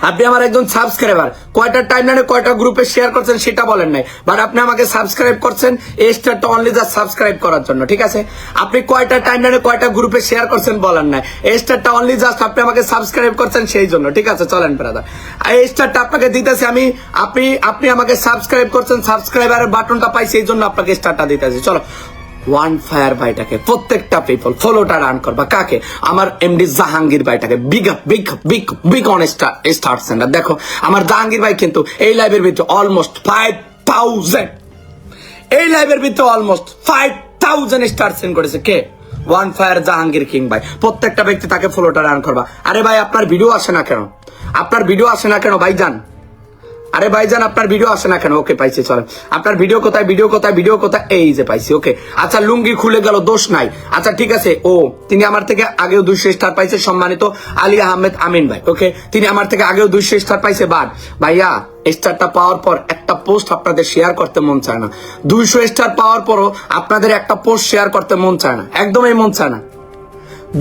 আপনি আমার একজন সাবস্ক্রাইবার, কয়টা টাইমলাইনে কয়টা গ্রুপে শেয়ার করছেন সেটা বলেন নাই, বাট আপনি আমাকে সাবস্ক্রাইব করছেন এই স্টারটা অনলি জাস্ট সাবস্ক্রাইব করার জন্য, ঠিক আছে? আপনি কয়টা টাইমলাইনে কয়টা গ্রুপে শেয়ার করছেন বলেন নাই, এই স্টারটা অনলি জাস্ট আপনি আমাকে সাবস্ক্রাইব করছেন সেই জন্য, ঠিক আছে? চলেন ব্রাদার, এই স্টারটা আপনাকে দিতেছি আমি, আপনি আমাকে সাবস্ক্রাইব করছেন, সাবস্ক্রাইবারের বাটনটা পাইছি এই জন্য আপনাকে স্টারটা দিতেছি। চলো ওয়ান ফায়ার ভাইটাকে প্রত্যেকটা পিপল ফলোটা রান করবা। কাকে? আমার এমডি জাহাঙ্গীর ভাইটাকে big big big big on star centre. দেখো আমার জাহাঙ্গীর ভাই কিন্তু এই লাইভের ভিতরে অলমোস্ট 5000, এই লাইভের ভিতরে অলমোস্ট 5000 স্টার সেন্ড করেছে। কে? ওয়ান ফায়ার জাহাঙ্গীর কিং ভাই। প্রত্যেকটা ব্যক্তি তাকে ফলোটা রান করবা। আরে ভাই আপনার ভিডিও আসে না কেন? আপনার ভিডিও আসে না কেন ভাইজান? আরে ভাইজান আপনার ভিডিও আসে না কেন? ওকে পাইছি, চলেন। আপনার ভিডিও কোথায়? ভিডিও কোথায়? ভিডিও কোথায়? এই যে পাইছি, ওকে। আচ্ছা লুঙ্গি খুলে গেল, দোষ নাই। আচ্ছা ঠিক আছে, ও তিনি আমার থেকে আগেও 200 স্টার পাইছে, সম্মানিত আলী আহমেদ আমিন ভাই, ওকে। তিনি আমার থেকে আগেও 200 স্টার পাইছে, বাট ভাইয়া স্টারটা পাওয়ার পর একটা পোস্ট আপনাদের শেয়ার করতে মন চায় না। 200 স্টার পাওয়ার পরও আপনাদের একটা পোস্ট শেয়ার করতে মন চায় না, একদমই মন চায় না।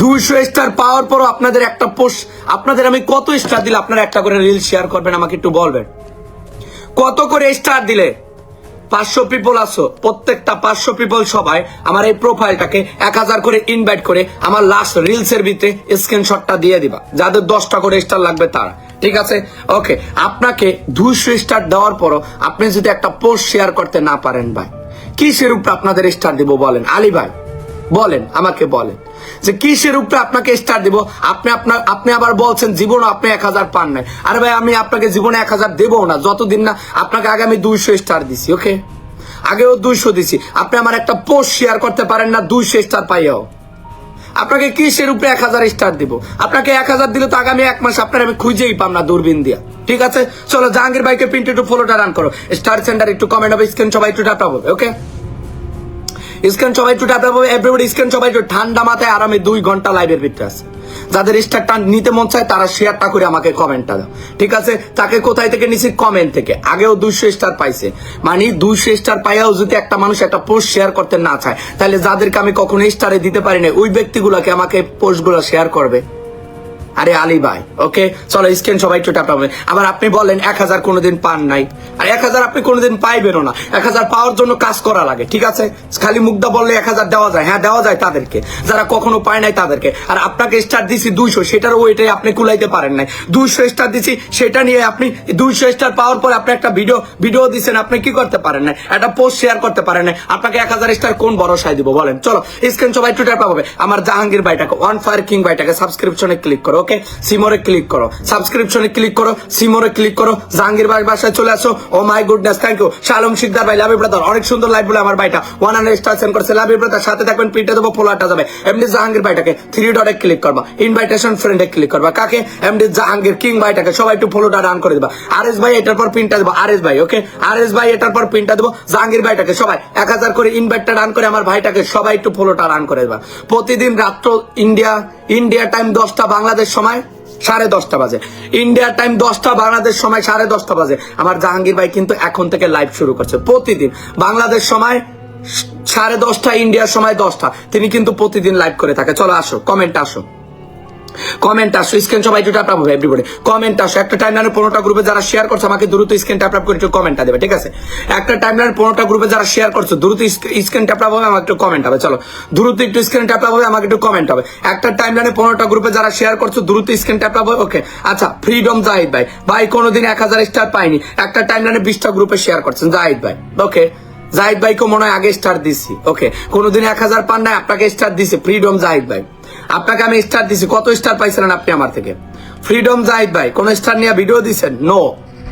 200 স্টার পাওয়ার পরও আপনাদের একটা পোস্ট, আপনাদের আমি কত স্টার দিলে আপনারা একটা করে রিল শেয়ার করবেন আমাকে একটু বলবেন? কত করে স্টার দিলে? 500 পিপল আসো, প্রত্যেকটা 500 পিপল সবাই আমার এই প্রোফাইলটাকে 1000 করে ইনভাইট করে আমার লাস্ট রিলস এর ভিতরে স্ক্রিনশটটা দিয়ে দিবা, যাদের 10টা করে স্টার লাগবে তারা, ঠিক আছে? ওকে, আপনাকে 200 স্টার দেওয়ার পরও আপনি যদি একটা পোস্ট শেয়ার করতে না পারেন ভাই, কিসের উপর আপনাদের স্টার দিব বলেন? আলী ভাই বলেন, আমাকে বলেন যে কিসের উপরে আপনাকে স্টার দিব? আপনি আবার বলছেন জীবন আপনি 1000 পান নাই। আরে ভাই আমি আপনাকে জীবনে 1000 দেবো না যতদিন না আপনাকে আগে আমি 200 স্টার দিছি, ওকে? আগেও 200 দিছি, আপনি আমার একটা পোস্ট শেয়ার করতে পারেন না 200 স্টার পাইয়াও। আপনাকে কিসের উপরে 1000 স্টার দিব? আপনাকে 1000 দিলে তো আগামী 1 মাস আপনার আমি খুঁজেই পাম না দূরবীন দিয়া, ঠিক আছে? চলো জাহাঙ্গীর ভাইকে প্রিন্ট একটু ফলোটা রান করো, স্টার সেন্টার একটু কমেন্ট হবে, স্ক্রিন সবাই একটু টাটা হবে, ওকে? স্ক্যান সবাই একটু টাটা হবে, এভরিবডি স্ক্যান সবাই একটু ঠান্ডা মাথায় আরামে 2 ঘন্টা লাইভের ভিতরে আছে। যাদের স্টারটা নিতে মন চায় তারা শেয়ারটা করে আমাকে কমেন্টটা দাও, ঠিক আছে? তাকে কোথায় থেকে নিছি? কমেন্ট থেকে। আগেও 200 স্টার পাইছে, মানে 200 স্টার পাইয়াও যদি একটা মানুষ একটা পোস্ট শেয়ার করতে না চায়, তাহলে যাদেরকে আমি কখনো স্টারে দিতে পারি না ওই ব্যক্তিগুলোকে আমাকে পোস্টগুলো শেয়ার করবে। আরে আলী ভাই, ওকে চলো স্ক্রিন সবাই একটু টাটা হবে। আবার আপনি বলেন 1000 কোনোদিন পান নাই, আর 1000 আপনি কোনোদিন পাইবেনও না। 1000 পাওয়ার জন্য কাজ করা লাগে, ঠিক আছে? খালি মুগ্ধা বললে 1000 দেওয়া যায়? হ্যাঁ দেওয়া যায় তাদেরকে যারা কখনো পায় নাই তাদেরকে। আর আপনাকে স্টার দিছি 200, সেটার ওইটাই আপনি কুলাইতে পারেন নাই। 200 স্টার দিছি, সেটা নিয়ে আপনি 200 স্টার পাওয়ার পর আপনি একটা ভিডিও দিচ্ছেন, আপনি কি করতে পারেন না? একটা পোস্ট শেয়ার করতে পারেন না। আপনাকে 1000 স্টার কোন ভরসায় দিব বলেন? চলো স্ক্রিন সবাই একটু টাটা হবে। আমার জাহাঙ্গীর ভাইটাকে, ওয়ান ফায়ার কিং ভাইটাকে সাবস্ক্রিপশনে ক্লিক করো, ওকে? সিমোরে ক্লিক করো, সাবস্ক্রিপশনে ক্লিক করো, সিমোরে ক্লিক করো, জাহাঙ্গীর ভাই বাসায় চলে আসো। Oh my goodness, thank you Shalom Sikdar ভাই, লাভ ইউ ব্রাদার, অনেক সুন্দর লাইভ বলে আমার ভাইটা 100 স্টার সেন্ড করছে, লাভ ইউ ব্রাদার। সাথে থাকবেন, প্রিন্টে দেবো, ফলোয়ারটা যাবে। এমডি জাহাঙ্গীর ভাইটাকে 3 ডটে ক্লিক করবা, ইনভাইটেশন ফ্রেন্ডে ক্লিক করবা। কাকে? এমডি জাহাঙ্গীর কিং ভাইটাকে সবাই একটু ফলোটা রান করে দিবা। আরএস ভাই এটার পর প্রিন্টটা দেবো, আরএস ভাই, ওকে? আরএস ভাই এটার পর প্রিন্টটা দেবো। জাহাঙ্গীর ভাইটাকে সবাই 1000 করে ইনভাইটটা রান করে আমার ভাইটাকে সবাই একটু ফলোটা রান করে দিবা। প্রতিদিন রাত্র ইন্ডিয়া টাইম 10টা বাংলাদেশ সময় 10:30 বাজে, ইন্ডিয়া টাইম 10টা বাংলাদেশ সময় 10:30 বাজে আমার জাহাঙ্গীর ভাই কিন্তু এখন থেকে লাইভ শুরু করছে। প্রতিদিন বাংলাদেশ সময় 10:30, ইন্ডিয়ার সময় 10টা, তিনি কিন্তু প্রতিদিন লাইভ করে থাকে। চলো আসো, কমেন্ট আসো, কমেন্ট আসো, স্ক্রিন সবাই একটু ট্যাপ আপ হবে, এভরিবডি কমেন্ট আসো। একটা টাইমলাইনে 15টা গ্রুপে যারা শেয়ার করছে আমাকে দ্রুত স্ক্রিন ট্যাপ আপ করে একটু কমেন্টটা দেবে, ঠিক আছে? একটা টাইমলাইনে 15টা গ্রুপে যারা শেয়ার করছে দ্রুত স্ক্রিন ট্যাপ আপ হবে, আমাকে একটু কমেন্ট হবে। চলো দ্রুত একটু স্ক্রিন ট্যাপ আপ হবে, আমাকে একটু কমেন্ট হবে। একটা টাইমলাইনে 15টা গ্রুপে যারা শেয়ার করছে দ্রুত স্ক্রিন ট্যাপ আপ হবে, ওকে? আচ্ছা ফ্রিডম জাহিদ ভাই, ভাই কোনোদিন 1000 স্টার পাইনি, একটা টাইমলাইনে 20টা গ্রুপে শেয়ার করছেন জাহিদ ভাই, ওকে? জাহিদ ভাইকে মনে হয় আগে স্টার দিছি, ওকে? কোনোদিন 1000 পান নাই, আপনাকে স্টার দিছে ফ্রিডম জাহিদ ভাই, আপনাকে আমি স্টার দিছি। কত স্টার পাইছিলেন আপনি আমার থেকে? ফ্রিডম জাহিদ ভাই কোন স্টার নিয়ে ভিডিও দিছেন? No,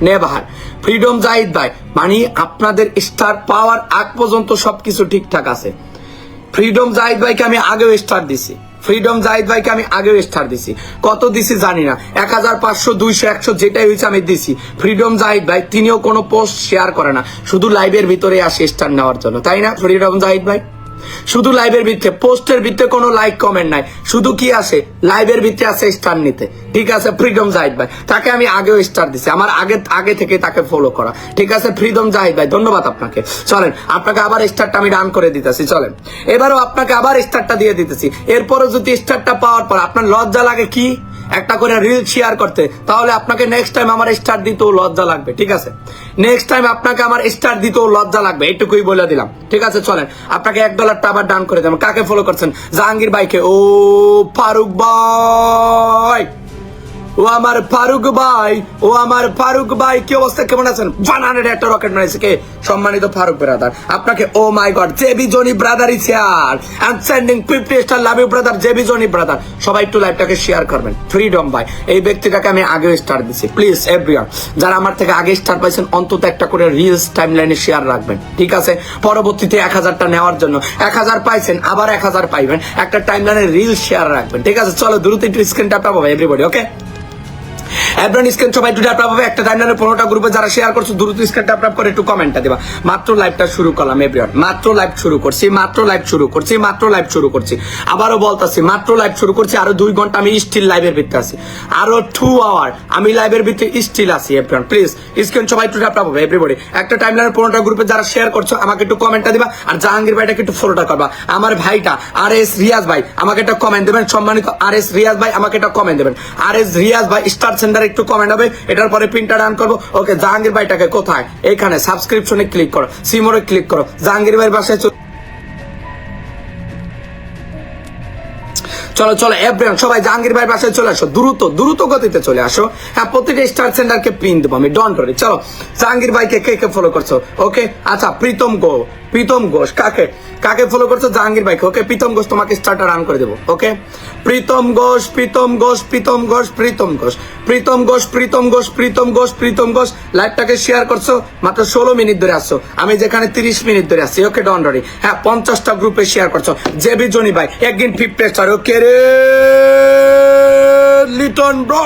never. ফ্রিডম জাহিদ ভাই মানে আপনাদের স্টার পাওয়ার আগ পর্যন্ত সবকিছু ঠিকঠাক আছে। ফ্রিডম জাহিদ ভাইকে আমি আগেও স্টার দিছি, ফ্রিডম জাহিদ ভাইকে আমি আগেও স্টার দিছি। কত দিছি জানি না, 1000, 500, 200, 100 যেটাই হয়েছে আমি দিছি। ফ্রিডম জাহিদ ভাই তিনিও কোনো পোস্ট শেয়ার করে না, শুধু লাইভের ভিতরে আসে স্টার নেওয়ার জন্য, তাই না ফ্রিডম জাহিদ ভাই? শুধু লাইভের ভিতরে, পোস্টের ভিতরে কোনো লাইক কমেন্ট নাই, শুধু কি আসে লাইভের ভিতরে আসে স্টার নিতে, ঠিক আছে? ফ্রিডম জাহিদ ভাই তাকে আমি আগেও স্টার দিছি, আমার আগে থেকে তাকে ফলো করা, ঠিক আছে? ফ্রিডম জাহিদ ভাই ধন্যবাদ আপনাকে। চলেন আপনাকে আবার স্টারটা আমি রান করে দিতেছি, চলেন এবারও আপনাকে আবার স্টারটা দিয়ে দিতেছি। এরপরও যদি স্টারটা পাওয়ার পর আপনার লজ্জা লাগে কি একটা করে রিল শেয়ার করতে, তাহলে আপনাকে নেক্সট টাইম আমার স্টার দিতেও লজ্জা লাগবে। ঠিক আছে, নেক্সট টাইম আপনাকে আমার স্টার দিতেও লজ্জা লাগবে, এইটুকুই বলে দিলাম। ঠিক আছে, চলেন আপনাকে $1 আবার ডান করে দেবেন। কাকে ফলো করছেন? জাহাঙ্গীর ভাইকে। ও ফারুক ভাই, ও আমার ফারুক ভাই, ও আমার ফারুক ভাই, কি অবস্থা, কেমন আছেন? বানানের একটা রকেট মারিছে কে? সম্মানিত ফারুক ব্রাদার, আপনাকে oh my god, JB Johnny brother is here and sending 50 star, love you brother, JB Johnny brother. সবাই একটু লাইভটাকে শেয়ার করবেন। ফ্রিডম ভাই, এই ব্যক্তিটাকে আমি আগেও স্টার দিছি। প্লিজ এভরিওয়ান, যারা আমার থেকে আগে স্টার পাইছেন অন্তত একটা করে রিলস টাইমলাইনে শেয়ার রাখবেন। ঠিক আছে, পরবর্তীতে 1000টা নেওয়ার জন্য 1000 পাইছেন, আবার 1000 পাইবেন, একটা টাইমলাইনে রিল শেয়ার রাখবেন। ঠিক আছে, চলো দ্রুত একটু স্ক্রিন ট্যাপটা পাবো এভরিবডি। ওকে, এভরিওয়ান স্ক্রিন সবাই একটু ট্যাপ পাবে। একটা টাইমলাইনে 15টা গ্রুপে যারা শেয়ার করছো দ্রুত স্ক্রিন ট্যাপ করে একটু কমেন্টটা দিবা। মাত্র লাইভটা শুরু করলাম এভরিওয়ান, মাত্র লাইভ শুরু করছি, মাত্র লাইভ শুরু করছি, মাত্র লাইভ শুরু করছি। আবারও বলতাছি, মাত্র লাইভ শুরু করছি, আরো 2 ঘন্টা আমি স্টিল লাইভের ভিতরে আছি, আরো 2 আওয়ার আমি লাইভের ভিতরে স্টিল আছি এভরিওয়ান। প্লিজ স্ক্রিন সবাই একটু ট্যাপ পাবে এভরিবডি। একটা টাইমলাইনে 15টা গ্রুপে যারা শেয়ার করছো আমাকে একটু কমেন্টটা দিবা, আর জাহাঙ্গীর ভাইটাকে একটু ফলোটা করবা। আমার ভাইটা RS রিয়াজ ভাই আমাকে একটা কমেন্ট দেবেন। সম্মানিত RS রিয়াজ ভাই আমাকে একটা কমেন্ট দেবেন। RS রিয়াজ ভাই স্টার সেন্টারে একটু কমেন্ট হবে, এটার পরে পিনটা ডান করবো। ওকে, জাহাঙ্গীর ভাইটাকে কোথায়? এখানে সাবস্ক্রিপশনে ক্লিক করো, সিমোরে ক্লিক করো, জাহাঙ্গীর ভাইয়ের বাসায় চলো চলো এভরিওয়ান সবাই জাহাঙ্গীর ভাইয়ের বাসায় চলে আসো, দ্রুত দ্রুত গতিতে চলে আসো। হ্যাঁ, প্রত্যেকটা স্টার সেন্টারকে পিন দেবো আমি, ডন্ট ওয়ারি। চলো, জাহাঙ্গীর ভাইকে কে কে ফলো করছো? ওকে, আচ্ছা প্রীতম ঘোষ কাকে কাকে ফলো করছো? জাহাঙ্গীর ভাইকে। ওকে, প্রীতম ঘোষ তোমাকে স্টারটা রান করে দেবো। ওকে, প্রীতম ঘোষ, প্রীতম ঘোষ, প্রীতম ঘোষ, প্রীতম ঘোষ, প্রীতম ঘোষ, প্রীতম ঘোষ, প্রীতম ঘোষ, প্রীতম ঘোষ। লাইভটাকে শেয়ার করছো, মাত্র 16 মিনিট ধরে আসছো, আমি যেখানে 30 মিনিট ধরে আসছি। ওকে, ডন্ট ওয়ারি। হ্যাঁ, 50টা গ্রুপে শেয়ার করছো। জেবি জনি ভাই একদিন 50 স্টার। ওকে রে Liton bro,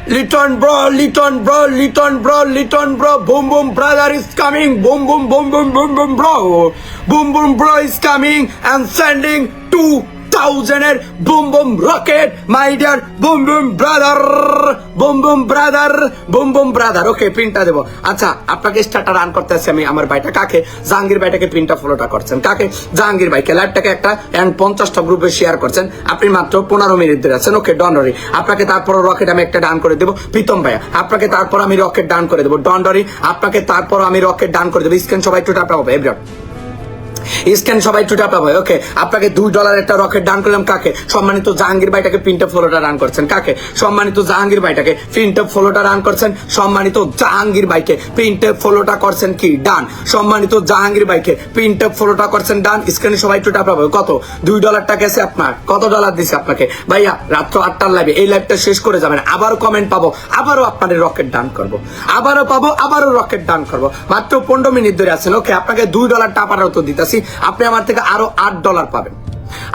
Liton bro, Liton bro, Liton bro, Liton bro, boom boom brother is coming, boom boom boom boom boom boom bro, boom boom bro is coming and sending 2000 boom boom rocket, my dear boom boom brother, boom boom brother, boom boom brother. ওকে, পিনটা দেবো। আচ্ছা, আপনাকে স্টারটা run করতে আসছি আমি। আমার ভাইটা কাকে? জাহাঙ্গীর ভাইটাকে পিনটা ফলোটা করছেন। কাকে? জাহাঙ্গীর ভাইকে। লাইভটাকে একটা 50টা গ্রুপে শেয়ার করছেন, আপনি মাত্র 15 মিনিট ধরে আছেন। ওকে, ডন্ট ওয়ারি। আপনাকে তারপর রকেট আমি একটা ডান করে দেবো। প্রীতম ভাইয়া আপনাকে তারপর আমি রকেট ডান করে দেবো, ডন্ট ওয়ারি। আপনাকে তারপর আমি রকেট ডান করে দেবো। স্ক্রিন সবাই একটু টাটা হবে এভরিওয়ান, স্ক্যান সবাই একটু টাকা ভাই। ওকে, আপনাকে $2 একটা রকেট ডান করলাম। কাকে? সম্মানিত জাহাঙ্গীর ভাইটাকে পিনটা ফলোটা রান করছেন। কাকে? সম্মানিত জাহাঙ্গীর ভাইটাকে পিনটা ফলোটা রান করছেন। সম্মানিত জাহাঙ্গীর ভাইকে পিনটা ফলোটা করছেন কি? ডান। সম্মানিত জাহাঙ্গীর ভাইকে পিনটা ফলোটা করছেন ডান। স্ক্রিনে সবাই একটু টাকা ভাই। কত? $2 গেছে আপনার। কত ডলার দিছে আপনাকে ভাইয়া? রাত্র 8টার লাইভে এই লাইভটা শেষ করে যাবেন, আবারও কমেন্ট পাবো, আবারও আপনাদের রকেট ডান করবো, আবারও পাবো, আবারও রকেট ডান করবো। মাত্র 15 মিনিট ধরে আছেন। ওকে, আপনাকে $2 টাকারও তো দিতেছি, আপনি আমার থেকে আরো $8 পাবেন।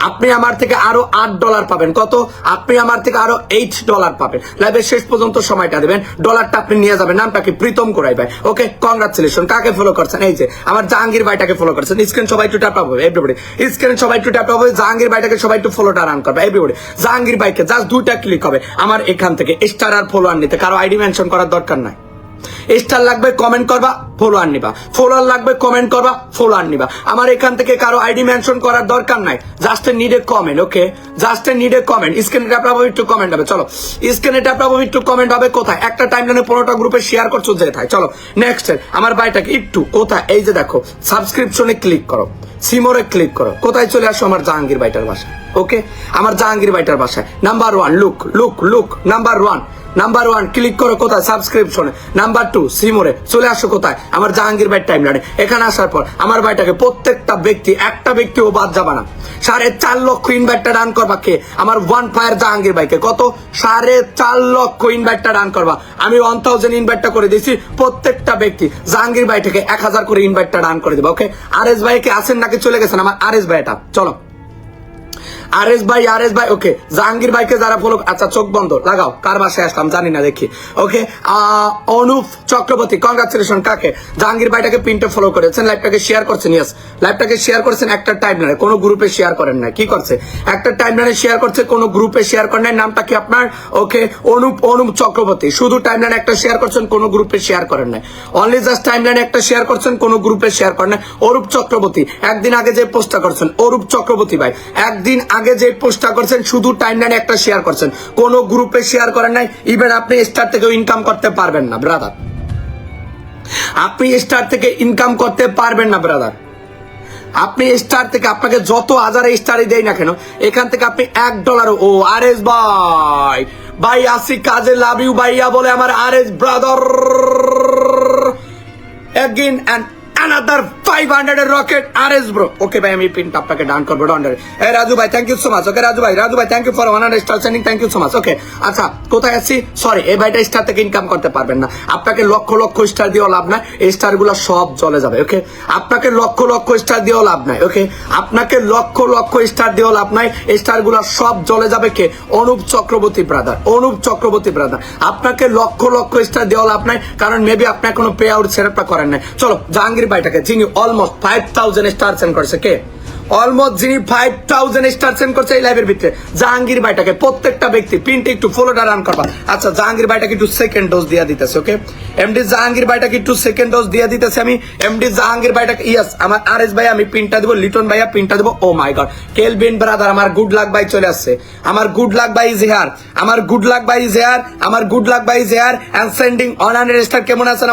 আপনি আমার থেকে আরো $8 পাবেন। কত? আপনি আমার থেকে আরো $8 পাবেন। লাইভের শেষ পর্যন্ত সময়টা দেবেন, ডলারটা আপনি নিয়ে যাবেন। নামটা কি? প্রীতম কোরাই ভাই। ওকে, কংগ্রাচুলেশন। কাকে ফলো করছেন? এই যে আমার জাহাঙ্গীর ভাইটাকে ফলো করছেন। স্ক্রিন সবাই একটু ট্যাপ হবে এভরিবডি, স্ক্রিন সবাই একটু ট্যাপ হবে। জাহাঙ্গীর ভাইটাকে সবাই একটু ফলোটা রান করবে এভরিবডি। জাহাঙ্গীর ভাইকে জাস্ট 2টা ক্লিক হবে আমার এখান থেকে স্টার আর ফলোয়ার নিতে, কারো আইডি মেনশন করার দরকার নাই। স্টার লাগবে কমেন্ট করবা, ফলোয়ার নিবা, ফলোয়ার লাগবে কমেন্ট করবা, ফলোয়ার নিবা। আমার এখান থেকে কারো আইডি মেনশন করার দরকার নাই, just need a comment. Okay, just need a comment. স্ক্রিনে ট্যাপ হবে, একটু কমেন্ট হবে। চলো, স্ক্রিনে ট্যাপ হবে, একটু কমেন্ট হবে। কোথায়? একটা টাইমলাইনে 15টা গ্রুপে শেয়ার করছো যেথায়। চলো নেক্সট, আমার ভাইটাকে একটু কোথায়? এই যে দেখো, সাবস্ক্রিপশনে ক্লিক করো, সিমোরে ক্লিক করো। কোথায় চলে আসো? আমার জাহাঙ্গীর ভাইটার বাসায়। ওকে, আমার জাহাঙ্গীর ভাইটার বাসায়। Number 1 look look look, number 1 click করো। কোথায়? সাবস্ক্রিপশনে। নাম্বার 2 সিমোরে চলে আসো। কোথায়? আমার জাহাঙ্গীর ভাই টাইমলাইনে। এখানে আসার পর আমার ভাইটাকে প্রত্যেকটা ব্যক্তি, একটা ব্যক্তিও বাদ যাবে না, 4.5 লক্ষ ইনভাইটটা ডান করবা। কে? আমার ওয়ান ফায়ার জাহাঙ্গীর ভাইকে। কত? 4.5 লক্ষ ইনভাইটটা ডান করবা। আমি 1000 ইনভাইটটা করে দিয়েছি। প্রত্যেকটা ব্যক্তি জাহাঙ্গীর ভাইটাকে 1000 করে ইনভাইটটা ডান করে দেবো। ওকে, RS ভাইকে আসেন নাকি চলে গেছেন? আমার RS ভাইটা। চলো RS ভাই, RS ভাই। ওকে, জাহাঙ্গীর ভাইকে যারা ফলো, আচ্ছা চোখ বন্ধ লাগাও, কার বাসায় আসলাম জানি না, দেখি। ওকে, অনুপ চক্রবর্তী, কংগ্রাচুলেশন। কাকে? জাহাঙ্গীর ভাইটাকে পিনটা ফলো করেছেন, লাইভটাকে শেয়ার করছেন। ইয়েস, লাইভটাকে শেয়ার করছেন একটা টাইমলাইনে, কোনো গ্রুপে শেয়ার করেন না। কি করছে? একটা টাইমলাইনে শেয়ার করছে, কোনো গ্রুপে শেয়ার করেন নাই। নামটা কি আপনার? ওকে, অনুপ চক্রবর্তী। শুধু টাইমলাইনে একটা শেয়ার করছেন, কোনো গ্রুপে শেয়ার করেন নাই। অনলি জাস্ট টাইমলাইনে একটা শেয়ার করছেন, কোনো গ্রুপে শেয়ার করেন নাই। অরূপ চক্রবর্তী, একদিন আগে যে পোস্টটা করছেন, অরূপ চক্রবর্তী ভাই একদিন আগে যে পোস্টটা করছেন শুধু টাইমলাইনে একটা শেয়ার করছেন, কোন গ্রুপে শেয়ার করেন নাই। ইভেন আপনি স্টার থেকে ইনকাম করতে পারবেন না ব্রাদার, আপনি স্টার থেকে ইনকাম করতে পারবেন না ব্রাদার। আপনি স্টার থেকে আপনাকে যত হাজার স্টারই দেয় না কেন, এখান থেকে আপনি $1 ও আরএস ভাই আসি কাজে, লাভ ইউ ভাইয়া বলে আমার RS brother again and another 500 rocket RS bro. Okay ভাই আমি পিনটা আপনাকে ডান করবো, ডন্ট ওয়ারি। এই রাজু ভাই thank you so much. Okay Raju ভাই thank you for 100 star sending, thank you so much. Okay আচ্ছা কোথায় আছি, সরি এই ভাইটা স্টার থেকে ইনকাম করতে পারবেন না। আপনাকে লক্ষ লক্ষ স্টার দিয়েও লাভ নাই, এই স্টার গুলো সব চলে যাবে। ওকে আপনাকে লক্ষ লক্ষ স্টার দিয়েও লাভ নাই। ওকে আপনাকে লক্ষ লক্ষ স্টার দিয়েও লাভ নাই, এই স্টার গুলো সব চলে যাবে কে, অনুপ চক্রবর্তী ব্রাদার, অনুপ চক্রবর্তী ব্রাদার। আপনাকে লক্ষ লক্ষ স্টার দিয়েও লাভ নাই, কারণ মেবি আপনি কোনো পে আউট সেটআপটা করেন নাই। চলো জাহাঙ্গীর ভাইটাকে, যিনি অলমোস্ট 5000 স্টার সেন্ড করছে, কে অলমোস্ট যিনি 5000 স্টার সেন্ড করছে এই লাইভের ভিতরে, জাহাঙ্গীর ভাইটাকে প্রত্যেকটা ব্যক্তি প্রিন্টে একটু ফলোটা রান করবা। আচ্ছা জাহাঙ্গীর ভাইটাকে একটু সেকেন্ড ডোজ দিয়ে দিতেছে। ওকে এমডি জাহাঙ্গীর ভাইটাকে একটু সেকেন্ড ডোজ দিয়ে দিতেছে আমি। এমডি জাহাঙ্গীর ভাইটাকে ইয়েস, আমার আরএস ভাই আমি পিনটা দেবো, লিটন ভাইয়া পিনটা দেবো। Oh my god Kelvin brother, আমার গুড লাক ভাই চলে আসছে, আমার গুড লাক ভাই ইজ হিয়ার, আমার গুড লাক ভাই ইজ হিয়ার, আমার গুড লাক ভাই is here and sending 100 star. কেমন আছেন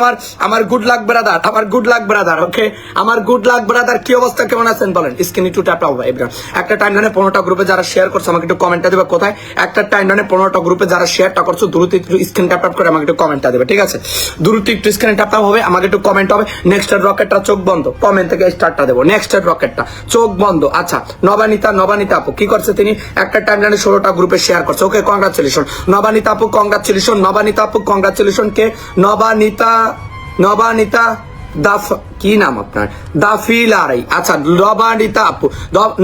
আমার গুড লাক ব্রাদার, আমার গুড লাক ব্রাদার। ওকে আমার গুড লাক ব্রাদার, কি অবস্থা, কেমন আছেন বলেন। স্ক্রিন একটু ট্যাপ হবে এবার। একটা টাইমলাইনে 15টা গ্রুপে যারা শেয়ার করছে আমাকে একটু কমেন্টটা দেবে, কোথায় একটা টাইমলাইনে 15টা গ্রুপে যারা শেয়ারটা করছো দ্রুত একটু স্ক্রিন ট্যাপ করে আমাকে একটু কমেন্টটা দেবে, ঠিক আছে। দ্রুত একটু স্ক্রিন ট্যাপ হবে, আমাকে একটু কমেন্ট হবে। নেক্সট এর রকেটটা চোখ বন্ধ, কমেন্ট থেকে স্টার্টটা দেবো। নেক্সট এর রকেটটা চোখ বন্ধ। আচ্ছা নবানিতা আপু কি করছে, তিনি একটা টাইমলাইনে 16টা গ্রুপে শেয়ার করছে। ওকে কংগ্রাচুলেশন নবানিতা আপু, কংগ্রাচুলেশন নবানিতা আপু, কংগ্রাচুলেশন। কে নবানিতা কি নাম আপনার, দাফিলারাই। আচ্ছা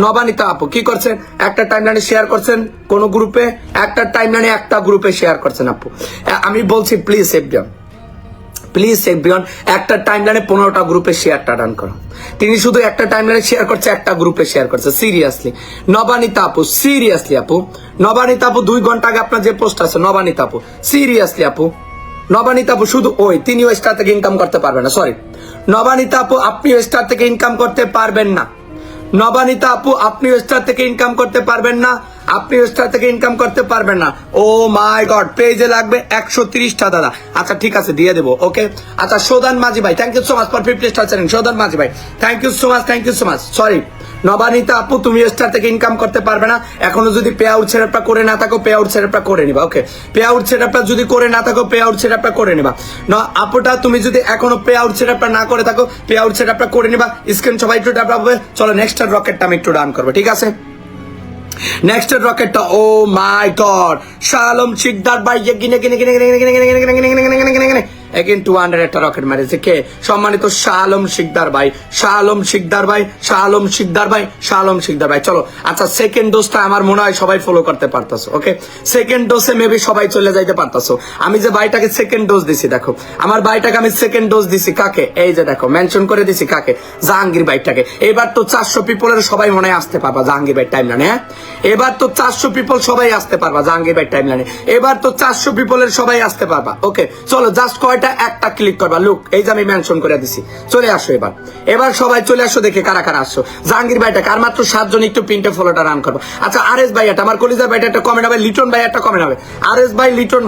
নবানিতা আপু কি করছেন, একটা টাইমলাইনে শেয়ার করছেন কোন গ্রুপে, একটা টাইমলাইনে একটা গ্রুপে শেয়ার করছেন আপু। আমি বলছি প্লিজ এভরিওয়ান একটা টাইমলাইনে 15টা গ্রুপে শেয়ারটা ডান করো। তিনি শুধু একটা টাইমলাইনে শেয়ার করছে, একটা গ্রুপে শেয়ার করছে। সিরিয়াসলি নবানিতা আপু, সিরিয়াসলি আপু, নবানিতা আপু 2 ঘন্টা আগে আপনার যে পোস্ট আছে, নবানিতা আপু সিরিয়াসলি আপু, নবানিতা আপু শুধু তিনিও স্টার থেকে ইনকাম করতে পারবেন না। সরি নবানিতা আপু আপনিও স্টার থেকে ইনকাম করতে পারবেন না। নবানিতা আপু আপনিও স্টার থেকে ইনকাম করতে পারবেন না, আপনি স্টার থেকে ইনকাম করতে পারবেন না। ও মাই গড পেজে লাগবে 130টা দাদা। আচ্ছা ঠিক আছে দিয়ে দেবো। ওকে আচ্ছা সৌদান মাঝি ভাই thank you so much for 50 star channel. Saudan Majhi ভাই thank you so much. Sorry Nabanita আপু তুমি স্টার থেকে ইনকাম করতে পারবে না, এখনো যদি পে আউট সেটআপটা করে না থাকো, পে আউট সেটআপটা করে নিবা। ওকে পে আউট সেটআপটা যদি করে না থাকো, পে আউট সেটআপটা করে নিবা। আপুটা তুমি যদি এখনো পে আউট সেটআপটা না করে থাকো, পে আউট সেটআপটা করে নিবা। স্ক্রিন সবাই একটু ট্যাপ হবে। চলো নেক্সট রকেটটা আমি একটু ডান করবো, ঠিক আছে। Next রকেটটা O my god শালম Sikdar ভাই এগেন 200 একটা রকেট মারিছে। কে সম্মানিত শালম শিকদার ভাই, শালম শিকদার ভাই। চলো আচ্ছা সেকেন্ড ডোজটা আমার মনে হয় সবাই ফলো করতে পারতাছো। ওকে সেকেন্ড ডোজে মেবি সবাই চলে যাইতে পারতাছো। আমি যে ভাইটাকে সেকেন্ড ডোজ দিছি, দেখো আমার ভাইটাকে আমি সেকেন্ড ডোজ দিছি কাকে, এই যে দেখো মেনশন করে দিছি কাকে, জাহাঙ্গীর ভাইটাকে। এবার তো 400 পিপলের সবাই মনে হয় আসতে পারবা জাহাঙ্গীর ভাই টাইমলাইনে। হ্যাঁ এবার তো 400 পিপল সবাই আসতে পারবা জাহাঙ্গীর ভাই টাইমলাইনে, এবার তো 400 পিপলের সবাই আসতে পারবা। ওকে চলো জাস্ট একটা ক্লিক করবা, লুক এই যে আমি মেনশন করে দিছি। চলে আসো এবার সবাই চলে আসো, দেখে কারা কারা আসছো। জাহাঙ্গীর ভাইটাকে আর মাত্র 7 জন একটু পিনটে ফলোটা রান করবো। আচ্ছা আরএস ভাই এটা আমার কলিজার ভাইটা একটা কমেন্ট হবে, লিটন ভাই একটা কমেন্ট হবে, আরএস ভাই লিটন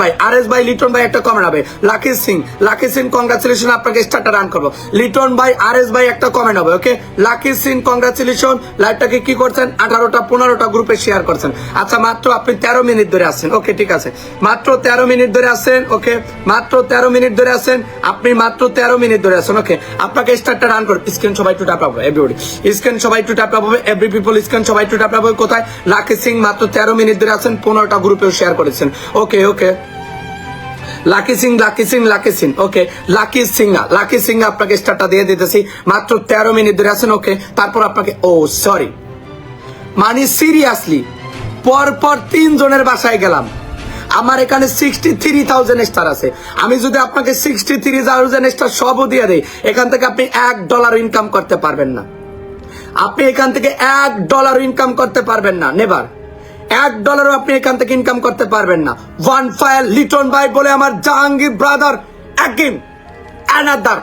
ভাই একটা কমেন্ট হবে, লাকি সিং কংগ্রাচুলেশন আপনাকে স্টারটা রান করবো। লিটন ভাই আরএস ভাই একটা কমেন্ট হবে। ওকে লাকি সিং কংগ্রাচুলেশন, লাইভটাকে কি করছেন 18টা গ্রুপে শেয়ার করছেন। আচ্ছা মাত্র আপনি 13 মিনিট ধরে আসছেন। ওকে ঠিক আছে মাত্র 13 মিনিট ধরে আসছেন। ওকে মাত্র 13 মিনিট ধরে আসছেন আপনি, মাত্র 13 মিনিট ধরে আসছেন। ওকে আপনাকে স্টারটা রান করুন। স্ক্রিন সবাই একটু ট্যাপ হবে, এভরিবডি স্ক্রিন সবাই একটু ট্যাপ হবে, এভরি পিপল স্ক্রিন সবাই একটু ট্যাপ হবে। কোথায় লাকি সিং মাত্র 13 মিনিট ধরে আসছেন, 15টা গ্রুপেও শেয়ার করেছেন। ওকে লাকি সিং ওকে লাকি সিং আপনাকে স্টারটা দিয়ে দিতেছি, মাত্র 13 মিনিট ধরে আছেন। ওকে তারপর আপনাকে সরি মানে সিরিয়াসলি পরপর 3 জনের বাসায় গেলাম। আমার এখানে 63,000 স্টার আছে। আমি যদি আপনাকে 63,000 স্টার সবও দিয়ে দেই, এখান থেকে আপনি $1 ইনকাম করতে পারবেন না। আপনি এখান থেকে $1 ইনকাম করতে পারবেন না, নেভার। $1 আপনি এখান থেকে ইনকাম করতে পারবেন না। ওয়ান ফায়ার লিটন ভাই বলে আমার জাহাঙ্গীর ব্রাদার অ্যাগেন অ্যানাদার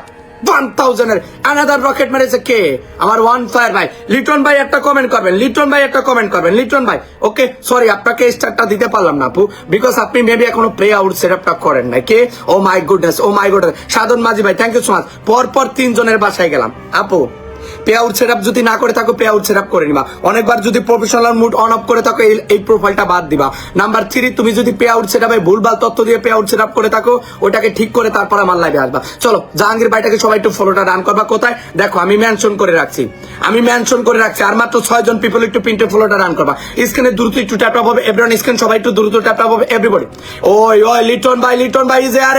1000 এর অ্যানাদার রকেট মেরেছে কে? আমার ওয়ান ফায়ার ভাই। লিটন ভাই একটা কমেন্ট করবেন, লিটন ভাই একটা কমেন্ট করবেন, লিটন ভাই। ওকে সরি আপনাকে স্টারটা দিতে পারলাম না আপু, বিকজ আপনি মেবি এখনো প্লে আউট সেটআপটা করেন নাই। কে? ও my goodness, oh my goodness. সাধন মাঝি ভাই থ্যাংক ইউ সো মাচ। পর 3 জনের বাসায় গেলাম আপু। পে আউট সেটআপ যদি না করে থাকো পে আউট সেটআপ করে নিবা। অনেকবার যদি প্রফেশনাল মুড অন অফ করে থাকো এই প্রোফাইলটা বাদ দিবা। নাম্বার 3 তুমি যদি পে আউট সেটআপে ভুলভাল তথ্য দিয়ে পে আউট সেটআপ করে থাকো ওটাকে ঠিক করে তারপর আমার লাইভে আসবা। চলো জাহাঙ্গীর ভাইটাকে সবাই একটু ফলোটা রান করবা। কোথায় দেখো আমি মেনশন করে রাখছি, আর মাত্র 6 জন পিপল একটু পিন্টে ফলোটা রান করবা। স্ক্রিনে দ্রুত একটু ট্যাপ আপ হবে এভরিওয়ান, স্ক্রিন সবাই একটু দ্রুত ট্যাপ আপ হবে এভরিবডি। ওই লিটন ভাই ইজ আর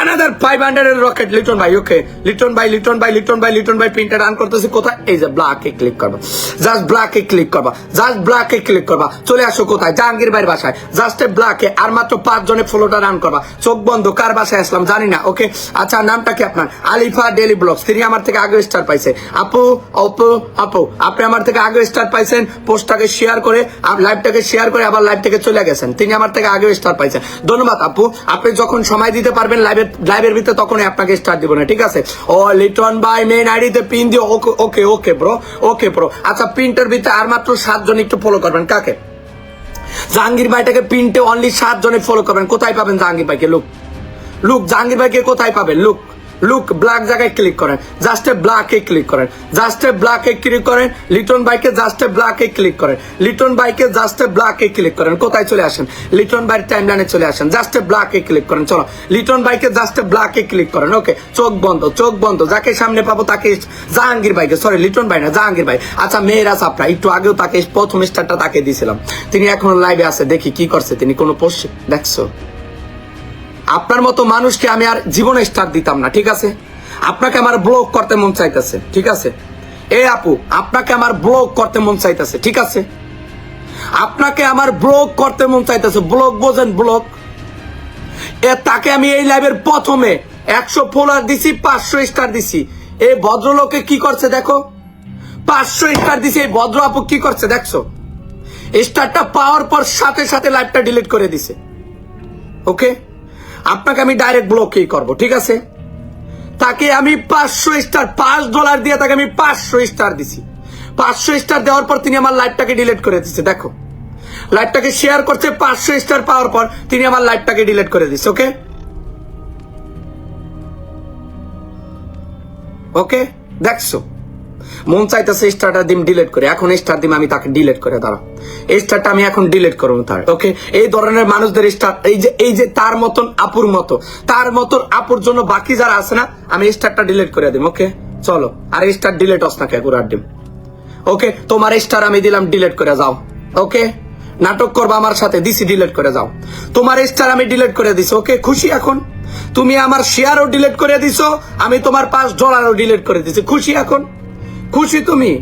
another 500 এর রকেট লিটন ভাই। ওকে লিটন ভাই প্রিন্টার রান করতেছি। কোথায়? এই যে ব্ল্যাকে ক্লিক করবা, জাস্ট ব্ল্যাকে ক্লিক করবা, চলে আসো কোথায়? জাহাঙ্গীর ভাইয়ের বাসায়। জাস্ট ব্ল্যাকে আর মাত্র 5 জনে ফলোটা রান করবা। চোখ বন্ধ, কার বাসায় আসলাম জানি না। ওকে আচ্ছা নামটা কি আপনার? Alifa daily blogs. তিনি আমার থেকে আগে স্টার পাইছে। আপু আপনি আমার থেকে আগে স্টার পাইছেন। পোস্টটাকে শেয়ার করে লাইভটাকে শেয়ার করে আবার লাইভ থেকে চলে গেছেন। তিনি আমার থেকে আগে স্টার পাইছেন। ধন্যবাদ আপু। আপনি যখন সময় দিতে পারবেন লাইভের ভিতরে তখনই আপনাকে স্টার দিব না, ঠিক আছে? ও লিটন ভাই মেইন আইডিতে পিন দিও। Okay bro. আচ্ছা প্রিন্টের ভিতরে আর মাত্র 7 জন একটু ফলো করবেন। কাকে? জাহাঙ্গীর ভাইটাকে প্রিন্টে অনলি 7 জনে ফলো করবেন। কোথায় পাবেন জাহাঙ্গীর ভাইকে? লুক জাহাঙ্গীর ভাইকে কোথায় পাবেন? লুক ব্ল্যাক জায়গায় ক্লিক করেন, জাস্ট ব্ল্যাকে ক্লিক করেন, লিটন ভাইকে জাস্ট ব্ল্যাকে ক্লিক করেন, কোথায় চলে আসেন? লিটন ভাইয়ের টাইমলাইনে চলে আসেন, জাস্ট ব্ল্যাকে ক্লিক করেন। চলো লিটন ভাইকে জাস্ট ব্ল্যাকে ক্লিক করেন। ওকে চোখ বন্ধ, যাকে সামনে পাবো তাকে। জাহাঙ্গীর ভাইকে, সরি লিটন ভাই না, জাহাঙ্গীর ভাই। আচ্ছা মেয়েরা সাপরা একটু আগেও তাকে প্রথম স্টারটা তাকে দিয়েছিলাম। তিনি এখনো লাইভে আছে, দেখি কি করছে তিনি। কোনো পোস্ট দেখছো? আপনার মতো মানুষকে আমি আর জীবনে স্টার দিতাম না, ঠিক আছে? আপনাকে আমার ব্লক করতে মন চাইতেছে, ঠিক আছে? আপু আপনাকে আমার ব্লক করতে মন চাইতেছে, ঠিক আছে? আপনাকে আমার ব্লক করতে মন চাইতেছে। ব্লক বোঝেন? ব্লক। তাকে আমি এই লাইভের প্রথমে 100 ফলোয়ার দিছি, 500 স্টার দিছি। এই ভদ্রলোকে কি করছে দেখো, 500 স্টার দিছি। এই ভদ্র আপু কি করছে দেখছো? স্টারটা পাওয়ার পর সাথে লাইভটা ডিলিট করে দিছে। ওকে আপনাকে আমি ডাইরেক্ট ব্লকই করব, ঠিক আছে? তাকে আমি 500 স্টার $5 দিয়ে তাকে আমি 500 স্টার দিছি। 500 স্টার দেওয়ার পর তিনি আমার লাইভটাকে ডিলিট করে দিচ্ছে। দেখো লাইভটাকে শেয়ার করছে, 500 স্টার পাওয়ার পর তিনি আমার লাইভটাকে ডিলিট করে দিচ্ছে। ওকে দেখছো? মন চাইতেছে স্টারটা দিম ডিলিট করে। এখন স্টার দিম আমি তাকে ডিলিট করে দাঁড়া। এই স্টারটা আমি এখন ডিলিট করবো তার। ওকে এই ধরনের মানুষদের স্টার, এই যে তার মতন আপুর জন্য বাকি যারা আছে না, আমি স্টারটা ডিলিট করে দিম। ওকে চলো আর স্টার ডিলিট হস না কে গুরার ডিম। ওকে তোমার স্টার আমি দিলাম, ডিলিট করে যাও। ওকে নাটক করবা আমার সাথে, দিছি ডিলিট করে যাও। তোমার স্টার আমি ডিলিট করে দিছি। ওকে খুশি এখন? তুমি আমার শেয়ারও ডিলিট করে দিছো, আমি তোমার $5 ডিলিট করে দিছি। খুশি এখন? খুশি তুমি?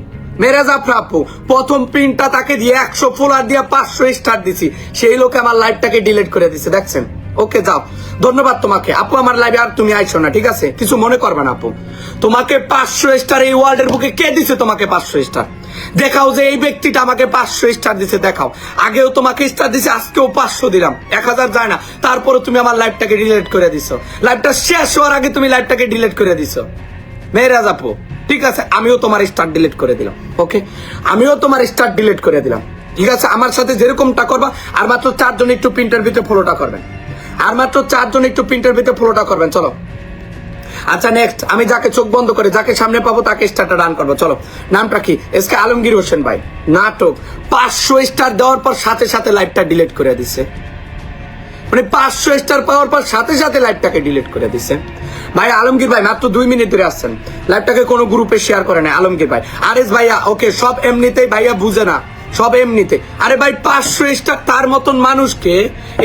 মেরে জাফরা আপু প্রথম প্রিন্টটা তাকে দিয়ে 100 ফলোয়ার দিয়ে 500 স্টার দিছি, সেই লোকে আমার লাইভটাকে ডিলিট করে দিছে, দেখছেন? ওকে যাও, ধন্যবাদ তোমাকে আপু। আমার লাইভে আর তুমি আইছো না, ঠিক আছে? কিছু মনে করবে না আপু। তোমাকে 500 স্টার এই ওয়ার্ল্ডের বুকে কে দিছে? তোমাকে 500 স্টার দেখাও যে এই ব্যক্তিটা আমাকে 500 স্টার দিছে, দেখাও। আগেও তোমাকে স্টার দিছে, আজকেও 500 দিলাম, 1000 যায় না। তারপরে তুমি আমার লাইভটাকে ডিলিট করে দিছো। লাইভটা শেষ হওয়ার আগে তুমি লাইভটাকে ডিলিট করে দিছো। মেহরাজ আপু ঠিক আছে, আমিও তোমার স্টার ডিলিট করে দিলাম। ওকে আমিও তোমার স্টার ডিলিট করে দিলাম, ঠিক আছে? আমার সাথে যেরকমটা করবা, আর মাত্র 4 জন একটু প্রিন্টার ভিতরে ফলোটা করবেন, আর মাত্র 4 জন একটু প্রিন্টার ভিতরে ফলোটা করবেন। চলো আচ্ছা নেক্সট আমি যাকে চোখ বন্ধ করে যাকে সামনে পাবো তাকে স্টারটা রান করবো। চলো নামটা কি? এসকে আলমগীর হোসেন ভাই। নাটক 500 স্টার দেওয়ার পর সাথে লাইভটা ডিলিট করে দিচ্ছে। মানে 500 স্টার পাওয়ার পর সাথে লাইভটাকে ডিলিট করে দিচ্ছে। ভাই আলমগীর ভাই মাত্র 2 মিনিট ধরে আসছেন, লাইভটাকে কোনো গ্রুপে শেয়ার করে না আলমগীর ভাই। আরেস ভাইয়া ওকে সব এমনিতেই, ভাইয়া বুঝে না সব এমনিতে। আরে ভাই 500 স্টার তার মতন মানুষকে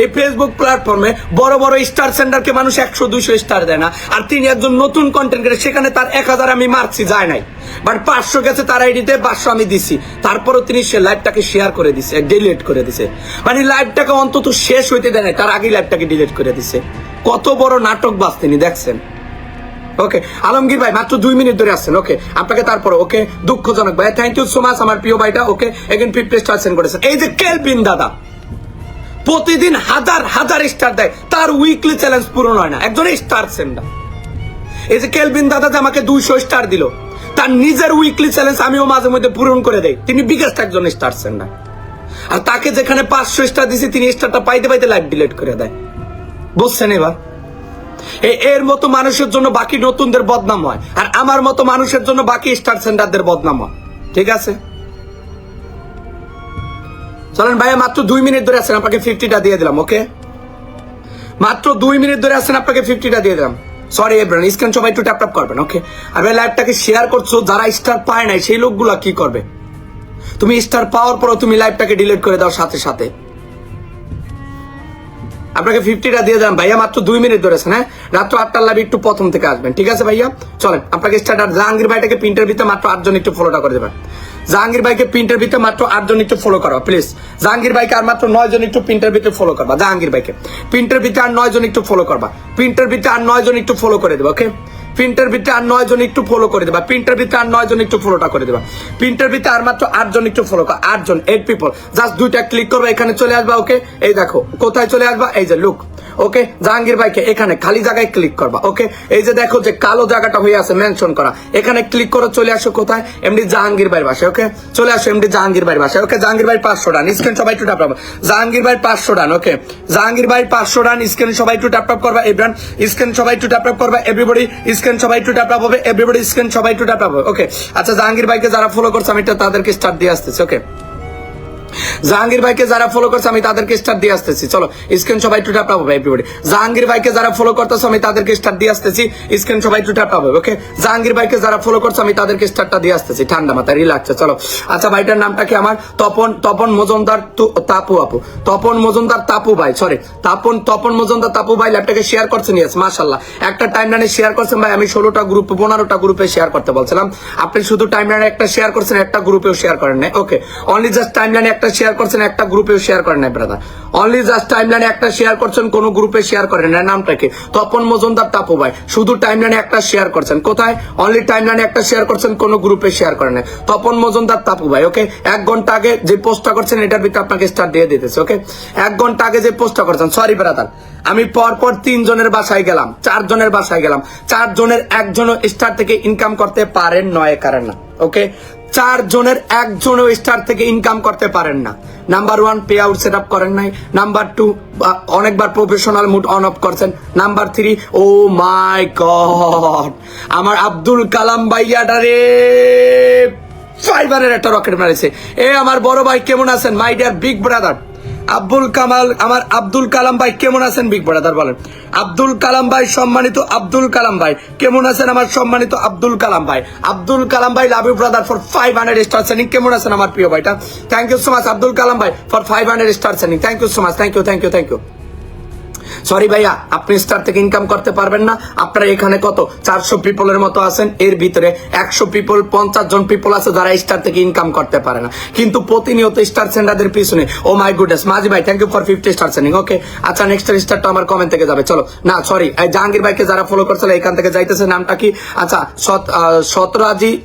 এই ফেসবুক প্ল্যাটফর্মে বড় বড় স্টার সেন্টারকে মানুষ 100-200 স্টার দেয় না। আর তিনি একজন নতুন কন্টেন্ট ক্রিয়েটর, সেখানে তার 1000 আমি মারছি, যায় নাই, বাট 500 গেছে তার আইডিতে, 500 আমি দিছি। তারপরও তিনি সে লাইভটাকে শেয়ার করে দিছে, ডিলিট করে দিছে। মানে লাইভটাকে অন্তত শেষ হইতে দেয় না, তার আগেই লাইভটাকে ডিলিট করে দিছে। কত বড় নাটকবাজ তিনি, দেখছেন? ওকে আলমগীর ভাই মাত্র 2 মিনিট ধরে আসছেন। ওকে আপনাকে তারপরে ওকে দুঃখজনক ভাই, থ্যাংক ইউ সো মাচ আমার প্রিয় ভাইটা। ওকে এগেন 50 স্টার সেন্ড করেছেন। এই যে কেলভিন দাদা প্রতিদিন হাজার স্টার দেয়, তার উইকলি চ্যালেঞ্জ পূরণ হয় না, একজন স্টার সেন্ডার। এই যে কেলভিন দাদা যে আমাকে 200 স্টার দিল, তার নিজের উইকলি চ্যালেঞ্জ আমিও মাঝে মধ্যে পূরণ করে দেই। তিনি বিগেস্ট একজন স্টার সেন্ডার। আর তাকে যেখানে 500 স্টার দিছি, তিনি স্টারটা পাইতে পাইতে লাইভ ডিলিট করে দেয়। বুঝছেন এবার? এর মতো মানুষের জন্য বাকি নতুনদের বদনাম হয়, আর আমার মতো মানুষের জন্য বাকি স্টার সেন্ডারদের বদনাম হয়। ঠিক আছে, চলেন ভাইয়া, মাত্র 2 মিনিট ধরে আছেন, আপনাকে 50টা দিয়ে দিলাম। ওকে, মাত্র 2 মিনিট ধরে আছেন, আপনাকে 50টা দিয়ে দিলাম। সরি এভরিওয়ান, স্ক্রিন সবাই একটু ট্যাপ ট্যাপ করবেন। ওকে, আর ভাই লাইভটাকে শেয়ার করছো, যারা স্টার পায় নাই সেই লোকগুলা কি করবে? তুমি স্টার পাওয়ার পরও তুমি লাইভটাকে ডিলিট করে দাও সাথে সাথে। আপনাকে 50টা দিয়ে দিলাম ভাইয়া, মাত্র 2 মিনিট ধরেছেন। হ্যাঁ, রাত্র 8টার লাইভ একটু প্রথম থেকে আসবেন। ঠিক আছে ভাইয়া, চলেন আপনাকে স্টার্টার জাহাঙ্গীর ভাইটাকে প্রিন্টের ভিতরে মাত্র 8 জন একটু ফলোটা করে দেবেন। জাহাঙ্গীর ভাইকে প্রিন্টের ভিতরে মাত্র 8 জন একটু ফলো করো প্লিজ। জাহাঙ্গীর ভাইকে আর মাত্র 9 জন একটু প্রিন্টের ভিতরে ফলো করবা। জাহাঙ্গীর ভাইকে প্রিন্টের ভিতরে আর 9 জন একটু ফলো করবা। প্রিন্টের ভিতরে আর 9 জন একটু ফলো করে দেবে। ওকে, প্রিন্টের ভিতরে আর 9 জন একটু ফলো করে দেবা। প্রিন্টের ভিতরে আর 9 জন একটু ফলোটা করে দেবা। প্রিন্টের ভিতরে আর মাত্র 8 জন একটু ফলো কর। 8 জন, 8 পিপল, জাস্ট 2টা ক্লিক করবা, এখানে চলে আসবা। ওকে, এই দেখো কোথায় চলে আসবা, এই যে লুক। ওকে, জাহাঙ্গীর ভাইকে এখানে খালি জায়গায় ক্লিক করবা। ওকে, এই যে দেখো যে কালো জায়গাটা হয়ে আছে মেনশন করা, এখানে ক্লিক করে চলে আসো কোথায়, এমডি জাহাঙ্গীর ভাইয়ের বাসায়। ওকে, চলে আসো এমডি জাহাঙ্গীর ভাইয়ের বাসায়। ওকে, জাহাঙ্গীর ভাই 500 ডান, স্ক্রিন সবাই একটু ট্যাপ ট্যাপ। জাহাঙ্গীর ভাই 500 ডান। ওকে, জাহাঙ্গীর ভাই 500 ডান, স্ক্রিন সবাই একটু ট্যাপ ট্যাপ করবা। এভরিওয়ান স্ক্রিন সবাই একটু ট্যাপ ট্যাপ করবা। এভরিবডি স্ক্রিন সবাই একটু ট্যাপ ট্যাপ হবে। এভরিবডি স্ক্রিন সবাই একটু ট্যাপ ট্যাপ হবে। ওকে, আচ্ছা জাহাঙ্গীর ভাইকে যারা ফলো করছে আমি তাদেরকে স্টার্ট দিয়ে আসতেছি। ওকে, জাহাঙ্গীর ভাইকে যারা ফলো করছে আমি তাদেরকে স্টার দিয়ে আসতেছি। চলো স্ক্রিন সবাই একটু ট্যাপ হবে এভরিবডি। জাহাঙ্গীর ভাইকে যারা ফলো করতেছে আমি তাদেরকে স্টার দিয়ে আসতেছি। স্ক্রিন সবাই একটু ট্যাপ হবে। ওকে, জাহাঙ্গীর ভাইকে যারা ফলো করছে আমি তাদেরকে স্টারটা দিয়ে আসতেছি ঠান্ডা মাথায়, রিল্যাক্সে। চলো, আচ্ছা ভাইটার নামটা কি আমার? তপন মজুমদার তাপু আপু, তপন মজুমদার তাপু ভাই, সরি তপন মজুমদার তাপু ভাই ল্যাপটাকে শেয়ার করছেন। ইয়েস, মাশাআল্লাহ, একটা টাইমলাইনে শেয়ার করছেন ভাই। আমি 16টা গ্রুপ 15টা গ্রুপে শেয়ার করতে বলছিলাম, আপনি শুধু টাইমলাইনে একটা শেয়ার করছেন, একটা গ্রুপেও শেয়ার করেন নাই। ওকে, অনলি জাস্ট টাইমলাইনে একটা শেয়ার করছেন, একটা গ্রুপেও শেয়ার করেন নাই ব্রাদার। অনলি জাস্ট টাইমলাইনে একটা শেয়ার করছেন, কোন গ্রুপে শেয়ার করেন না। নামটা কি? তপন মজুমদার তাপু ভাই, শুধু টাইমলাইনে একটা শেয়ার করছেন। কোথায়? অনলি টাইমলাইনে একটা শেয়ার করছেন, কোন গ্রুপে শেয়ার করেন না। তপন মজুমদার তাপু ভাই। ওকে, 1 ঘন্টা আগে যে পোস্টটা করছেন এটার ভিতরে আপনাকে স্টার দিয়ে দিতেছে। ওকে, 1 ঘন্টা আগে যে পোস্টটা করছেন, সরি ব্রাদার, আমি পরপর 3 জনের বাসায় গেলাম, 4 জনের বাসায় গেলাম, 4 জনের একজনও স্টার থেকে ইনকাম করতে পারেন নয় কারণ না। ওকে, 4 জনের একজনও স্টার থেকে ইনকাম করতে পারেন না। Number 1 pay out set up করেন নাই। নাম্বার 2 অনেকবার প্রফেশনাল মুড অন অফ করছেন। নাম্বার 3 ও মাই গড, আমার আব্দুল কালাম ভাইয়াটা রে ফাইবারের একটা রকেট মারেছে। এ আমার বড় ভাই কেমন আছেন? My dear big brother Abdul Kamal, আমার আব্দুল কালাম ভাই কেমন আছেন? বিগ ব্রাদার বলেন। আব্দুল কালাম ভাই, সম্মানিত আব্দুল কালাম ভাই কেমন আছেন? আমার সম্মানিত আব্দুল কালাম ভাই, আব্দুল কালাম ভাই love you brother for 500 star sending. কেমন আছেন আমার প্রিয় ভাইটা? Thank you so much Abdul Kalam ভাই for 500 star sending. Thank you so much, thank you thank you thank you. Sorry ভাইয়া, আপনি স্টার থেকে ইনকাম করতে পারবেন না। আপনারা এখানে কত 400 পিপলের মতো আছেন, এর ভিতরে 100 পিপল 50 জন পিপল আছে যারা স্টার থেকে ইনকাম করতে পারে না, কিন্তু প্রতিনিয়ত স্টার সেন্ডারদের পিছনে। ও মাই গুডনেস, মাঝি ভাই thank you for 50 star sending. Okay, আচ্ছা নেক্সট স্টারটা আমার কমেন্ট থেকে যাবে। চলো না সরি, জাহাঙ্গীর ভাইকে যারা ফলো করছিল এখান থেকে যাইতেছে, নামটা কি? আচ্ছা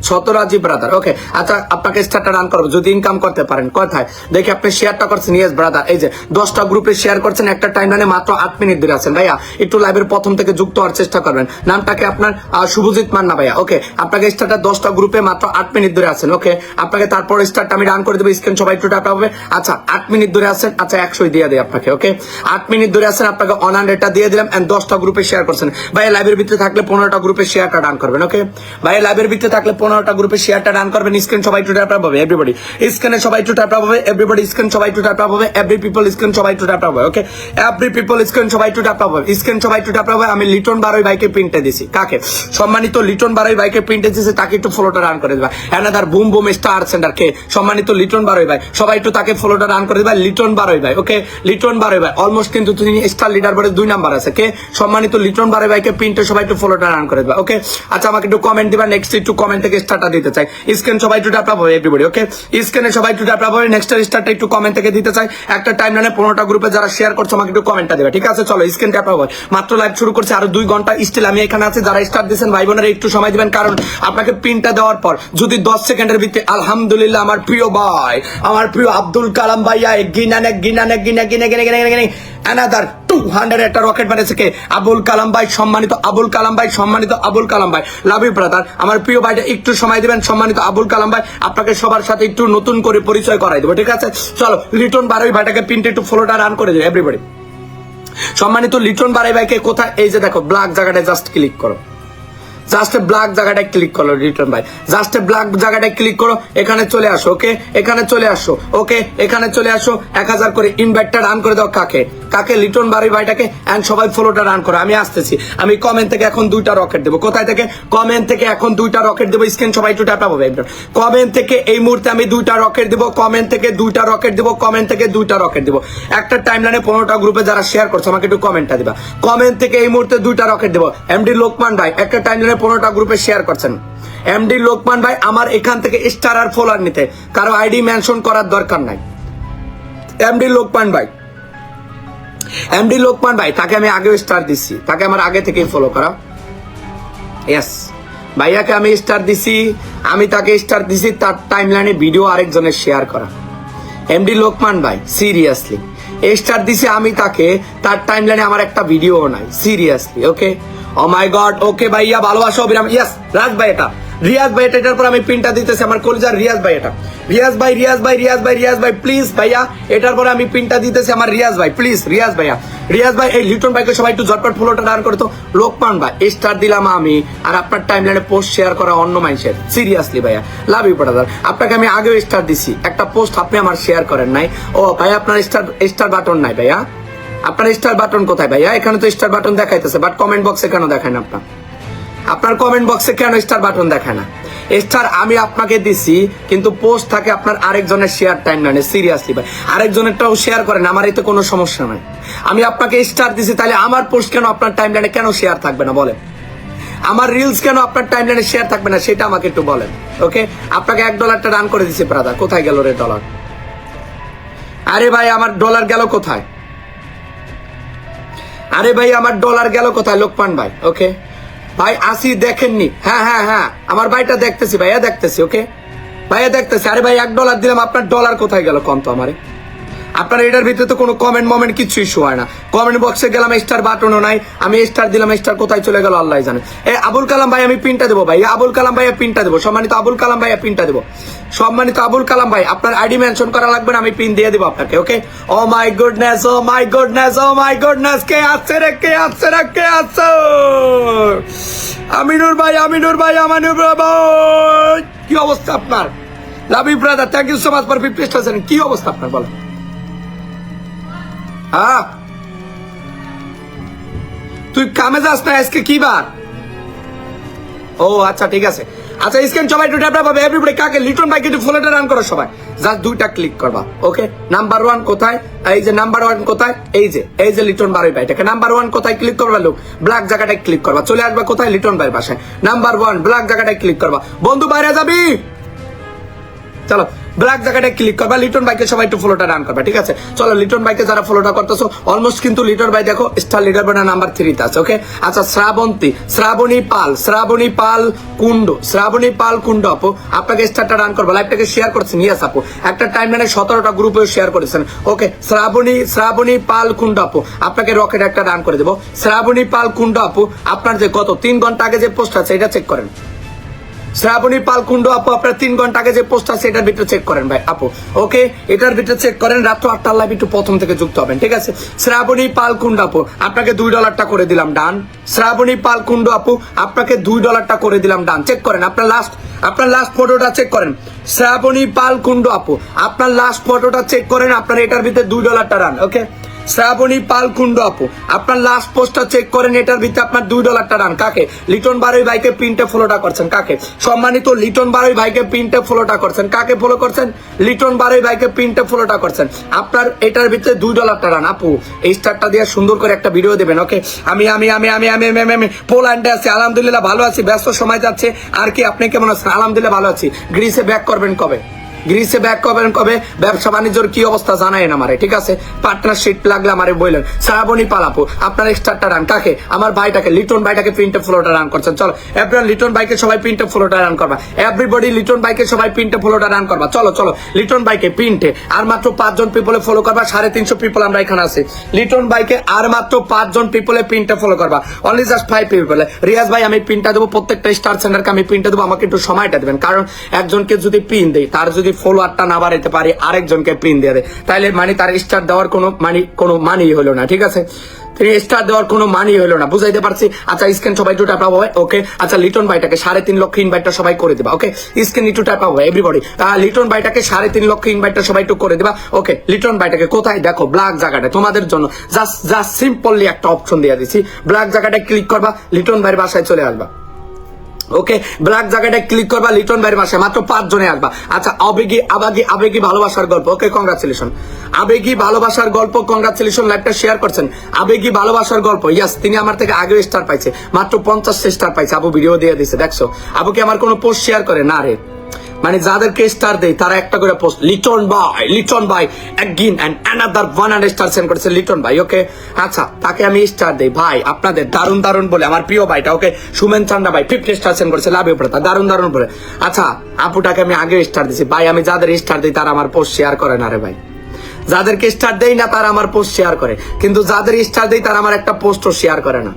সতরাজি ব্রাদার। ওকে, আচ্ছা আপনাকে স্টারটা রান করবো যদি ইনকাম করতে পারেন। কোথায় দেখি আপনি শেয়ারটা করছেন? ইয়েস ব্রাদার, এই যে 10টা গ্রুপে শেয়ার করছেন, একটা টাইমলাইনে মাত্র 8 মিনিট ধরে আছেন। ভাইয়া একটু লাইভের প্রথম থেকে যুক্ত হওয়ার চেষ্টা করবেন। নামটাকে আপনার শুভজিৎ মান্না ভাইয়া। ওকে, আপনাকে স্টারটা 10টা গ্রুপে মাত্র 8 মিনিট ধরে আছেন। ওকে, আপনাকে তারপর স্টারটা আমি রান করে দেবো, স্ক্রিন সবাই একটু টাকা হবে। আচ্ছা 8 মিনিট ধরে আছেন, আচ্ছা 100 দিয়ে দেয় আপনাকে। ওকে, 8 মিনিট ধরে আছেন, আপনাকে 100টা দিয়ে দিলাম এন্ড 10টা গ্রুপে শেয়ার করছেন। ভাইয়া লাইভের ভিতরে থাকলে 15টা গ্রুপে শেয়ারটা রান করবেন। ওকে, ভাইয়া লাইভের ভিতরে থাকলে 15টা গ্রুপে শেয়ারটা রান করবেন। স্ক্রিন সবাই একটু টাকা হবে। এভরিবডি স্ক্রিনে সবাই একটু টাকা হবে। এভরিবডি স্ক্রিন সবাই একটু টাকা হবে। এভরি পিপল স্ক্রিন সবাই একটু টাকা হবে। ওকে, এভরি পিপল স্ক্রিন সবাই একটু টাকা হবে। স্ক্রিন সবাই একটু টাকা হবে। আমি লিটন বারোই ভাইকে প্রিন্টে দিছি। কাকে? সম্মানিত লিটন বারোই ভাইকে প্রিন্টে দিয়েছে, তাকে একটু ফলোটা রান করে দেবা। Another boom boom star centre কে সম্মানিত লিটন বারোই ভাই, সবাই একটু তাকে ফলোটা রান করে দেবা। লিটন বারোই ভাই। ওকে, লিটন বারোই ভাই অলমোস্ট কিন্তু তিনি স্টার লিডার বোর্ডে 2 নাম্বার আছে। কে? সম্মানিত লিটন বারোই ভাইকে প্রিন্টে সবাই একটু ফলোটা রান করে দেবা। ওকে, আচ্ছা আমাকে একটু কমেন্ট দিবা। নেক্সট একটু কমেন্ট থেকে স্টারটা দিতে চাই। স্ক্রিন সবাই একটু ট্যাপ হবে এভরিবডি। ওকে, স্ক্রিনে সবাই একটু ট্যাপ হবে। নেক্সট স্টারটা একটু কমেন্ট থেকে দিতে চাই। একটা টাইমলাইনে 15টা গ্রুপে যারা শেয়ার করছে আমাকে একটু কমেন্টটা দিবা। ঠিক আছে, চলো স্ক্রিন ট্যাপ হবে। মাত্র লাইভ শুরু করছে, আরো 2 ঘন্টা স্টিল আমি এখানে আছি। যারা স্টার দিয়েছেন ভাই বোনেরা একটু সময় দিবেন, কারণ আপনাকে পিনটা দেওয়ার পর যদি 10 সেকেন্ডের ভিতরে আলহামদুলিল্লাহ আমার প্রিয় ভাই, আমার প্রিয় আব্দুল কালাম ভাইয়া গিনানে অ্যানাদার 200 একটা রকেট মেরেছে কে? আবুল কালাম ভাই, সম্মানিত আবুল কালাম ভাই, সম্মানিত আবুল কালাম ভাই, লাভ ইউ ব্রাদার। আমার প্রিয় ভাইটা একটু সময় দিবেন, সম্মানিত আবুল কালাম ভাই, আপনাকে সবার সাথে একটু নতুন করে পরিচয় করাই দেবো, ঠিক আছে? চলো লিটন বারোই ভাইটাকে পিনটা একটু ফলোটা রান করে দিও এভরিবডি। সম্মানিত লিটন বারোই ভাইকে কোথায়? এই যে দেখো ব্ল্যাক জায়গাটায় জাস্ট ক্লিক করো, জাস্ট ব্ল্যাক জায়গাটায় ক্লিক করো রিটার্ন ভাই, জাস্ট ব্ল্যাক জায়গাটায় ক্লিক করো, এখানে চলে আসো, ওকে এখানে চলে আসো, ওকে এখানে চলে আসো। 1000 করে ইনভাইটটা রান করে দাও কাকে? কাকে? লিটন বাড়ি ভাইটাকে। এন্ড সবাই ফলোটা রান করো। আমি আসতেছি, আমি কমেন্ট থেকে এখন 2টা রকেট দেবো। কোথায় থেকে? কমেন্ট থেকে এখন 2টা রকেট দেবো। স্ক্রিন সবাই একটু ট্যাপ হবে। কমেন্ট থেকে এই মুহূর্তে আমি 2টা রকেট দেবো, কমেন্ট থেকে 2টা রকেট দেবো, কমেন্ট থেকে 2টা রকেট দেবো। একটা টাইমলাইনে 15টা গ্রুপে যারা শেয়ার করছে আমাকে একটু কমেন্টটা দিবা। কমেন্ট থেকে এই মুহূর্তে 2টা রকেট দেবো। এমডি লোকমান ভাই একটা টাইমলাইনে 15টা গ্রুপে শেয়ার করছেন। এমডি লোকমান ভাই আমার এখান থেকে স্টার আর ফলোয়ার নিতে কারো আইডি মেনশন করার দরকার নাই। এমডি লোকমান ভাই, এমডি লোকমান ভাই, তাকে আমি আগেও স্টার দিচ্ছি, তাকে আমার আগে থেকেই ফলো করা। ইয়েস ভাইয়াকে আমি স্টার দিছি, আমি তাকে স্টার দিছি, তার টাইমলাইনে ভিডিও আরেকজনের শেয়ার করা। এমডি লোকমান ভাই সিরিয়াসলি স্টার দিছি আমি তাকে, তার টাইমলাইনে আমার একটা ভিডিও নাই seriously. Okay oh my god, ওকে ভাইয়া ভালোবাসা অবিরাম। ইয়েস রাজ ভাই, এটা রিয়াজ ভাই, এটার পর আমি পিনটা দিতেছি আমার কলিজার রিয়াজ ভাই। এটা রিয়াজ ভাই, রিয়াজ ভাই, রিয়াজ ভাই, রিয়াজ ভাই প্লিজ ভাইয়া, এটার পরে আমি পিনটা দিতেছি আমার রিয়াজ ভাই, প্লিজ রিয়াজ ভাইয়া, রিয়াজ ভাই। এই লিটন ভাইকে সবাই একটু ঝটপট ফলোটা ডান করে তো। লোকমান ভাই স্টার দিলাম আমি, আর আপনার টাইমলাইনে পোস্ট শেয়ার করা অন্য মানুষের সিরিয়াসলি ভাইয়া, লাভ ইউ ব্রাদার। আপনাকে আমি আগেও স্টার দিছি, একটা পোস্ট আপনি আমার শেয়ার করেন নাই। ও ভাই আপনার স্টার বাটন নাই ভাইয়া, আপনার স্টার বাটন কোথায় ভাইয়া? এখানে তো স্টার বাটন দেখাইতেছে, বাট কমেন্ট বক্সে কেন দেখায় না? আপনার কমেন্ট বক্সে কেন স্টার বাটন দেখায় না? স্টার আমি আপনাকে দিছি, কিন্তু পোস্ট থাকে আপনার আরেকজনের শেয়ার টাইমলাইনে সিরিয়াসলি ভাই, আরেকজনেরটাও শেয়ার করেন, আমার এতে কোনো সমস্যা নাই। আমি আপনাকে স্টার দিছি, তাহলে আমার পোস্ট কেন আপনার টাইমলাইনে কেন শেয়ার থাকবে না বলেন? আমার রিলস কেন আপনার টাইমলাইনে শেয়ার থাকবে না সেটা আমাকে একটু বলেন। ওকে আপনাকে $1টা রান করে দিছি ব্রাদার, কোথায় গেল রে ডলার? আরে ভাই আমার ডলার গেল কোথায়? আরে ভাই আমার ডলার গেল কোথায় লোকমান ভাই? ওকে ভাই আসি দেখেননি? হ্যাঁ হ্যাঁ হ্যাঁ আমার ভাইটা দেখতেছি, ভাইয়া দেখতেছি, ওকে ভাইয়া দেখতেছি। আরে ভাই $1 দিলাম, আপনার ডলার কোথায় গেল কম তো আমারে? আপনার এটার ভিতরে তো কোনো কমেন্ট মোমেন্ট কিছু ইস্যু হয় না। কমেন্ট বক্সে গেলাম স্টার বাটনও নাই, আমি স্টার দিলাম, স্টার কোথায় চলে গেল আল্লাহ জানে। এ আবুল কালাম ভাই আমি পিনটা দেবো ভাই, আবুল কালাম ভাইয়া পিনটা দেবো, সম্মানিত আবুল কালাম ভাইয়া পিনটা দেবো, সম্মানিত আবুল কালাম ভাই আপনার আইডি মেনশন করা লাগবে না, আমি পিন দিয়ে দেবো আপনাকে। Okay oh my goodness, oh my goodness, oh my goodness, কে আছে রে, কে আছে রে, কে আছে? আমিনুর ভাই, আমিনুর ভাই, আমিনুর ভাই, কি অবস্থা আপনার? Love you brother, thank you so much for 50,000। কি অবস্থা আপনার বলো? হ্যাঁ তুই কামে যাস না আজকে? কি বার? ও আচ্ছা ঠিক আছে, আচ্ছা স্ক্রিন সবাই একটু ট্যাপ পাবে এভরিবডি। কাকে? লিটন ভাইকে একটু ফলোটা রান করো সবাই, জাস্ট 2টা ক্লিক করবা। ওকে নাম্বার 1 কোথায়? এই যে নাম্বার 1 কোথায়? এই যে লিটন বারোই ভাইটাকে নাম্বার 1 কোথায় ক্লিক করবা? লোক ব্ল্যাক জায়গাটায় ক্লিক করবা, চলে আসবা কোথায়? লিটন ভাইয়ের পাশে নাম্বার 1 ব্ল্যাক জায়গাটায় ক্লিক করবা। বন্ধু বাইরে যাবি? চলো ব্ল্যাক জায়গাটায় ক্লিক করবা, লিটন ভাইকে সবাই একটু ফলোটা রান করবা, ঠিক আছে? চলো লিটন ভাইকে যারা ফলোটা করতেছো অলমোস্ট কিন্তু লিটন ভাই দেখো স্টার লিডার বোর্ডের নাম্বার 3 আছে। ওকে আচ্ছা শ্রাবণী পাল কুন্ড আপু আপনাকে স্টারটা রান করবো, লাইভটাকে শেয়ার করছেন। ইয়েস আপু একটা টাইমলাইনে 17টা গ্রুপে শেয়ার করেছেন। ওকে শ্রাবণী পাল কুন্ড আপু আপনাকে রকেট একটা রান করে দেবো। শ্রাবণী পাল কুন্ড আপু আপনার যে গত 3 ঘন্টা আগে যে পোস্ট আছে এটা চেক করেন। শ্রাবণী পাল কুন্ডু আপু আপনার 3 ঘন্টা আগে যে পোস্ট আছে এটার ভিতরে চেক করেন ভাই আপু। ওকে এটার ভিতরে চেক করেন, রাত্র 8টার লাইভ একটু প্রথম থেকে যুক্ত হবেন, ঠিক আছে? শ্রাবণী পাল কুন্ডু আপু আপনাকে $2টা করে দিলাম ডান। শ্রাবণী পাল কুন্ডু আপু আপনাকে $2টা করে দিলাম ডান। চেক করেন আপনার লাস্ট ফটোটা চেক করেন। শ্রাবণী পাল কুন্ডু আপু আপনার লাস্ট ফটোটা চেক করেন, আপনার এটার ভিতরে $2টা রান। ওকে শ্রাবণী পাল কুন্ডু আপু আপনার লাস্ট পোস্টটা চেক করেন, এটার ভিতরে আপনার $2টা রান। কাকে? লিটন বারোই ভাইকে পিনটে ফলোটা করছেন। কাকে? সম্মানিত লিটন বারোই ভাইকে পিনটে ফলোটা করছেন। কাকে ফলো করছেন? লিটন বারোই ভাইকে পিনটে ফলোটা করছেন, আপনার এটার ভিতরে $2টা রান। আপু এই স্টারটা দিয়ে সুন্দর করে একটা ভিডিও দেবেন। ওকে আমি আমি আমি আমি আমি আমি পোল্যান্ডে আছি, আলহামদুলিল্লাহ ভালো আছি, ব্যস্ত সময় যাচ্ছে। আর কি আপনি কেমন আছেন? আলহামদুলিল্লাহ ভালো আছি। গ্রিসে ব্যাক করবেন কবে? গ্রিসে ব্যাক করবেন কবে, ব্যবসা বাণিজ্যর কি অবস্থা জানাই না আমারে, ঠিক আছে? পার্টনারশিপ লাগলে আমারে বললেন। শ্রাবণী পালাপু আপনার স্টারটা রান কাকে? আমার ভাইটাকে, লিটন ভাইটাকে প্রিন্টে ফ্লোটা রান করছেন। চলো এভরিওয়ান লিটন ভাইকে সবাই প্রিন্টে ফ্লোটা রান করবা, এভরিবডি লিটন ভাইকে সবাই প্রিন্টে ফ্লোটা রান করবা। চলো চলো লিটন ভাইকে প্রিন্টে আর মাত্র 5 জন পিপলে ফলো করবা, 350 পিপল আমরা এখানে আছি। লিটন ভাইকে আর মাত্র 5 জন পিপলে প্রিন্টে ফলো করবা, অনলি জাস্ট 5 পিপলে। রিয়াজ ভাই আমি পিনটা দেবো, প্রত্যেকটা স্টার সেন্টারকে আমি পিনটা দেবো, আমাকে একটু সময়টা দেবেন, কারণ একজনকে যদি পিন দেই তার যদি ফলোয়ারটা না বাড়াইতে পারি আরেকজনকে পিন দিয়ে দেয়, তাইলে মানে তার স্টার দেওয়ার কোনো মানি হলো না, ঠিক আছে? স্টার দেওয়ার কোনো মানি হলো না, বুঝাইতে পারছি? আচ্ছা স্ক্রিন সবাই একটু ট্যাপ হবে, ওকে? আচ্ছা লিটন ভাইটাকে 3.5 লক্ষ ইনভাইটটা সবাই করে দিবা, ওকে? স্ক্রিন একটু ট্যাপ হবে এভরিবডি। লিটন ভাইটাকে 3.5 লক্ষ ইনভাইটটা সবাই একটু করে দিবা, ওকে? লিটন ভাইটাকে কোথায় দেখো, ব্ল্যাক জায়গাটা তোমাদের জন্য জাস্ট সিম্পলি একটা অপশন দিয়ে দিচ্ছি, ব্ল্যাক জায়গাটা ক্লিক করবা, লিটন ভাইয়ের বাসায় চলে আসবা, ওকে? ব্ল্যাক জায়গাটা ক্লিক করবা, লিটন ভাইয়ের বাসায় মাত্র 5 জনে আসবা। আচ্ছা আবেগী ভালোবাসার গল্প, ওকে? কংগ্রাচুলেশন। আবেগী ভালোবাসার গল্প, কংগ্রাচুলেশন, লাইভটা শেয়ার করছেন। আবেগী ভালোবাসার গল্প, ইয়াস, তিনি আমার থেকে আগেও স্টার পাইছে, মাত্র 50 স্টার পাইছে। আবু ভিডিও দিয়ে দিছে, দেখছো? আবু কি আমার কোনো পোস্ট শেয়ার করে না রে? মানে যাদেরকে স্টার দেই তারা একটা করে পোস্ট, লিটন ভাই again and another 100 star send করেছে লিটন ভাই, ওকে? আচ্ছা তাকে আমি স্টার দেই ভাই, আপনাদের দারুণ বলে আমার প্রিয় ভাইটা, ওকে? সুমেন চান্ডা ভাই 50 স্টার সেন্ড করেছে, লাভ ইউ ব্রাদার, দারুণ বলে। আচ্ছা আপুটাকে আমি আগে স্টার দিছি ভাই, আমি যাদের স্টার দিই তারা আমার পোস্ট শেয়ার করে না রে ভাই, যাদেরকে স্টার দেই না তারা আমার পোস্ট শেয়ার করে, কিন্তু যাদের স্টার দেই তারা আমার একটা পোস্টও শেয়ার করে না,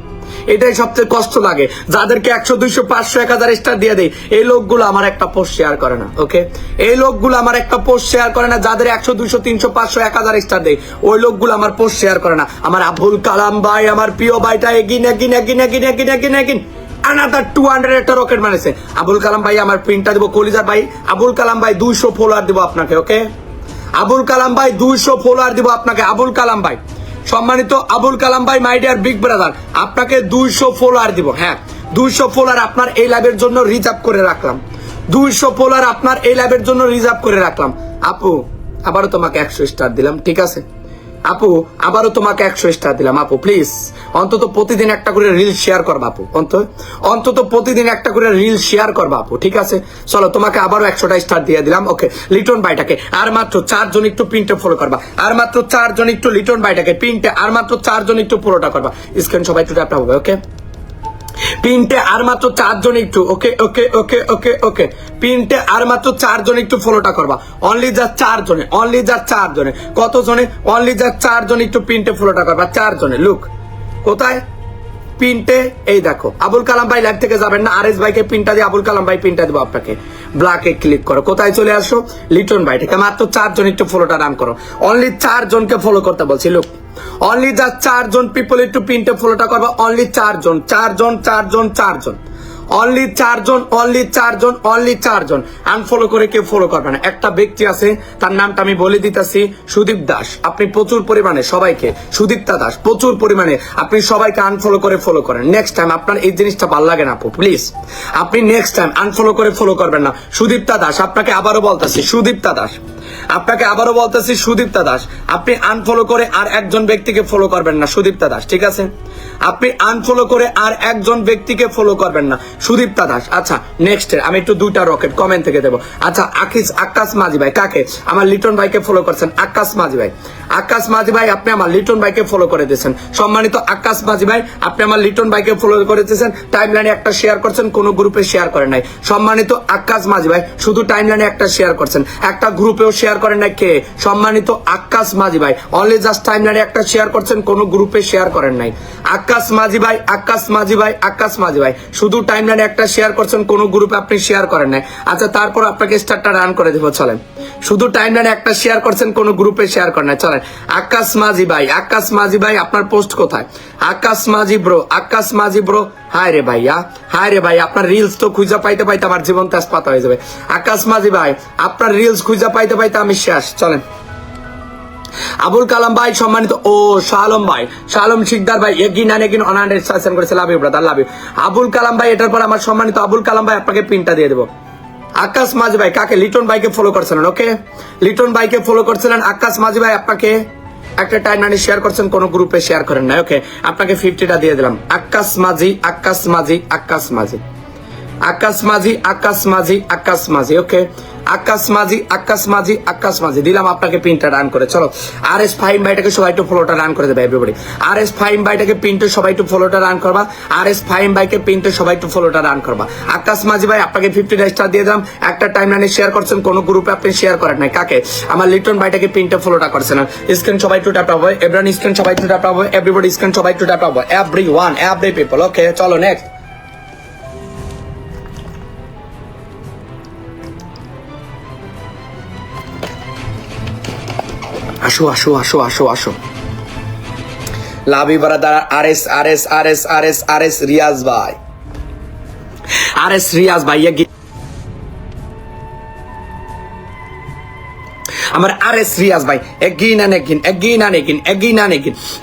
এটাই সবচেয়ে কষ্ট লাগে। যাদেরকে 100 200 500 1000 স্টার দিয়ে দেয় এই লোকগুলো আমার একটা পোস্ট শেয়ার করে না, ওকে? এই লোকগুলো আমার একটা পোস্ট শেয়ার করে না, যাদের 100 200 300 500 1000 স্টার দেয় ওই লোকগুলো আমার পোস্ট শেয়ার করে না। আমার আবুল কালাম ভাই, আমার প্রিয় ভাইটা এগিন আনাদার 200 একটা রকেট মারেছে। আবুল কালাম ভাই আমার প্রিন্টটা দেবো, কলিজার ভাই আবুল কালাম ভাই 200 ফলোয়ার দিব আপনাকে, ওকে? আবুল কালাম ভাই 200 ফলোয়ার দিব আপনাকে, আবুল কালাম ভাই, সম্মানিত আবুল কালাম ভাই, মাই ডিয়ার বিগ ব্রাদার, আপনাকে 200 ফলোয়ার দিব। হ্যাঁ 200 ফলোয়ার আপনার এই লাইভের জন্য রিজার্ভ করে রাখলাম, 200 ফলোয়ার আপনার এই লাইভের জন্য রিজার্ভ করে রাখলাম। আপু আবারও তোমাকে 100 স্টার দিলাম, ঠিক আছে? আপু আবারও তোমাকে 100 স্টার দিলাম। আপু প্লিজ অন্তত প্রতিদিন একটা করে রিল শেয়ার করবা আপু, অন্তত প্রতিদিন একটা করে রিল শেয়ার করবা আপু, ঠিক আছে? চলো তোমাকে আবারও 100টা স্টার দিয়ে দিলাম, ওকে? লিটন ভাইটাকে আর মাত্র 4 জন একটু প্রিন্টে ফলো করবা, আর মাত্র 4 জন একটু লিটন ভাইটাকে প্রিন্টে আর মাত্র 4 জন একটু পুরোটা করবা, স্ক্রিন সবাই একটু ট্যাপ হবে, ওকে? প্রিন্টে আর মাত্র 4 জন একটু, ওকে? প্রিন্টে আর মাত্র 4 জন একটু ফলোটা করবা, অনলি যা 4 জনে, কত জনে? অনলি যা 4 জন একটু প্রিন্টে ফলোটা করবা, 4 জনে। লুক কোথায় প্রিন্টে, এই দেখো আবুল কালাম ভাই লাইভ থেকে যাবেন না, আরএস ভাইকে প্রিন্টটা দিয়ে আবুল কালাম ভাই প্রিন্টটা দেবো আপনাকে, ব্ল্যাকে ক্লিক করো, কোথায় চলে আসো? লিটন ভাই থেকে মাত্র 4 জন একটু ফলোটা রান করো, অনলি 4 জনকে ফলো করতে বলছি। লুক অনলি যা 4 জন পিপল একটু প্রিন্টে ফলোটা করবা, অনলি 4 জন, অনলি 4 জন। আনফলো করে কেউ ফলো করবে না। একটা ব্যক্তি আছে তার নামটা আমি বলে দিতেছি, সুদীপ দাস। আপনি প্রচুর পরিমাণে সবাইকে, সুদীপ্তা দাস, প্রচুর পরিমাণে আপনি সবাইকে আনফলো করে ফলো করেন। নেক্সট টাইম আপনার এই জিনিসটা ভালো লাগে না আপু, প্লিজ আপনি নেক্সট টাইম আনফলো করে ফলো করবেন না। সুদীপ্তা দাস আপনাকে আবারও বলতেছি, সুদীপ্তা দাস আপনি আনফলো করে আর একজন ব্যক্তিকে ফলো করবেন না, সুদীপ্তা দাস, ঠিক আছে? আপনি আনফলো করে আর একজন ব্যক্তিকে ফলো করবেন না, সুদীপ্তা দাস। আচ্ছা নেক্সট আমি একটু 2টা রকেট কমেন্ট থেকে দেবো। আচ্ছা আকাশ মাঝি ভাই, কাকে? আমার লিটন ভাইকে ফলো করছেন, আকাশ মাঝি ভাই আপনি আমার লিটন ভাইকে ফলো করে দিয়েছেন। সম্মানিত আকাশ মাঝি ভাই আপনি আমার লিটন ভাইকে ফলো করে দিয়েছেন, টাইমলাইনে একটা শেয়ার করছেন, কোন গ্রুপে শেয়ার করেন নাই। সম্মানিত আকাশ মাঝি ভাই শুধু টাইমলাইনে একটা শেয়ার করছেন, একটা গ্রুপেও শেয়ার করেন নাই। কে? সম্মানিত আকাশ মাঝি ভাই, অনলি জাস্ট টাইমলাইনে একটা শেয়ার করছেন, কোন গ্রুপে শেয়ার করেন নাই। আকাশ মাঝি ভাই শুধু টাইমলাইনে একটা শেয়ার করছেন, কোন গ্রুপে আপনি শেয়ার করেন নাই। আচ্ছা তারপর আপনাকে স্টারটা রান করে দেবো, চলেন। শুধু টাইমলাইনে একটা শেয়ার করছেন, কোন গ্রুপে শেয়ার করেন নাই, চলেন। আকাশ মাঝি ভাই আপনার পোস্ট কোথায়? আকাশ মাঝি ব্রো হায় রে ভাই আপনার রিলস তো খুঁজে পাইতে আমার জীবন তেজপাতা হয়ে যাবে। আকাশ মাঝি ভাই আপনার রিলস খুঁজে পাইতে আমি শেষ, চলেন। আবুল কালাম ভাই সম্মানিত, ও শালম শিকদার ভাই এগিন অনান্ডেড সাজেশন করেছে, love you brother, love you. Abul Kalam ভাই এটার পর আমার সম্মানিত আবুল কালাম ভাই আপনাকে পিনটা দিয়ে দেবো। আকাশ মাঝি ভাই কাকে? লিটন ভাইকে ফলো করছিলেন, ওকে? লিটন ভাইকে ফলো করছিলেন। আকাশ মাঝি ভাই আপনাকে একটা টাইমলাইনে শেয়ার করছেন, কোন গ্রুপে শেয়ার করেন না, ওকে? আপনাকে 50টা দিয়ে দিলাম। আকাশ মাঝি, ওকে? আকাশ মাঝি দিলাম আপনাকে পিনটা রান করে। চলো আর এস ফাহিম ভাইটাকে সবাই একটু ফলোটা রান করে দেবে এভরিবডি। আর এস ফাহিম ভাইটাকে পিনটা সবাই একটু ফলোটা রান করবা। আর এস ফাহিম ভাইকে পিনটা সবাই একটু ফলোটা রান করবা। আকাশ মাঝি ভাই আপনাকে 50 স্টার দিয়ে দিলাম। একটা টাইম লাইনে শেয়ার করছেন, কোন গ্রুপে আপনি শেয়ার করেন নাই। কাকে? আমার লিটন ভাইটাকে পিনটা ফলোটা করছেন। স্ক্রিন সবাই একটু ট্যাপ হবে, এভরিওয়ান স্ক্রিন সবাই একটু ট্যাপ হবে, এভরিবডি স্ক্রিন সবাই একটু ট্যাপ হবে, এভরিওয়ান এভরি পিপল। ওকে চলো নেক্সট। আসো লাভি ব্রাদার আর এস রিয়াজ ভাই, আমার আর এস রিয়াজ ভাই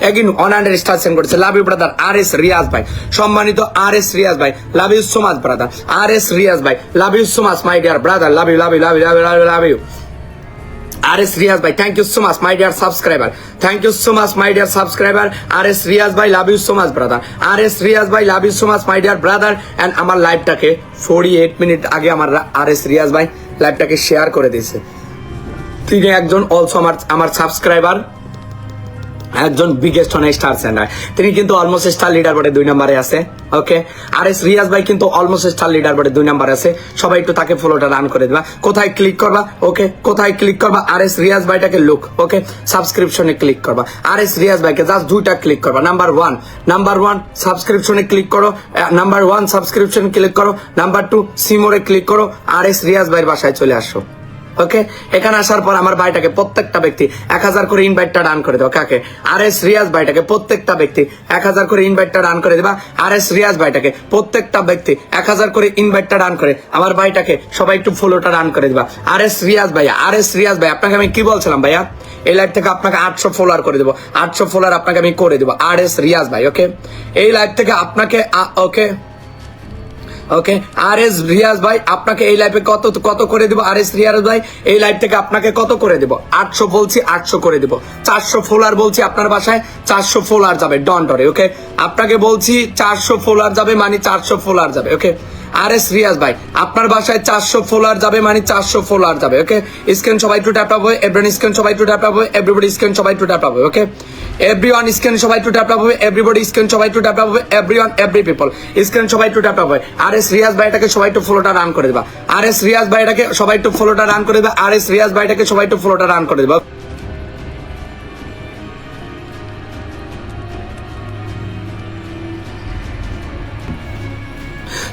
এগিন 100 স্টার সেন্ড করেছে। Love you brother R S Riyaz ভাই, সম্মানিত আর এস রিয়াজ ভাই, love you so much brother. R S Riyaz ভাই, love you so much my dear brother, love you R S Riyaz ভাই, thank you so much my dear subscriber, thank you so much my dear subscriber. R S Riyaz ভাই, love you so much brother. R S Riyaz ভাই, love you so much my dear brother. And আমার লাইভটাকে 48 minute আগে আমার আর S Riyaz ভাই লাইভটাকে share করে দিয়েছে। তিনি একজন অলসো আমার সাবস্ক্রাইবার, একজন বিগেস্ট অন স্টার সেন্ডার। তিনি কিন্তু অলমোস্ট স্টার লিডার বোর্ডে 2 নম্বরে আছে। ওকে আর এস রিয়াজ ভাই কিন্তু অলমোস্ট স্টার লিডার বোর্ডে 2 নম্বরে আছে। সবাই একটু তাকে ফলোটা রান করে দিবা। কোথায় ক্লিক করবা? ওকে কোথায় ক্লিক করবা? আর এস রিয়াজ ভাইটাকে লুক, ওকে সাবস্ক্রিপশনে ক্লিক করবা। আর এস রিয়াজ ভাইকে জাস্ট 2টা ক্লিক করবা। নাম্বার ওয়ান সাবস্ক্রিপশনে ক্লিক করো, নাম্বার 1 সাবস্ক্রিপশন ক্লিক করো, নাম্বার 2 সিমোরে ক্লিক করো, আর এস রিয়াজ ভাইয়ের বাসায় চলে আসো। ওকে এখানে আসার পর আমার ভাইটাকে প্রত্যেকটা ব্যক্তি 1000 করে ইনভাইটটা ডান করে দেবো। কাকে? আর এস রিয়াজ ভাইটাকে প্রত্যেকটা ব্যক্তি 1000 করে ইনভাইটটা ডান করে দেবা। আর এস রিয়াজ ভাইটাকে প্রত্যেকটা ব্যক্তি 1000 করে ইনভাইটটা ডান করে আমার ভাইটাকে সবাই একটু ফলোটা ডান করে দিবা। আর এস রিয়াজ ভাই আপনাকে আমি কি বলছিলাম ভাইয়া? এই লাইভ থেকে আপনাকে 800 ফলোয়ার করে দেবো, 800 ফলোয়ার আপনাকে আমি করে দেবো। আর এস রিয়াজ ভাই ওকে এই লাইভ থেকে আপনাকে ওকে আর এস রিয়াজ ভাই আপনাকে এই লাইভে কত করে দিব? আর এস রিয়াজ ভাই এই লাইভ থেকে আপনাকে কত করে দিব? 800 বলছি, 800 করে দিব। 400 ফলোয়ার বলছি আপনার বাসায় 400 ফলোয়ার যাবে ডন ডরে। ওকে আপনাকে বলছি 400 ফলোয়ার যাবে মানে 400 ফলোয়ার যাবে। ওকে আর এস রিয়াজ ভাই আপনার বাসায় 400 ফলোয়ার যাবে মানে 400 ফলোয়ার যাবে। ওকে স্ক্রিন সবাই একটু ট্যাপ হবে, এভরিওয়ান স্ক্রিন সবাই একটু ট্যাপ হবে, এভরিবডি স্ক্রিন সবাই একটু ট্যাপ হবে। ওকে এভরিওয়ান স্ক্রিন সবাই একটু ট্যাপ হবে, এভরিবডি স্ক্রিন সবাই একটু ট্যাপ হবে, এভরিওয়ান এভরি পিপল স্ক্রিন সবাই একটু ট্যাপ হবে। আর এস রিয়াজ ভাইটাকে সবাই একটু ফলোটা রান করে দিবা। আর এস রিয়াজ ভাইটাকে সবাই একটু ফলোটা রান করে দিবা। আর এস রিয়াজ ভাইটাকে সবাই একটু ফলোটা রান করে দিবা।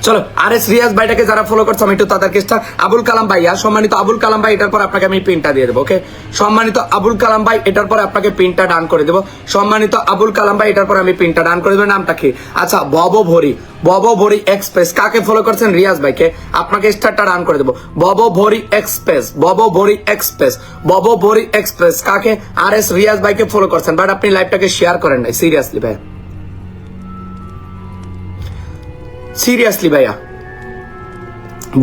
চলো আর এস রিয়াজ ভাইটাকে যারা ফলো করছে আমি একটু তাদেরকে আবুল কালাম ভাইয়া, সম্মানিত আবুল কালাম ভাই, এটার পর আপনাকে আমি পিনটা দিয়ে দেবো। ওকে সম্মানিত আবুল কালাম ভাই এটার পর আপনাকে পিনটা ডান করে দেবো। সম্মানিত আবুল কালাম ভাই এটার পর আমি পিনটা ডান করে দেবো। নামটা কি? আচ্ছা বব ভরি এক্সপ্রেস। কাকে ফলো করছেন? রিয়াজ ভাইকে। আপনাকে স্টারটা ডান করে দেবো। বব ভরি এক্সপ্রেস কাকে? আর এস রিয়াজ ভাইকে ফলো করছেন, বাট আপনি লাইভটাকে শেয়ার করেন নাই। সিরিয়াসলি ভাইয়া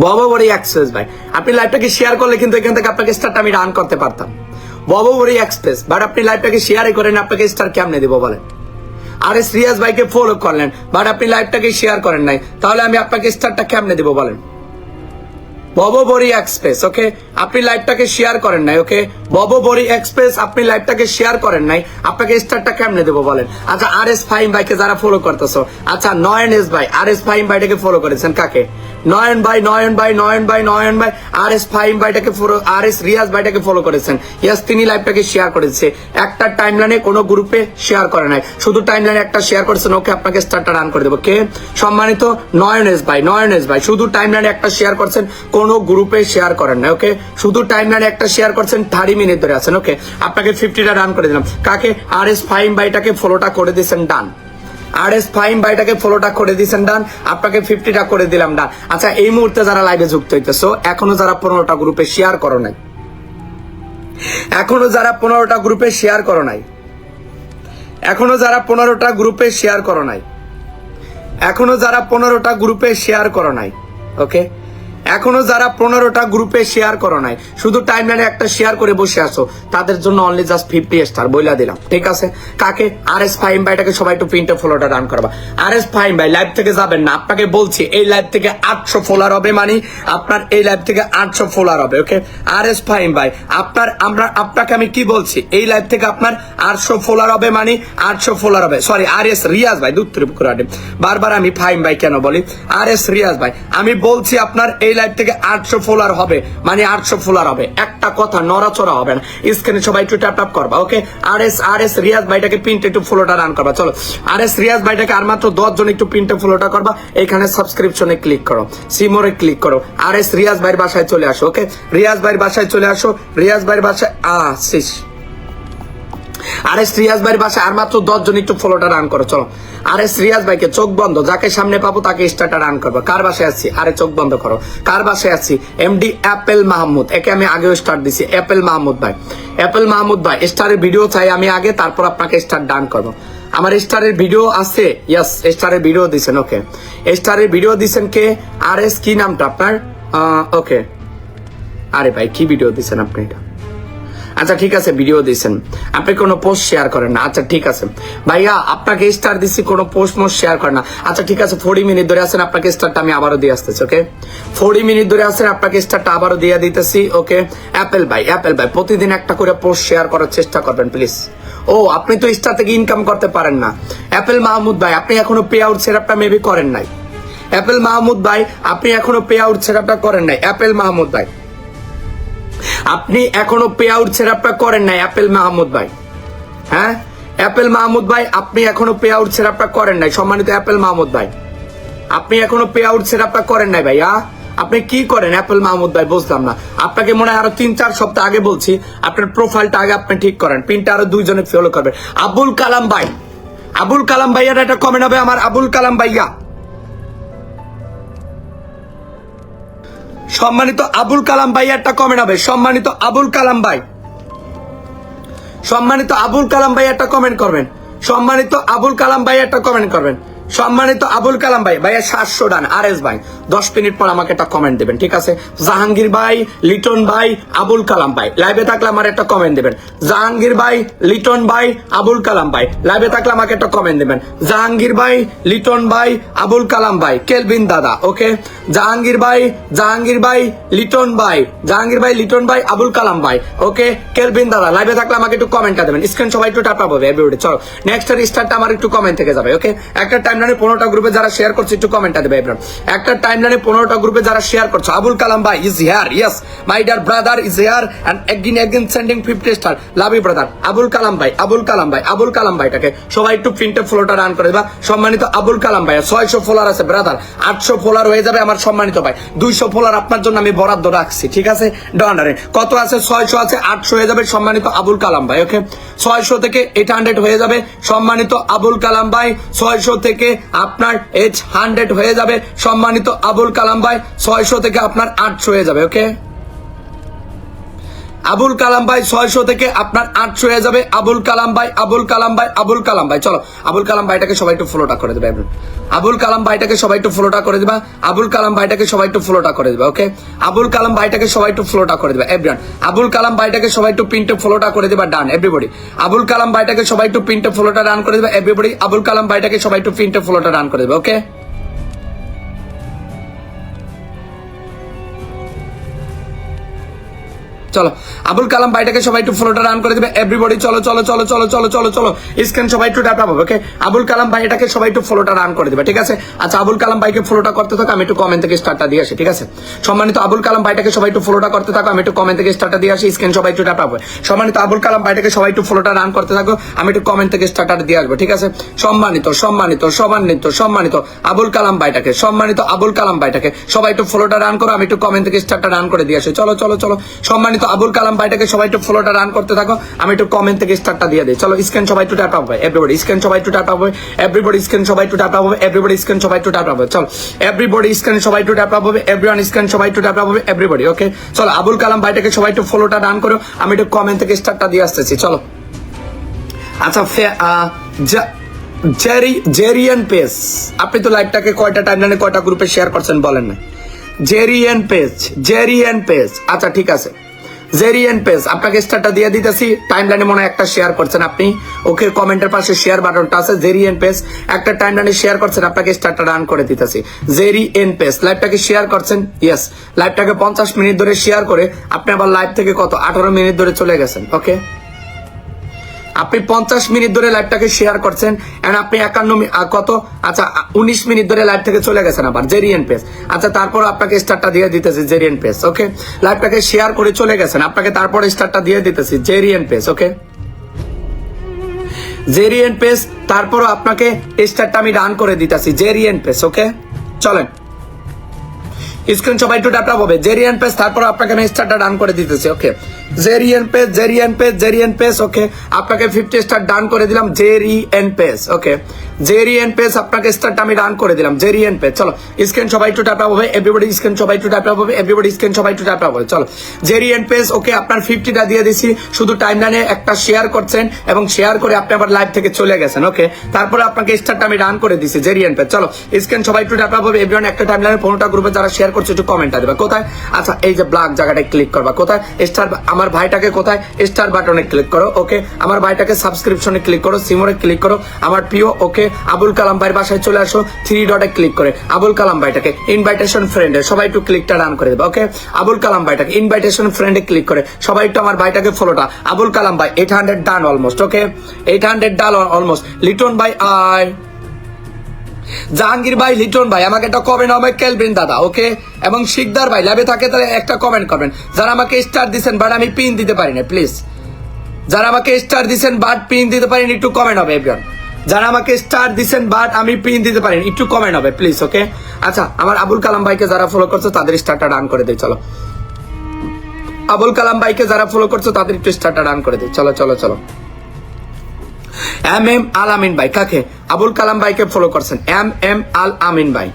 বব ভরি এক্সপ্রেস ভাই আপনি লাইভটাকে শেয়ার করলে কিন্তু এখান থেকে আপনাকে স্টারটা আমি রান করতে পারতাম। বব ভরি এক্সপ্রেস, বাট আপনি লাইভটাকে শেয়ারই করেন, আপনাকে স্টার কেমনে দেবো বলেন? আর এস রিয়াজ ভাইকে ফলো করলেন, বাট আপনি লাইভটাকে শেয়ার করেন নাই, তাহলে আমি আপনাকে স্টারটা কেমনে দেবো বলেন? বববরি এক্সপ্রেস ওকে আপনি লাইভটাকে শেয়ার করেন নাই। ওকে বববরি এক্সপ্রেস আপনি লাইভটাকে শেয়ার করেন নাই, আপনাকে স্টারটা কেমনে দেবো বলেন? আচ্ছা আর এস ফাহিম ভাইকে যারা ফলো করতেছো, আচ্ছা নয়ন এস ভাই আর এস ফাহিম ভাইটাকে ফলো করেছেন। কাকে? নয়ন ভাই আর এস ফাহিম ভাইটাকে আর এস রিয়াজ ভাইটাকে ফলো করেছেন। ইয়েস তিনি লাইভটাকে শেয়ার করেছে, একটা টাইমলাইনে কোনো গ্রুপে শেয়ার করে নাই, শুধু টাইমলাইনে একটা শেয়ার করেছেন। ওকে আপনাকে স্টারটা রান করে দেবো। কে? সম্মানিত নয়ন এস ভাই শুধু টাইমলাইনে একটা শেয়ার করছেন, কোনো গ্রুপে শেয়ার করেন না। ওকে শুধু টাইমলাইনে একটা শেয়ার করছেন, 30 মিনিট ধরে আছেন। ওকে আপনাকে 50টা রান করে দিলাম। কাকে? আর এস ফাহিম ভাইটাকে ফলোটা করে দিয়েছেন ডান। আর এস ফাহিম ভাইটাকে ফলোটা করে দিয়েছেন ডান, আপনাকে 50টা করে দিলাম ডান। আচ্ছা এই মুহূর্তে যারা লাইভে যুক্ত হইতেছো, এখনো যারা 15টা গ্রুপে শেয়ার করো নাই, এখনো যারা 15টা গ্রুপে শেয়ার করো নাই, এখনো যারা 15টা গ্রুপে শেয়ার করো নাই, এখনো যারা 15টা গ্রুপে শেয়ার করো নাই, ওকে এখনো যারা 15টা গ্রুপে শেয়ার করো নাই, শুধু টাইমলাইনে একটা শেয়ার করে বসে আছো, তাদের জন্য অনলি জাস্ট 50 স্টার বইলা দিলাম, ঠিক আছে? কাকে? RS ফাহিম ভাইটাকে সবাই একটু প্রিন্টে ফলোটা ডান করবা। RS ফাহিম ভাই লাইভ থেকে যাবেন না, আপনাকে বলছি এই লাইভ থেকে 800 ফলোয়ার হবে, মানে আপনার এই লাইভ থেকে 800 ফলোয়ার হবে, ওকে? RS ফাহিম ভাই আপনাকে আমি কি বলছি, এই লাইভ থেকে আপনার 800 ফলোয়ার হবে, মানে 800 ফলোয়ার হবে। সরি, RS রিয়াজ ভাই, বারবার আমি ফাহিম ভাই কেন বলি? RS রিয়াজ ভাই, আমি বলছি আপনার এই লাইভ থেকে 800 ফলোয়ার হবে, মানে 800 ফলোয়ার হবে, একটা কথা নড়াচড়া হবে না। স্ক্রিনে সবাই একটু ট্যাপ ট্যাপ করবা, ওকে? RS রিয়াজ ভাইটাকে প্রিন্টে একটু ফলোটা রান করবা। চলো, RS রিয়াজ ভাইটাকে আর মাত্র 10 জন একটু প্রিন্টে ফলোটা করবা। এখানে সাবস্ক্রিপশনে ক্লিক করো, সিমোরে ক্লিক করো, RS রিয়াজ ভাইয়ের বাসায় চলে আসো, ওকে? রিয়াজ ভাইয়ের বাসায় চলে আসো, রিয়াজ ভাইয়ের বাসায় শেষ। RS রিয়াজ ভাইয়ের বাসায় আর মাত্র 10 জন একটু ফলোটা রান করো। চলো, RS রিয়াজ ভাইকে চোখ বন্ধ, যাকে সামনে পাবো তাকে স্টারটা রান করবো। কার বাসায় আছি? আরে চোখ বন্ধ করো। কার বাসায় আছি? MD অ্যাপেল মাহমুদ, একে আমি আগেও স্টার দিছি। অ্যাপেল মাহমুদ ভাই, অ্যাপেল মাহমুদ ভাই, স্টারের ভিডিও চাই আমি আগে, তারপর আপনাকে স্টার ডান করবো। আমার স্টারের ভিডিও আছে? ইয়েস, স্টারের ভিডিও দিছেন, ওকে? স্টারের ভিডিও দিছেন কে? RS কি নামটা আপনার? ওকে। আরে ভাই কি ভিডিও দিছেন আপনি? এটা আচ্ছা ঠিক আছে, ভিডিও দিয়েছেন, আপনি কোনো পোস্ট শেয়ার করেন না। আচ্ছা ঠিক আছে ভাইয়া, আপনাকে স্টার দিচ্ছি, কোনো পোস্ট মোস্ট শেয়ার করেন না। আচ্ছা ঠিক আছে, 40 মিনিট ধরে আছেন, আপনাকে স্টারটা আমি আবারও দিয়ে আসতেছি, ওকে? 40 মিনিট ধরে আছেন, আপনাকে স্টারটা আবারও দিয়ে দিতেছি, ওকে? অ্যাপেল ভাই প্রতিদিন একটা করে পোস্ট শেয়ার করার চেষ্টা করবেন প্লিজ। ও, আপনি তো স্টার থেকে ইনকাম করতে পারেন না। অ্যাপেল মাহমুদ ভাই, আপনি এখনো পে আউট সেটআপটা মেবি করেন নাই। অ্যাপেল মাহমুদ ভাই, আপনি এখনো পে আউট সেটআপটা করেন নাই। অ্যাপেল মাহমুদ ভাই, আপনি এখনো পে আউট সেটআপটা করেন নাই। অ্যাপেল মাহমুদ ভাই, হ্যাঁ অ্যাপেল মাহমুদ ভাই, আপনি এখনো পে আউট সেটআপটা করেন নাই। সম্মানিত অ্যাপেল মাহমুদ ভাই, আপনি এখনো পে আউট সেটআপটা করেন নাই ভাই। আপনি কি করেন অ্যাপেল মাহমুদ ভাই? বুঝলাম না। আপনাকে মনে হয় আরো 3-4 সপ্তাহ আগে বলছি, আপনার প্রোফাইলটা আগে আপনি ঠিক করেন, পিনটা আরো 2 জনে ফলো করবেন। আবুল কালাম ভাই, আবুল কালাম ভাইয়ার একটা কমেন্ট হবে আমার। আবুল কালাম ভাইয়া, সম্মানিত আবুল কালাম ভাই একটা কমেন্ট হবে। সম্মানিত আবুল কালাম ভাই, সম্মানিত আবুল কালাম ভাই একটা কমেন্ট করবেন। সম্মানিত আবুল কালাম ভাই একটা কমেন্ট করবেন। সম্মানিত আবুল কালাম ভাই, ভাইয়া 700 ডান। RS ভাই 10 মিনিট পর আমাকে একটা কমেন্ট দেবেন, ঠিক আছে? জাহাঙ্গীর ভাই, লিটন ভাই, আবুল কালাম ভাই লাইভে থাকলে আমার একটা কমেন্ট দেবেন। জাহাঙ্গীর ভাই, লিটন ভাই, আবুল কালাম ভাই লাইভে থাকলে আমাকে একটা কমেন্ট দেবেন। জাহাঙ্গীর ভাই, লিটন ভাই, আবুল কালাম ভাই, কেলভিন দাদা, ওকে? জাহাঙ্গীর ভাই, জাহাঙ্গীর ভাই, লিটন ভাই, জাহাঙ্গীর ভাই, লিটন ভাই, আবুল কালাম ভাই, ওকে? কেলভিন দাদা লাইভে থাকলে আমাকে একটু কমেন্টটা দেবেন। স্ক্রিন সবাই একটু টাটা পাবে এভরিবডি। চলো, নেক্সট স্টারটা আমার একটু কমেন্ট থেকে যাবে, ওকে? একটা টাইমলাইনে 15টা গ্রুপে যারা শেয়ার করছে একটু কমেন্টটা দেবে এভরিওয়ান। একটা টাইমলাইনে 15টা গ্রুপে যারা শেয়ার করছে, আবুল কালাম ভাই is here, yes my dear brother is here and again sending 50 star, love you brother. Abul Kalam ভাই, আবুল কালাম ভাই, আবুল কালাম ভাইটাকে সবাই একটু প্রিন্টে ফলোটা রান করে দেবা। সম্মানিত আবুল কালাম ভাই, 600 ফলোয়ার আছে ব্রাদার, 800 ফলোয়ার হয়ে যাবে আমার সম্মানিত ভাই। 200 ফলোয়ার আপনার জন্য আমি বরাদ্দ রাখছি, ঠিক আছে? ডনারে কত আছে? 600 আছে, 800 হয়ে যাবে সম্মানিত আবুল কালাম ভাই, ওকে? 600 থেকে 800 হয়ে যাবে সম্মানিত আবুল কালাম ভাই। 600 থেকে আপনার 800 হয়ে যাবে সম্মানিত আবুল কালাম ভাই। 600 থেকে আপনার 800 হয়ে যাবে, ওকে? আবুল কালাম ভাই 600 থেকে আপনার 800 হয়ে যাবে। আবুল কালাম ভাই, আবুল কালাম ভাই, আবুল কালাম ভাই, চলো আবুল কালাম ভাইটাকে সবাই একটু ফলোটা করে দেবে। আবুল কালাম ভাইটাকে সবাই একটু ফলোটা করে দিবা। আবুল কালাম ভাইটাকে সবাই একটু ফলোটা করে দিবা, ওকে? আবুল কালাম ভাইটাকে সবাই একটু ফলোটা করে দিবা এভরিওয়ান। আবুল কালাম ভাইটাকে সবাই একটু পিনটে ফলোটা করে দিবা, ডান এভরিবডি। আবুল কালাম ভাইটাকে সবাই একটু পিনটে ফলোটা রান করে দিবা এভরিবডি। আবুল কালাম ভাইটাকে সবাই একটু পিনটে ফলোটা রান করে দিবা, ওকে? চলো, আবুল কালাম ভাইটাকে সবাই একটু ফলোটা রান করে দিবে এভরিবডি। চলো চলো চলো চলো চলো চলো চলো, স্ক্রিন সবাই একটু ট্যাপ হবে, ওকে? আবুল কালাম ভাইটাকে সবাই একটু ফলোটা রান করে দিবে, ঠিক আছে? আচ্ছা, আবুল কালাম ভাইকে ফলোটা করতে থাকো, আমি একটু কমেন্ট থেকে স্টারটা দিয়ে আসি, ঠিক আছে? সম্মানিত আবুল কালাম ভাইটাকে সবাই একটু ফলোটা করতে থাকো, আমি একটু কমেন্ট থেকে স্টারটা দিয়ে আসি। স্ক্রিন সবাই একটু ট্যাপ হবে। সম্মানিত আবুল কালাম ভাইটাকে সবাই একটু ফলোটা রান করতে থাকো, আমি একটু কমেন্ট থেকে স্টারটা দিয়ে আসবো, ঠিক আছে? সম্মানিত সম্মানিত সম্মানিত সম্মানিত আবুল কালাম ভাইটাকে, সম্মানিত আবুল কালাম ভাইটাকে সবাই একটু ফলোটা রান করো, আমি একটু কমেন্ট থেকে স্টারটা রান করে দিয়ে আসি। চলো চলো চলো, সম্মানিত আবুল কালাম ভাইটাকে সবাই একটু ফলোটা রান করতে থাকো, আমি একটু কমেন্ট থেকে স্টারটা দিয়ে দিই। চলো, স্ক্রিন সবাই একটু ট্যাপ হবে এভরিবডি। স্ক্রিন সবাই একটু ট্যাপ হবে এভরিবডি। স্ক্রিন সবাই একটু ট্যাপ হবে এভরিবডি। স্ক্রিন সবাই একটু ট্যাপ হবে। চলো এভরিবডি, স্ক্রিন সবাই একটু ট্যাপ হবে এভরিওয়ান। স্ক্রিন সবাই একটু ট্যাপ হবে এভরিবডি, ওকে? চলো, আবুল কালাম ভাইটাকে সবাই একটু ফলোটা রান করো, আমি একটু কমেন্ট থেকে স্টারটা দিয়ে আসতেছি। চলো, আচ্ছা জেরিয়ান পেস, আপনি তো লাইভটাকে কয়টা টাইমলাইনে কয়টা গ্রুপে শেয়ার করছেন বলেন না? জেরিয়ান পেজ আচ্ছা ঠিক আছে জেরিয়ান পেজ আপনাকে স্টারটা দিয়ে দিতেছি টাইমলাইনে মনে হয় একটা শেয়ার করছেন আপনি ওকে কমেন্টের পাশে শেয়ার বাটনটা আছে জেরিয়ান পেজ একটা টাইমলাইনে শেয়ার করছেন আপনাকে স্টারটা রান করে দিতেছি জেরিয়ান পেজ লাইভটাকে শেয়ার করছেন ইয়েস লাইভটাকে 50 মিনিট ধরে শেয়ার করে আপনি আবার লাইভ থেকে কত 18 মিনিট ধরে চলে গেছেন ওকে আপনি 50 মিনিট ধরে লাইভটাকে শেয়ার করছেন এন্ড আপনি 51 কত আচ্ছা 19 মিনিট ধরে লাইভ থেকে চলে গেছেন আবার জেরিয়ান পেজ আচ্ছা তারপর আপনাকে স্টারটা দিয়ে দিতেছি জেরিয়ান পেজ ওকে লাইভটাকে শেয়ার করে চলে গেছেন আপনাকে তারপর স্টারটা দিয়ে দিতেছি জেরিয়ান পেজ ওকে জেরিয়ান পেজ তারপর আপনাকে স্টারটা আমি রান করে দিতেছি জেরিয়ান পেজ ওকে চলেন স্ক্রিন সবাই একটু ট্যাপ হবে জেরিয়ান পেজ তারপর আপনাকে আমি স্টারটা ডান করে দিতেছি ওকে জেরিয়ান পেজ ওকে আপনাকে 50 স্টার ডান করে দিলাম জেরিয়ান পেজ ওকে জেরিয়ান পেজ আপনাকে স্টারটা আমি ডান করে দিলাম জেরিয়ান পেজ চলো স্ক্রিন সবাই একটু ট্যাপ হবে এভরিবডি স্ক্রিন সবাই একটু ট্যাপ হবে এভরিবডি স্ক্রিন সবাই একটু ট্যাপ হবে চলো জেরিয়ান পেজ ওকে আপনার 50টা দিয়ে দিছি শুধু টাইমলাইনে একটা শেয়ার করছেন এবং শেয়ার করে আপনি আবার লাইভ থেকে চলে গেছেন ওকে তারপরে আপনাকে স্টারটা আমি ডান করে দিছি জেরিয়ান পেজ চলো স্ক্রিন সবাই একটু ট্যাপ হবে এভরিওয়ান একটা টাইমলাইনে 15টা গ্রুপে যারা শেয়ার করছে একটু কমেন্টটা দিবা কোথায় আচ্ছা এই যে ব্ল্যাক জায়গাটায় ক্লিক করবা কোথায় স্টার আমার ভাইটাকে কোথায় স্টার বাটনে ক্লিক করো ওকে আমার ভাইটাকে সাবস্ক্রিপশনে ক্লিক করো সিমোরে ক্লিক করো আমার প্রিয় ওকে আবুল কালাম ভাইয়ের বাসায় চলে আসো 3 ডটে ক্লিক করে আবুল কালাম ভাইটাকে ইনভাইটেশন ফ্রেন্ডে সবাই একটু ক্লিকটা রান করে দেবে ওকে আবুল কালাম ভাইটাকে ইনভাইটেশন ফ্রেন্ডে ক্লিক করে সবাই একটু আমার ভাইটাকে ফলোটা আবুল কালাম ভাই 800 ডান অলমোস্ট ওকে 800 ডান অলমোস্ট লিটন ভাই আয় জাহাঙ্গীর ভাই লিটন ভাই আমাকে একটা কমেন্ট হবে কেলভিন দাদা ওকে এবং শিকদার ভাই লাইভে থাকে তাহলে একটা কমেন্ট করবেন যারা আমাকে স্টার দিবেন বাট আমি পিন দিতে পারি না প্লিজ যারা আমাকে স্টার দিবেন বাট পিন দিতে পারেন একটু কমেন্ট হবে এভরিওয়ান যারা আমাকে স্টার দিবেন বাট আমি পিন দিতে পারি একটু কমেন্ট হবে প্লিজ ওকে আচ্ছা আমার আবুল কালাম ভাইকে যারা ফলো করছে তাদের স্টারটা ডান করে দেই চলো আবুল কালাম ভাইকে যারা ফলো করছে তাদের একটু স্টারটা ডান করে দেই চলো চলো চলো এম আল আমিন ভাই কাকে আবুল কালাম ভাইকে ফলো করছেন এম আল আমিন ভাই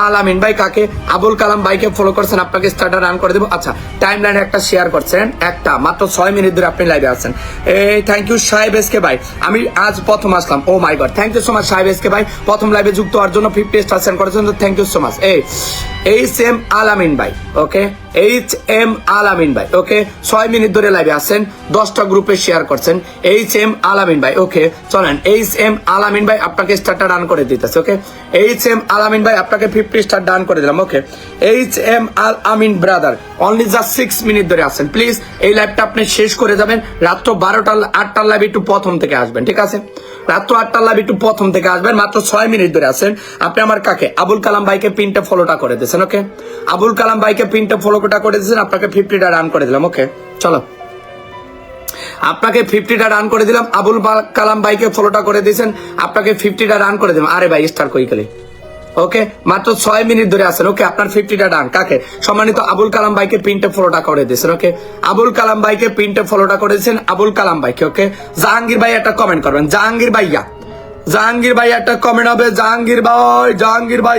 আল আমিন ভাই কাকে আবুল কালাম ভাইকে ফলো করছেন আপনাকে স্টারটা রান করে দেবো আচ্ছা টাইমলাইনে একটা শেয়ার করছেন একটা মাত্র 6 মিনিট ধরে আপনি লাইভে আছেন এই থ্যাংক ইউ সাহেব এসকে ভাই আমি আজ প্রথম আসলাম oh my god thank you so much সাহেব এসকে ভাই প্রথম লাইভে যুক্ত হওয়ার জন্য 50 স্টার সেন্ড করেছেন তো thank you so much HM. Al Amin ভাই ওকে এইচ.এম. আল আমিন ভাই ওকে 6 মিনিট ধরে লাইভে আছেন 10টা গ্রুপে শেয়ার করছেন এইচ.এম. আল আমিন ভাই ওকে চলেন এইচ.এম. আল আমিন ভাই আপনাকে স্টারটা ডান করে দিতেছে ওকে এইচ.এম. আল আমিন ভাই আপনাকে 50 স্টার ডান করে দিলাম ওকে এইচ.এম. আল আমিন ব্রাদার অনলি জাস্ট 6 মিনিট ধরে আছেন প্লিজ এই লাইভটা আপনি শেষ করে যাবেন রাত 8টার লাইভ একটু প্রথম থেকে আসবেন ঠিক আছে রাত 8টার লাইভ একটু প্রথম থেকে আসবেন মাত্র 6 মিনিট ধরে আছেন আপনি আমার কাকে আবুল কালাম ভাইকে পিনটা ফলোটা করে দিয়েছেন ওকে আবুল কালাম ভাইকে পিনটা ফলোটা করে দিয়েছেন আপনাকে 50টা রান করে দিলাম ওকে চলো আপনাকে 50টা রান করে দিলাম আবুল কালাম ভাইকে ফলোটা করে দিয়েছেন আপনাকে 50টা রান করে দিলাম আরে ভাই স্টার কই গেলে ওকে মাত্র 6 মিনিট ধরে আছেন ওকে আপনার 50টা ডান কাকে সম্মানিত আবুল কালাম ভাইকে পিনটা ফলোটা করে দিয়েছেন ওকে আবুল কালাম ভাইকে পিনটা ফলোটা করে দিয়েছেন আবুল কালাম ভাইকে ওকে জাহাঙ্গীর ভাই একটা কমেন্ট করবেন জাহাঙ্গীর ভাইয়া জাহাঙ্গীর ভাই একটা কমেন্ট হবে জাহাঙ্গীর ভাই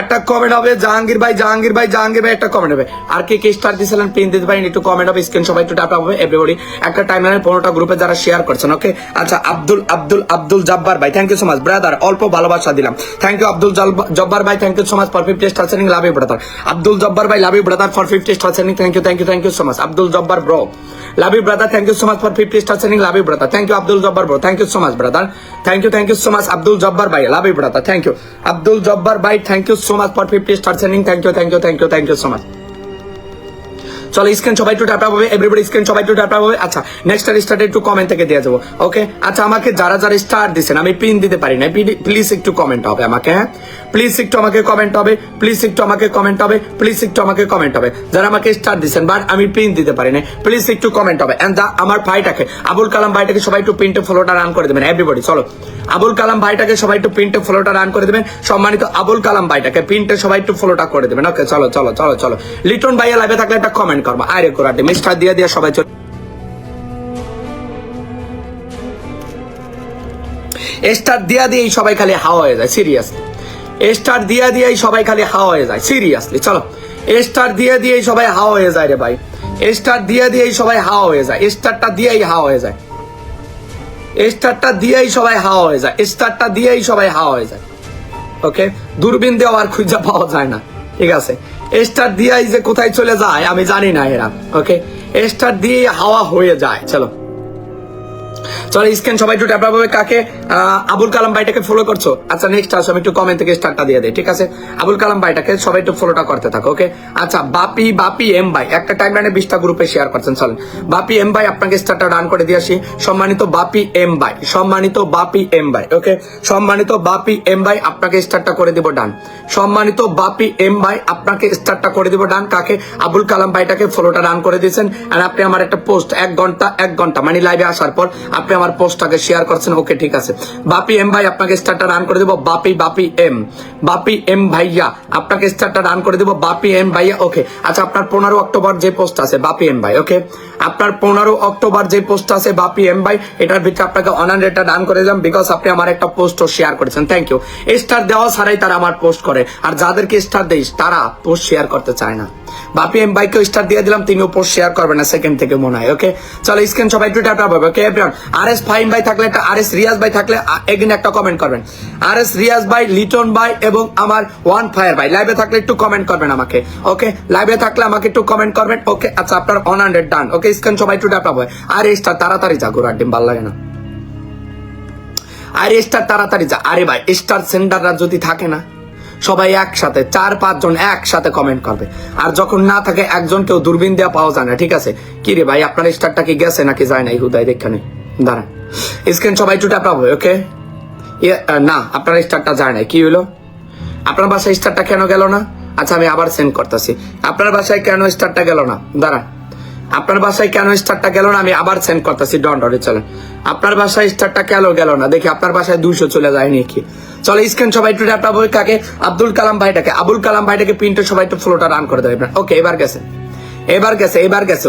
একটা কমেন্ট হবে জাহাঙ্গীর ভাই একটা কমেন্ট হবে আর কে স্টার দিয়েছিলেন পিন দিতে পারেন একটু কমেন্ট হবে স্ক্রিন সবাই একটু ট্যাপ হবে এভরিবডি একটা টাইমলাইনে 15টা গ্রুপে যারা শেয়ার করছেন ওকে আচ্ছা আব্দুল জব্বার ভাই thank you so much brother অল্প ভালোবাসা দিলাম থ্যাংক ইউ আব্দুল জব্বার ভাই thank you so much for 50 star sending love you brother Abdul Jabbar ভাই love you brother for 50 star sending thank you so much Abdul Jabbar bro love you brother thank you so much for 50 star sending love you brother thank you Abdul Jabbar bro thank you so much brother thank you so much Abdul Jabbar bhai love you brother thank you Abdul Jabbar bhai thank you so much for 50 start sending thank you so much চলো screen সবাই একটু tap হবে everybody screen সবাই একটু tap হবে আচ্ছা next start একটু comment থেকে দিয়ে যাবো ওকে আচ্ছা আমাকে যারা যারা স্টার দিবেন আমি পিন দিতে পারি না প্লিজ একটু কমেন্ট হবে আমাকে হ্যাঁ প্লিজ একটু আমাকে কমেন্ট হবে যারা আমাকে স্টার দিবেন বাট আমি পিন দিতে পারি না প্লিজ একটু কমেন্ট হবে এন্ড আমার ভাইটাকে আবুল কালাম ভাইটাকে সবাই একটু পিনটা ফলোটা রান করে দেবেন এভরিবডি চলো আবুল কালাম ভাইটাকে সবাই একটু পিনটা ফলোটা রান করে দেবেন সম্মানিত আবুল কালাম ভাইটাকে পিনটা সবাই একটু ফলোটা করে দেবেন ওকে চলো লিটন ভাইয়া লাইভে থাকলে একটা কমেন্ট করবো আরে কোরাটে মিস্টার দিয়ে সবাই চলো স্টার দিয়ে সবাই খালি হাওয়া হয়ে যায় সিরিয়াসলি স্টার দিয়ে সবাই খালি হাওয়া হয়ে যায় সিরিয়াসলি চলো স্টার দিয়ে সবাই হাওয়া হয়ে যায় রে ভাই স্টার দিয়ে সবাই হাওয়া হয়ে যায় স্টারটা দিয়েই হাওয়া হয়ে যায় স্টারটা দিয়েই সবাই হাওয়া হয়ে যায় ওকে, দূরবীন দিয়ে আর খুঁজে পাওয়া যায় না, ঠিক আছে। স্টার দিয়ে যে কোথায় চলে যায় আমি জানি না এরা, ওকে, স্টার দিয়ে হাওয়া হয়ে যায়। চলো স্ক্যান সবাই একটু ট্যাপ হবে। কাকে? আবুল কালাম ভাইটাকে ফলো করছো? আচ্ছা নেক্সট আসো, আমি একটু কমেন্ট থেকে স্টারটা দিয়ে দেই, ঠিক আছে। আবুল কালাম ভাইটাকে সবাই একটু ফলোটা করতে থাকো, ওকে। আচ্ছা বাপি এম ভাই একটা টাইম লাইনে 20টা গ্রুপে শেয়ার করছেন, চলেন বাপি এম ভাই আপনাকে স্টারটা ডান করে দিয়ে আসি। সম্মানিত বাপি এম ভাই, সম্মানিত বাপি এম ভাই, ওকে, সম্মানিত বাপি এম ভাই আপনাকে স্টারটা করে দিব ডান। সম্মানিত বাপি এম ভাই আপনাকে স্টারটা করে দিব ডান। কাকে? আবুল কালাম ভাইটাকে ফলোটা ডান করে দিয়েছেন। আর আপনি আমার একটা পোস্ট 1 ঘন্টা মানে লাইভে আসার পর আপনি আমার পোস্টটাকে শেয়ার করছেন, ওকে ঠিক আছে। বাপি এম ভাই আপনাকে স্টারটা রান করে দেব। বাপি এম ভাইয়া আপনাকে স্টারটা রান করে দেব। বাপি এম ভাইয়া, ওকে। আচ্ছা আপনার 15 অক্টোবর যে পোস্ট আছে বাপি এম ভাই, ওকে, আপনার 15 অক্টোবর যে পোস্ট আছে বাপি এম ভাই, এটার ভিতরে আপনাকে 100টা ডান করে দিলাম, বিকজ আপনি আমার একটা পোস্ট শেয়ার করেছেন, থ্যাংক ইউ। স্টার দেওয়া ছাড়াই তারা আমার পোস্ট করে, আর যাদেরকে স্টার দেই তারা পোস্ট শেয়ার করতে চায় না। বাপি এম ভাইকে স্টার দিয়ে দিলাম, তিনিও পোস্ট শেয়ার করবেন না সেকেন্ড থেকে মনে হয়, ওকে। চলো স্ক্রিন সবাই একটু ট্যাপ হবে, ওকে এভরিওয়ান। আরএস ফাহিম ভাই থাকলে একটা, আরএস রিয়াজ ভাই থাকলে এগিন একটা কমেন্ট করবেন। আরএস রিয়াজ ভাই, লিটন ভাই এবং আমার ওয়ান ফায়ার ভাই লাইভে থাকলে একটু কমেন্ট করবেন আমাকে, ওকে, লাইভে থাকলে আমাকে একটু কমেন্ট করবেন, ওকে। আচ্ছা আপনার 100 ডান, ওকে। স্ক্রিন সবাই একটু ট্যাপ হবে। আর স্টার তাড়াতাড়ি যা, গোড়ার ডিম ভালো লাগে না। আর স্টার তাড়াতাড়ি যা। আরে ভাই স্টার সেন্ডাররা যদি থাকে না, সবাই একসাথে 4-5 জন একসাথে কমেন্ট করবে, আর যখন না থাকে একজন কেউ দূরবীন দেওয়া পাওয়া যায় না, ঠিক আছে। কি রে ভাই আপনার স্টারটা কি গেছে নাকি যায় না? হুদাই দেখখানে দাঁড়ান, স্ক্রিন সবাই একটু ট্যাপ হবে, ওকে। না আপনার স্টারটা যায় না, কি হলো? আপনার বাসায় স্টারটা কেন গেল না? আচ্ছা আমি আবার সেন্ড করতেছি। আপনার বাসায় কেন স্টারটা গেল না? দাঁড়ান, আপনার বাসায় কেন স্টারটা গেল না আমি আবার সেন্ড করতেছি, ডন ডরে চলেন। আপনার বাসায় স্টারটা কেন গেল না দেখি, আপনার বাসায় 200 চলে যায়নি কি? চলো স্ক্রিন সবাই একটু ট্যাপ হবে। কাকে? আব্দুল কালাম ভাইটাকে, আবুল কালাম ভাইটাকে প্রিন্টে সবাই একটু ফ্লোটা রান করে দেবেন, ওকে। এবার গেছে,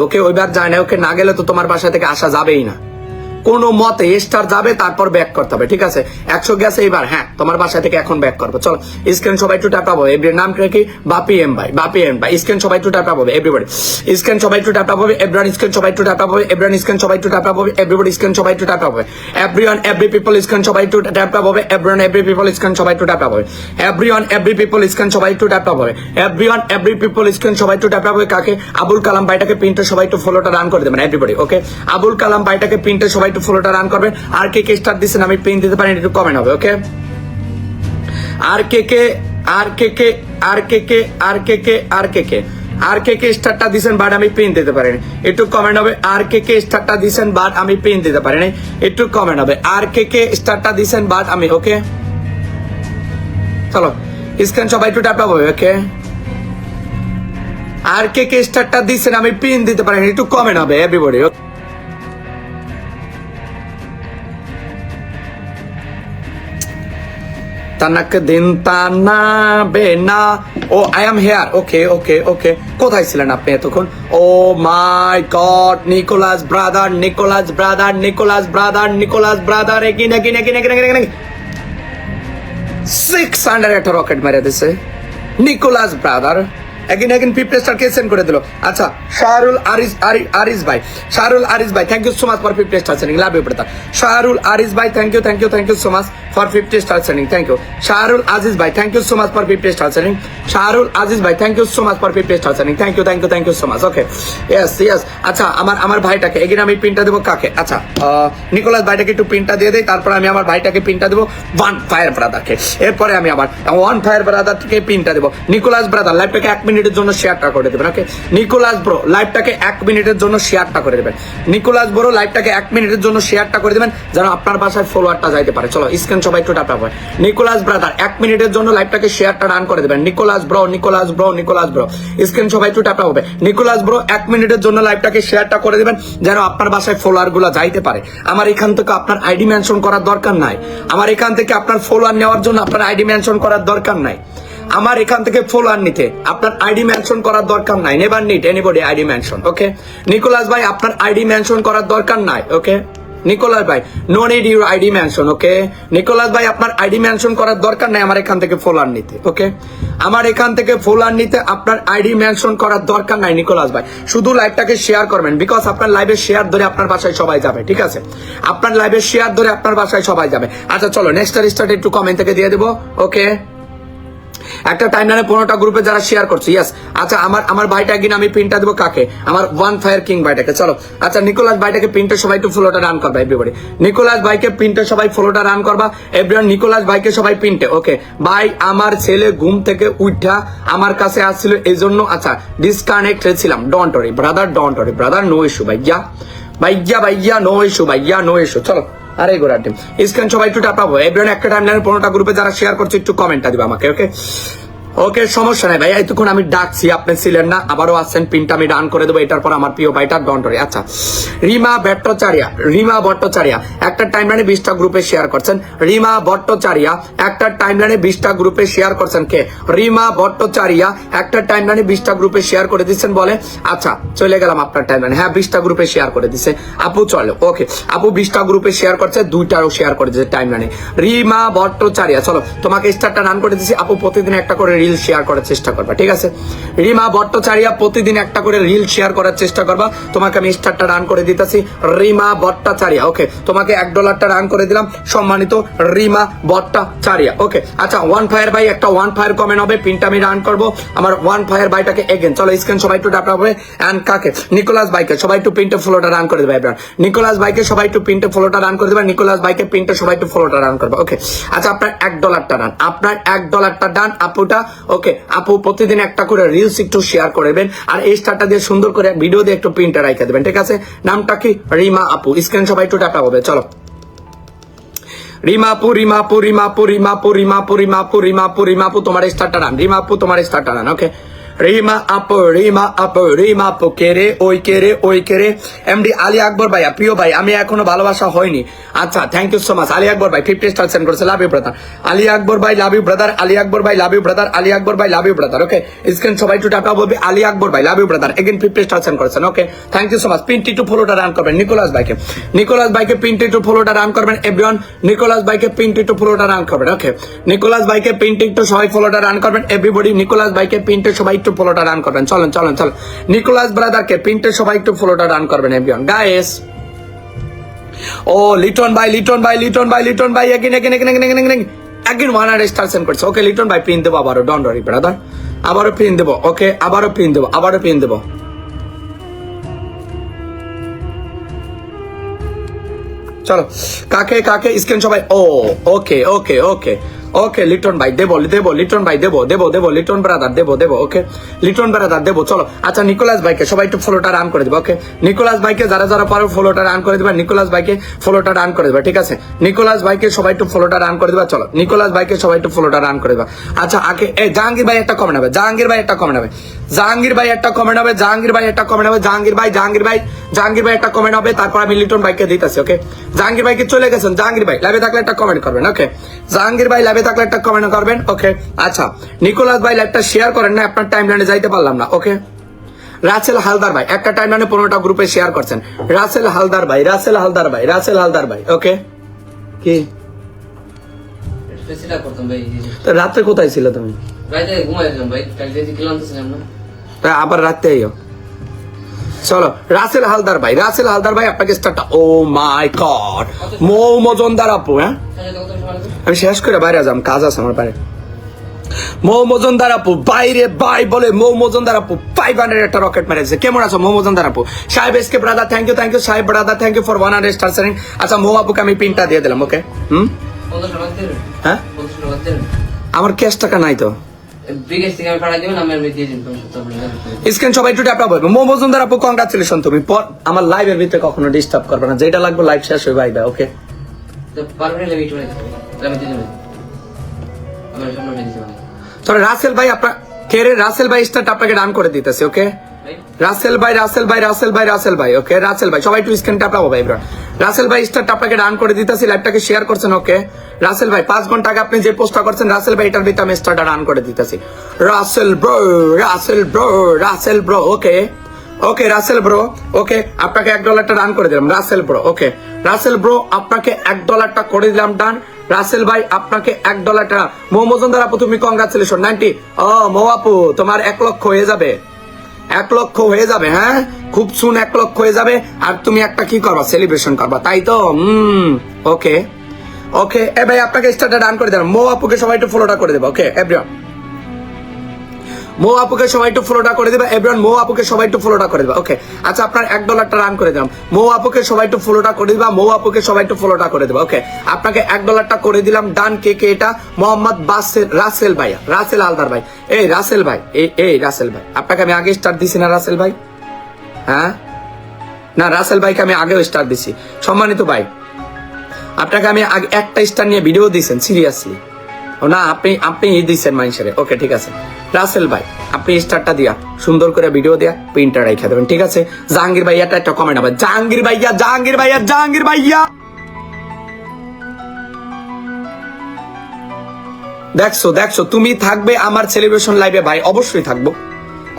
ওকে। ওইবার যায় না, ওকে। না গেলে তো তোমার বাসা থেকে আসা যাবেই না, কোনো মতে স্টার যাবে তারপর ব্যাক করতে হবে, ঠিক আছে। 100 গেছে এবার, হ্যাঁ তোমার বাসা থেকে এখন ব্যাক করবো। চলো স্ক্রিন সবাই একটু ট্যাপ হবে। এভরি নাম কি? বাপি এম ভাই, স্ক্রিন সবাই একটু ট্যাপ হবে। এভরিবডি স্ক্রিন সবাই একটু ট্যাপ হবে। এভরিওয়ান স্ক্রিন সবাই একটু ট্যাপ হবে। এভরিওয়ান স্ক্রিন সবাই একটু ট্যাপ হবে। এভরিবডি স্ক্রিন সবাই একটু ট্যাপ হবে। এভরিওয়ান এভরি পিপল স্ক্রিন সবাই একটু ট্যাপ হবে। এভরিওয়ান এভরি পিপল স্ক্রিন সবাই একটু ট্যাপ হবে। এভরিওয়ান এভরি পিপল স্ক্রিন সবাই একটু ট্যাপ হবে। এভরিওয়ান এভরি পিপল স্ক্রিন সবাই একটু ট্যাপ হবে। কাকে? আবুল কালাম ভাইটাকে প্রিন্টে সবাই একটু ফলোটা রান করে দেবেন, এভরিবডি, ওকে। আবুল কালাম ভাইটাকে প্রিন্টে সবাই একটু ফলোটা রান করবেন। আর কে স্টার দিচ্ছেন আমি পিন দিতে পারি, একটু কমেন্ট হবে, ওকে। আর কে স্টারটা দিচ্ছেন বাট আমি পিন দিতে পারিনি, একটু কমেন্ট হবে। আর কে স্টারটা দিচ্ছেন বাট আমি পিন দিতে পারিনি, একটু কমেন্ট হবে। আর কে স্টারটা দিচ্ছেন বাট আমি, ওকে। চলো স্ক্রিন সবাই একটু ট্যাপ হবে, ওকে। আর কে স্টারটা দিচ্ছেন আমি পিন দিতে পারিনি, একটু কমেন্ট হবে এভরিবডি। তানাক দিন তানা বেনা, oh I am here, okay okay okay. কোথায় ছিলেন আপনি এতক্ষণ? Oh my god, Nicholas brother again 600 একটা রকেট মেরে দিছে নিকোলাস ব্রাদার। এগিন 50 স্টার কে সেন্ড করে দিল। আচ্ছা শাহরুল আরিস ভাই, thank you so much for 50 star sending, love you brother. Shahrul Aris ভাই, thank you so much for 50 star sending, thank you. Shahrul Aziz ভাই, thank you so much for 50 star sending. Shahrul Aziz ভাই, thank you so much for 50 star sending, thank you so much, okay. Yes. আচ্ছা আমার ভাইটাকে এগিন আমি পিনটা দেবো কাকে? আচ্ছা নিকোলাস ভাইটাকে একটু পিনটা দিয়ে দেই, তারপর আমি আমার ভাইটাকে পিনটা দেবো ওয়ান ফায়ার ব্রাদারকে। এরপরে আমি আবার ওয়ান ফায়ার ব্রাদারকে পিনটা দেবো। নিকোলাস ব্রাদার লাইভটাকে 1 মিনিটের জন্য শেয়ারটা করে দেবেন, ওকে। নিকোলাস ব্রো লাইভটাকে 1 মিনিটের জন্য শেয়ারটা করে দেবেন। নিকোলাস ব্রো লাইভটাকে 1 মিনিটের জন্য শেয়ারটা করে দেবেন, যেন আপনার বাসায় ফলোয়ারটা যাইতে পারে। চলো স্ক্রিন সবাই একটু ট্যাপ হবে। নিকোলাস ব্রাদার 1 মিনিটের জন্য লাইভটাকে শেয়ারটা রান করে দেবেন। নিকোলাস ব্রো স্ক্রিন সবাই একটু ট্যাপ হবে। নিকোলাস ব্রো 1 মিনিটের জন্য লাইভটাকে শেয়ারটা করে দেবেন, যেন আপনার বাসায় ফলোয়ার গুলা যাইতে পারে। আমার এখান থেকে আপনার আইডি মেনশন করার দরকার নাই। আমার এখান থেকে আপনার ফলোয়ার নেওয়ার জন্য আপনার আইডি মেনশন করার দরকার নাই। আমার এখান থেকে ফলোয়ার নিতে আপনার আইডি মেনশন করার দরকার নাই। Never need anybody ID mention, okay. Nicholas ভাই আপনার আইডি মেনশন করার দরকার নাই, ওকে। নিকোলাস ভাই no need your ID mention, okay. Nicholas ভাই আপনার আইডি মেনশন করার দরকার নাই আমার এখান থেকে ফলোয়ার নিতে, ওকে। আমার এখান থেকে ফলোয়ার নিতে আপনার আইডি মেনশন করার দরকার নাই নিকোলাস ভাই। শুধু লাইভটাকে শেয়ার করবেন, বিকজ আপনার লাইভে শেয়ার ধরে আপনার বাসায় সবাই যাবে, ঠিক আছে। আপনার লাইভে শেয়ার ধরে আপনার বাসায় সবাই যাবে। আচ্ছা চলো নেক্সট স্টার্ট একটু কমেন্ট থেকে দিয়ে দেবো, ওকে। একটা টাইমলাইনে 15টা গ্রুপে যারা শেয়ার করছে, ইয়েস। আচ্ছা আমার ভাইটা একদিন আমি পিনটা দেবো কাকে? আমার ওয়ান ফায়ার কিং ভাইটাকে। চলো আচ্ছা নিকোলাস ভাইটাকে পিনটা সবাই একটু ফলোটা রান করবা এভরিবডি। নিকোলাস ভাইকে পিনটা সবাই ফলোটা রান করবা এভরিওয়ান। নিকোলাস ভাইকে সবাই পিনটে। ওকে ভাই আমার ছেলে ঘুম থেকে উঠা আমার কাছে আসছিল এই জন্য আচ্ছা ডিসকানেক্টেড ছিলাম। Don't worry brother, don't worry brother, no issue ভাইয়া ভাইয়া নো ইস্যু ভাইয়া, নো ইস্যু। চলো আরে গোড়ার টিম স্ক্রিন সবাই একটু টাপাবো এভরিওয়ান। একটা টাইমলাইনে 15টা গ্রুপে যারা শেয়ার করছে একটু কমেন্টটা দিবা আমাকে। ওকে ওকে সমস্যা নাই ভাই, এতক্ষণ আমি ডাকছি আপনি ছিলেন না, আবারও আসছেন, পিনটা আমি ডান করে দেবো এটার পর আমার প্রিয় ভাইটা ডন্টরি। আচ্ছা রিমা ভট্টাচার্য একটা টাইমলাইনে 20টা গ্রুপে শেয়ার করছেন। রিমা ভট্টাচার্য একটা টাইমলাইনে 20টা গ্রুপে শেয়ার করছেন। কে? রিমা ভট্টাচার্য একটা টাইমলাইনে 20টা গ্রুপে শেয়ার করে দিচ্ছেন বলে। আচ্ছা চলে গেলাম আপনার টাইমলাইনে। হ্যাঁ 20টা গ্রুপে শেয়ার করে দিচ্ছে আপু। চলো ওকে আপু 20টা গ্রুপে শেয়ার করছে, 2টারও শেয়ার করে দিচ্ছে টাইমলাইনে। রিমা ভট্টাচার্য চলো তোমাকে স্টারটা রান করে দিচ্ছি আপু। প্রতিদিন একটা করে রিল শেয়ার করার চেষ্টা করবা, ঠিক আছে? রিমা ভট্টাচার্য প্রতিদিন একটা করে রিল শেয়ার করার চেষ্টা করবা। তোমাকে আমি স্টারটা রান করে দিতেছি রিমা ভট্টাচার্য। ওকে তোমাকে $1টা রান করে দিলাম সম্মানিত রিমা ভট্টাচার্য। ওকে আচ্ছা ওয়ান ফায়ার ভাই একটা ওয়ান ফায়ার কমেন্ট হবে, পিনটা আমি রান করবো আমার ওয়ান ফায়ার ভাইটাকে এগেন। চলো স্ক্রিন সবাই একটু ডাটা হবে এন্ড কাকে? নিকোলাস ভাইকে সবাই একটু পিনটা ফলোটা রান করে দেবে এবার। নিকোলাস ভাইকে সবাই একটু পিনটা ফলোটা রান করে দেবে। নিকোলাস ভাইকে পিনটা সবাই একটু ফলোটা রান করবে। ওকে আচ্ছা আপনার $1টা ডান, আপনার $1টা ডান আপুটা। ওকে আপু প্রতিদিন একটা করে রিলস একটু শেয়ার করবেন আর এই স্টারটা দিয়ে সুন্দর করে ভিডিও দিয়ে একটু প্রিন্টে রাখে দেবেন, ঠিক আছে? নামটা কি? রিমা আপু। স্ক্রিন সবাই একটু টাকা হবে। চলো রিমাপু তোমার স্টারটা ডান। রিমাপু তোমার স্টারটা ডান। ওকে রিমা আপু কেরে ওই কেরে এমডি আলী আকবর ভাইয়া প্রিয় ভাই আমি এখনো ভালোবাসা হয়নি। আচ্ছা thank you so much Ali Akbar ভাই 50 স্টার সেন্ড করেছে, love you brother. Ali Akbar ভাই love you brother, Ali Akbar ভাই love you brother, Ali Akbar ভাই love you brother. Okay screen সবাই একটু টাকা বলবে আলী আকবর ভাই love you brother again 50 star send করেছেন। Okay thank you so much. Pin it to ফলোটা রান করবেন নিকোলাস ভাইকে পিনটি টু ফলোটা রান করবেন এভরিওয়ান। নিকোলাস ভাইকে পিনটি টু ফলোটা রান করবেন। ওকে নিকোলাস ভাইকে পিনটি টু সবাই ফলোটা রান করবেন এভরিবডি। নিকোলাস ভাইকে পিনটে সবাই একটু ফলোটা রান করবেন। চলেন নিকোলাস ব্রাদারকে পিনটে সবাই একটু ফলোটা রান করবেন এভরিওয়ান গাইস। ও লিটন ভাই এগেন 100 স্টার সেন্ড করছে। ওকে লিটন ভাই পিন দেবো আবারও, ডোন্ট ওয়ারি ব্রাদার, আবারও পিন দেবো। ওকে আবারও পিন দেবো। চলো কাকে স্ক্রিন সবাই ওকে লিটন ভাই দেবো লিটন ভাই দেবো লিটন ব্রাদার দেবো। ওকে লিটন ব্রাদার দেবো। চলো আচ্ছা নিকোলাস ভাইকে সবাই একটু ফলোটা রান করে দেবো। ওকে নিকোলাস ভাইকে যারা পারো ফলোটা রান করে দেবে। নিকোলাস ভাইকে ফলোটা রান করে দেবে, ঠিক আছে? নিকোলাস ভাইকে সবাই একটু ফলোটা রান করে দেবে। চলো নিকোলাস ভাইকে সবাই একটু ফলোটা রান করে দেবে। আচ্ছা আগে জাহাঙ্গীর ভাই একটা কমেন্ট হবে, জাহাঙ্গীর ভাই একটা কমেন্ট হবে, তারপর আমি লিটন ভাইকে দিতেছি। ওকে জাহাঙ্গীর ভাইকে চলে গেছেন, জাহাঙ্গীর ভাই লাইভে থাকলে একটা কমেন্ট করবেন। ওকে জাহাঙ্গীর ভাই লাইভে থাকলে একটা কমেন্ট করবেন। ওকে আচ্ছা নিকোলাস ভাই লাইভটা শেয়ার করেন না, আপনার টাইমলাইনে যাইতে পারলাম না। ওকে রাসেল হালদার ভাই একটা টাইমলাইনে 15টা গ্রুপে শেয়ার করছেন। রাসেল হালদার ভাই ওকে কি রাত্রে কোথায় ছিল তুমি? আবার রাতে আইও। চলো রাসেল হালদার ভাই আপনাকে স্টার্টটা। ও মাই গড মৌ মজুমদার আপু। হ্যাঁ আমি শেষ করে বাইরে যাম, কাজ আছে আমার বাইরে। মৌ মজুমদার আপু বাইরে বাই বলে মৌ মজুমদার আপু 500 একটা রকেট মেরেছে। কেমন আছো মৌ মজুমদার আপু? Saheb SK brother thank you Saheb brother thank you for 100 star sending. আচ্ছা মৌ আপুকে আমি পিনটা দিয়ে দিলাম। ওকে হ্যাঁ আমার ক্যাশ টাকা নাই তো। স্ক্রিন সবাই একটু ট্যাপ করবে। মৌ মজুমদার আপু কংগ্রাচুলেশন, তুমি আমার লাইভের ভিতরে কখনো ডিস্টার্ব করবে না, যেটা লাগবে লাইভ শেষ হয়ে ভাই। ওকে রাসেল ভাই আপনার কে রে? রাসেল ভাই স্টার্ট আপনাকে রান করে দিতেছে। ওকে রাসেল ভাই ওকে রাসেল ভাই সবাই একটু স্ক্রিন ট্যাপ হবে এবার। রাসেল ভাই স্টার্ট আপনাকে রান করে দিতেছি, লাইভটাকে শেয়ার করছেন। ওকে রাসেল ভাই 5 ঘন্টা আগে আপনি যে পোস্টটা করছেন রাসেল ভাই এটার ভিতরে আমি স্টার্টটা রান করে দিতেছি। Rasel bro okay Rasel bro okay আপনাকে $1টা রান করে দিলাম Rasel bro. Okay Rasel bro আপনাকে $1টা করে দিলাম ডান। রাসেল ভাই আপনাকে $1টা। মৌ মজুমদার আপু তুমি কংগ্রাচুলেশন 90। মৌ আপু তোমার 1 লক্ষ হয়ে যাবে, 1 লক্ষ হয়ে যাবে। হ্যাঁ খুব সুন 1 লক্ষ হয়ে যাবে। আর তুমি একটা কি করবা? সেলিব্রেশন করবা, তাই তো? ওকে এ ভাই আপনাকে স্টারটা ডান করে দিলাম। মৌ আপুকে সবাই একটু ফলোটা করে দেবো। ওকে এভরিওয়ান মো আপুকে সবাই একটু ফলোটা করে দিবা এভরিওয়ান, মো আপুকে সবাই একটু ফলোটা করে দিবা। ওকে আচ্ছা আপনার $1টা রান করে দিলাম, মো আপুকে সবাই একটু ফলোটা করে দিবা, মো আপুকে সবাই একটু ফলোটা করে দিবা। ওকে আপনাকে $1টা করে দিলাম, ডান। কে কে এটা? মোহাম্মদ রাসেল ভাইয়া, রাসেল হালদার ভাই। এই রাসেল ভাই, এই রাসেল ভাই, আপনাকে আমি আগে স্টার দিছি না রাসেল ভাই? হ্যাঁ না, রাসেল ভাইকে আমি আগেও স্টার দিছি। সম্মানিত ভাই আপনাকে আমি আগে একটা স্টার নিয়ে ভিডিও দিয়েছেন সিরিয়াসলি না? আপনি দিচ্ছেন মানুষের। ওকে ঠিক আছে রাসেল ভাই, আপনি স্টারটা দিয়া সুন্দর করে ভিডিও দিয়া প্রিন্টার রেখে দেবেন, ঠিক আছে? জাহাঙ্গীর ভাইয়াটা একটা কমেন্ট হবে, জাহাঙ্গীর ভাইয়া, জাহাঙ্গীর ভাইয়া, জাহাঙ্গীর ভাইয়া। দেখছো তুমি থাকবে আমার সেলিব্রেশন লাইভে ভাই? অবশ্যই থাকবো,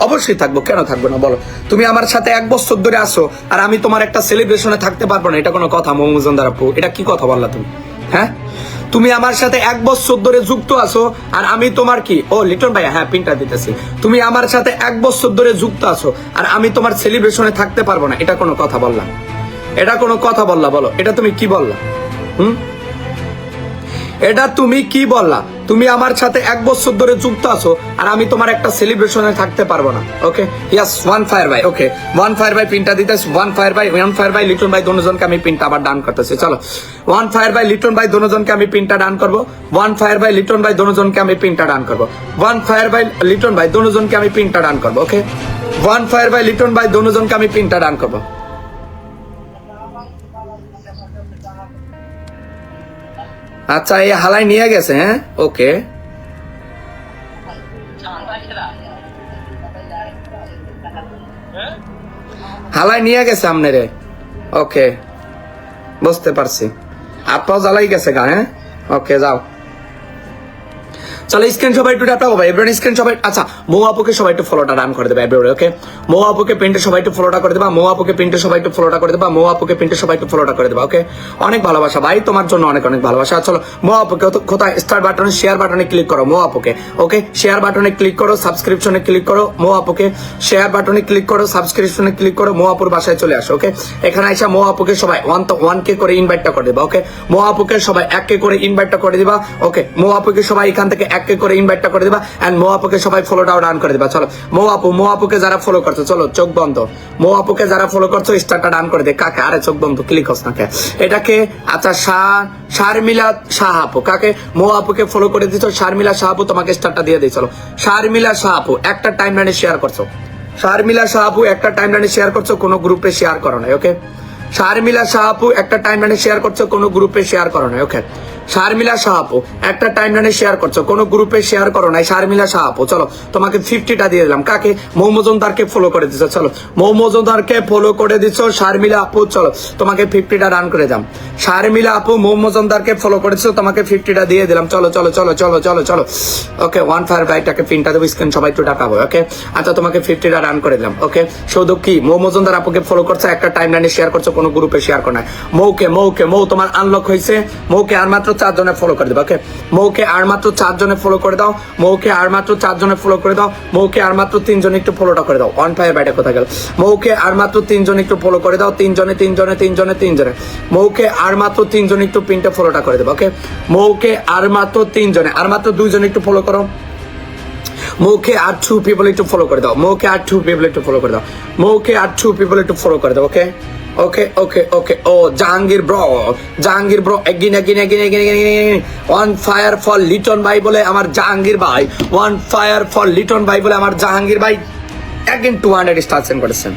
অবশ্যই থাকবো, কেন থাকবো না বলো? তুমি আমার সাথে 1 বছর ধরে আসো আর আমি তোমার একটা সেলিব্রেশনে থাকতে পারবো না, এটা কোনো কথা? মৌমুজনদার আপু এটা কি কথা বললা তুমি? হ্যাঁ তুমি আমার সাথে 1 বছর ধরে যুক্ত আছো আর আমি তোমার কি? ও লিটন ভাইয়া, হ্যাঁ পিনটা দিতেছি। তুমি আমার সাথে 1 বছর ধরে যুক্ত আছো আর আমি তোমার সেলিব্রেশনে থাকতে পারবো না, এটা কোনো কথা বললা? এটা কোনো কথা বললা বলো? এটা তুমি কি বললা? এটা তুমি কি বললা? তুমি আমার সাথে 1 বছর ধরে যুক্ত আছো আর আমি তোমার একটা সেলিব্রেশনে থাকতে পারবো না। ওকে ইয়াস, ওয়ান ফায়ার ভাই। ওকে ওয়ান ফায়ার ভাই পিনটা দিতেছি, ওয়ান ফায়ার ভাই লিটন ভাই দুজনকে আমি পিনটা আবার ডান করতেছি। চলো ওয়ান ফায়ার ভাই লিটন ভাই দুজনকে আমি পিনটা ডান করবো, ওয়ান ফায়ার ভাই লিটন ভাই দুজনকে আমি পিনটা ডান করবো, ওয়ান ফায়ার ভাই লিটন ভাই দুজনকে আমি পিনটা ডান করবো। ওকে ওয়ান ফায়ার ভাই লিটন ভাই দুজনকে আমি পিনটা ডান করবো। আচ্ছা এই হালাই নিয়ে গেছে, হ্যাঁ ওকে হালাই নিয়ে গেছে আপনারে। ওকে বুঝতে পারছি, আপনাও জ্বালাই গেছে গা। হ্যাঁ ওকে যাও, চলো স্ক্রিন সবাই একটু ট্যাপ হবে এভরিওয়ান, স্ক্রিন সবাই। আচ্ছা মৌ আপুকে সবাই একটু ফলোটা রান করে দেবে এভরিওয়ান। ওকে মৌ আপুকে পেন্টে সবাই একটু ফলোটা করে দেবা, মৌ আপুকে পেন্টে সবাই একটু ফলোটা করে দেবা, মৌ আপুকে পেন্টে সবাই একটু ফলোটা করে দেবা। ওকে অনেক ভালোবাসা ভাই, তোমার জন্য অনেক অনেক ভালোবাসা। চলো মৌ আপুকে কোথায়? স্টার বাটনে, শেয়ার বাটনে ক্লিক করো মৌ আপুকে। ওকে শেয়ার বাটনে ক্লিক করো, সাবস্ক্রিপশনে ক্লিক করো মৌ আপুকে, শেয়ার বাটনে ক্লিক করো, সাবস্ক্রিপশনে ক্লিক করো, মৌ আপুর বাসায় চলে আসো। ওকে এখানে আইসা মৌ আপুকে সবাই 1K করে ইনভাইটটা করে দিবা। ওকে মৌ আপুকে সবাই 1K করে ইনভাইটটা করে দিবা। ওকে মৌ আপুকে সবাই এখান থেকে 1K করে ইনভাইটটা করে দিবা এন্ড মৌ আপুকে সবাই ফলোটাও ডান করে দিবা। চলো মৌ আপুকে যারা ফলো করছো, চলো চোখ বন্ধ, মৌ আপুকে যারা ফলো করছো স্টারটা ডান করে দে। কাকে? আরে চোখ বন্ধ, ক্লিক হস না কে? এটাকে আচ্ছা শারমিলা শাহ আপু, কাকে? মৌ আপুকে ফলো করে দিছো, শারমিলা শাহ আপু তোমাকে স্টারটা দিয়ে দিই। চলো শারমিলা শাহ আপু একটা টাইমলাইনে শেয়ার করছো, শারমিলা শাহ আপু একটা টাইমলাইনে শেয়ার করছো, কোনো গ্রুপে শেয়ার করো নাই। ওকে শারমিলা শাহ আপু একটা টাইমলাইনে শেয়ার করছো, কোনো গ্রুপে শেয়ার করো নাই। ওকে শারমিলা শাহ আপু একটা টাইমলাইনে শেয়ার করছো, কোনো গ্রুপে শেয়ার করো নাই। শারমিলা শাহ আপু চলো তোমাকে 50টা দিয়ে দিলাম। কাকে? মৌ মজুমদারকে ফলো করে দিছো। চলো মৌ মজুমদারকে ফলো করে দিছো শারমিলা আপু, চলো তোমাকে 50টা রান করে দাম। শারমিলা আপু মৌ মজুমদারকে ফলো করেছো, তোমাকে 50টা দিয়ে দিলাম। চলো চলো চলো চলো চলো চলো। ওকে ওয়ান ফায়ার ভাইটাকে পিনটা দেবো, স্ক্রিন সবাই একটু টাকাবো। ওকে আচ্ছা তোমাকে 50টা রান করে দিলাম। ওকে শুধু কি মৌ মজুমদার আপুকে ফলো করছো, একটা টাইমলাইনে শেয়ার করছো, কোনো গ্রুপে শেয়ার করো না। মৌ তোমার আনলক হয়েছে, মৌকে আর মাত্র 4 জনে ফলো করে দেবো। ওকে মৌকে আর মাত্র 4 জনে ফলো করে দাও, মৌকে আর মাত্র 4 জনে ফলো করে দাও, মৌকে আর মাত্র 3 জন একটু ফলোটা করে দাও। ওয়ান ফায়ার বাইটা কোথায় গেল? মৌকে আর মাত্র 3 জন একটু ফলো করে দাও, 3 জনে মৌকে আর মাত্র 3 জন একটু পিনটা ফলোটা করে দেবো। ওকে মৌকে আর মাত্র 3 জনে, আর মাত্র 2 জন একটু ফলো করো। মৌকে আর 2 পিপল একটু ফলো করে দাও, মৌকে আর 2 পিপল একটু ফলো করে দাও, মৌকে আর 2 পিপল একটু ফলো করে দাও। Okay okay okay okay oh Jahangir bro again one fire for Liton ভাই বলে আমার জাহাঙ্গীর ভাই, ওয়ান ফায়ার ফর লিটন ভাই বলে আমার জাহাঙ্গীর ভাই এগেন 200 স্টার সেন্ড করেছেন।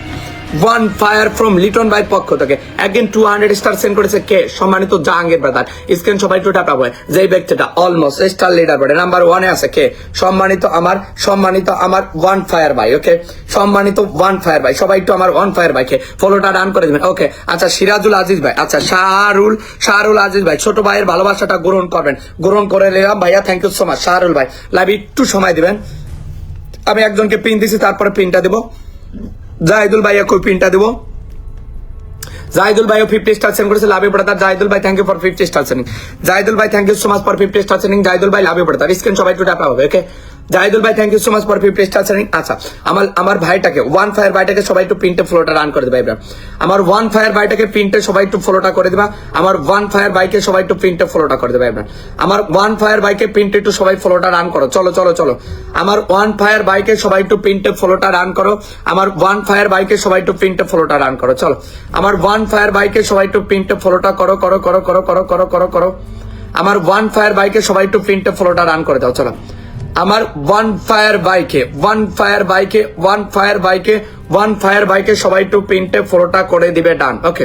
ওয়ান ফায়ার ফ্রম লিটন ভাই পক্ষ থেকে এগেন 200 স্টার সেন্ড করেছে কে? সম্মানিত জাহাঙ্গীর ব্রাদার। স্ক্রিন সবাই একটু ট্যাপ হবে, যেই ব্যক্তিটা অলমোস্ট স্টার লিডার বোর্ডে নাম্বার 1-এ আছে কে? সম্মানিত আমার ওয়ান ফায়ার ভাই। ওকে সম্মানিত ওয়ান ফায়ার ভাই, সবাই একটু আমার ওয়ান ফায়ার ভাইকে ফলোটা ডান করে দিবেন। ওকে আচ্ছা সিরাজুল আজিজ ভাই, আচ্ছা শাহরুল আজিজ ভাই, ছোট ভাইয়ের ভালোবাসাটা গ্রহণ করবেন, গ্রহণ করে নিলাম ভাইয়া, thank you so much. Shahrul ভাই লাইভ একটু সময় দিবেন, আমি একজনকে পিন দিছি, তারপরে পিনটা দেবো। জাহিদুল ভাইয়া কই পিনটা দেবো? জাহিদুল ভাইও 50 স্টার সেন্ড করেছে, লাভ ইউ ব্রাদার। জাহিদুল ভাই thank you for 50 star sending. Jahidul ভাই thank you so much for 50 star sending. Jahidul ভাই লাভ ইউ ব্রাদার। স্ক্রিন সবাই একটু ট্যাপ হবে। ওকে জাহিদুল ভাই thank you so much for 50 star sending. আচ্ছা আমার ভাইটাকে ওয়ান ফায়ার ভাইটাকে সবাই একটু প্রিন্টে ফলোটা রান করে দেবে এবার। আমার ওয়ান ফায়ার ভাইটাকে প্রিন্টে সবাই একটু ফলোটা করে দিবা। আমার ওয়ান ফায়ার বাইকে সবাই একটু প্রিন্টে ফলোটা করে দেবে এবার। আমার ওয়ান ফায়ার বাইকে প্রিন্টে একটু সবাই ফলোটা রান করো। চলো চলো চলো আমার ওয়ান ফায়ার বাইকে সবাই একটু প্রিন্টে ফলোটা রান করো। আমার ওয়ান ফায়ার বাইকে সবাই একটু প্রিন্টে ফলোটা রান করো। চলো আমার ওয়ান ফায়ার বাইকে সবাই একটু প্রিন্টে ফলোটা করো করো করো করো করো করো করো করো। আমার ওয়ান ফায়ার বাইকে সবাই একটু প্রিন্টে ফলোটা রান করে দাও। চলো আমার ওয়ান ফায়ার বাইকে সবাই একটু প্রিন্টে ফলোটা করে দিবে। ডান, ওকে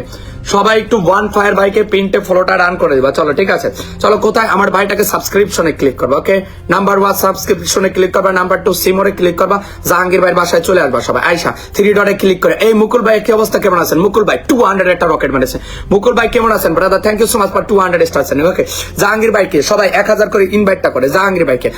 সবাই একটু ওয়ান ফায়ার বাইকে প্রিন্টে ফলোটা রান করে দিবা। চলো ঠিক আছে, চলো কোথায় আমার ভাইটাকে সাবস্ক্রিপশনে ক্লিক করবা। ওকে নাম্বার 1 সাবস্ক্রিপশনে ক্লিক করবা, নাম্বার 2 সিমোরে ক্লিক করবা, জাহাঙ্গীর ভাইয়ের বাসায় চলে আসবা সবাই। আয়সা 3 ডটে ক্লিক করে এই মুকুল ভাই কি অবস্থা, কেমন আছেন? মুকুল ভাই 200 একটা রকেট মেরেছে। মুকুল ভাই কেমন আছেন brother? Thank you so much for 200 star sending. Okay Jahangir ভাইকে সবাই 1000 করে ইনভাইটটা করে, জাহাঙ্গীর ভাইটাকে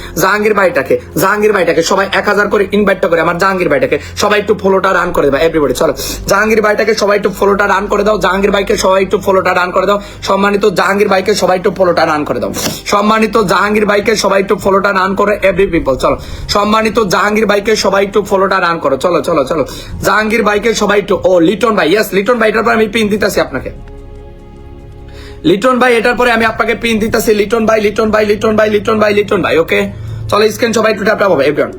সবাই 1000 করে ইনভাইটটা করে, আমার জাহাঙ্গীর ভাইটাকে সবাই একটু ফলোটা রান করে দেবা এভরিবডি। চলো জাহাঙ্গীর ভাইটাকে সবাই একটু ফলোটা রান করে দাও, জাহাঙ্গীর ভাইকে সবাই একটু ফলোটা রান করে দাও। সম্মানিত জাহাঙ্গীর ভাইকে সবাই একটু ফলোটা রান করে দাও। সম্মানিত জাহাঙ্গীর ভাইকে সবাই একটু ফলোটা রান করে এভরি পিপল। চলো সম্মানিত জাহাঙ্গীর ভাইকে সবাই একটু ফলোটা রান করো। চলো চলো চলো জাহাঙ্গীর ভাইকে সবাই একটু, ও লিটন ভাই, ইয়েস লিটন ভাই, এটার পর আমি পিন দিতেছি আপনাকে। লিটন ভাই এটার পরে আমি আপনাকে পিন দিতেছি। লিটন ভাই ওকে চলো স্ক্রিন সবাই একটু ট্যাপ হবে এভরিওয়ান।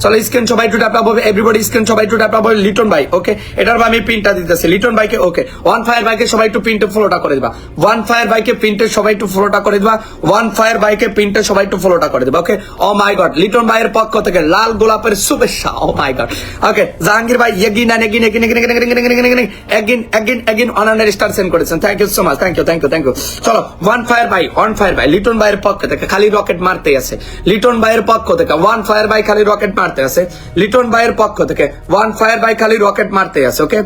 চলো স্ক্রিন সবাই একটু ট্যাপ হবে এভরিবডি, স্ক্রিন সবাই একটু ট্যাপ হবে। লিটন ভাই ওকে এটার পর আমি পিনটা দিতেছি লিটন ভাইকে। ওকে ওয়ান ফায়ার বাইকে সবাই একটু প্রিন্টে ফলোটা করে দিবা। ওয়ান ফায়ার বাইকে প্রিন্টে সবাই একটু ফলোটা করে দিবা। ওয়ান ফায়ার বাইকে প্রিন্টে সবাই একটু ফলোটা করে দিবা। ওকে ও মাই গড লিটন ভাইয়ের পক্ষ থেকে লাল গোলাপের শুভেচ্ছা। ও মাই গড ওকে জাহাঙ্গীর ভাই এগিন 100 স্টার সেন্ড করেছেন। Thank you so much, thank you. চলো ওয়ান ফায়ার ভাই লিটন ভাইয়ের পক্ষ থেকে খালি রকেট মারতে আছে। লিটন ভাইয়ের পক্ষ থেকে ওয়ান ফায়ার ভাই খালি রকেট মারতে আছে। লিটন ভাইয়ের পক্ষ থেকে ওয়ান ফায়ার ভাই খালি রকেট মারতে আছে। ওকে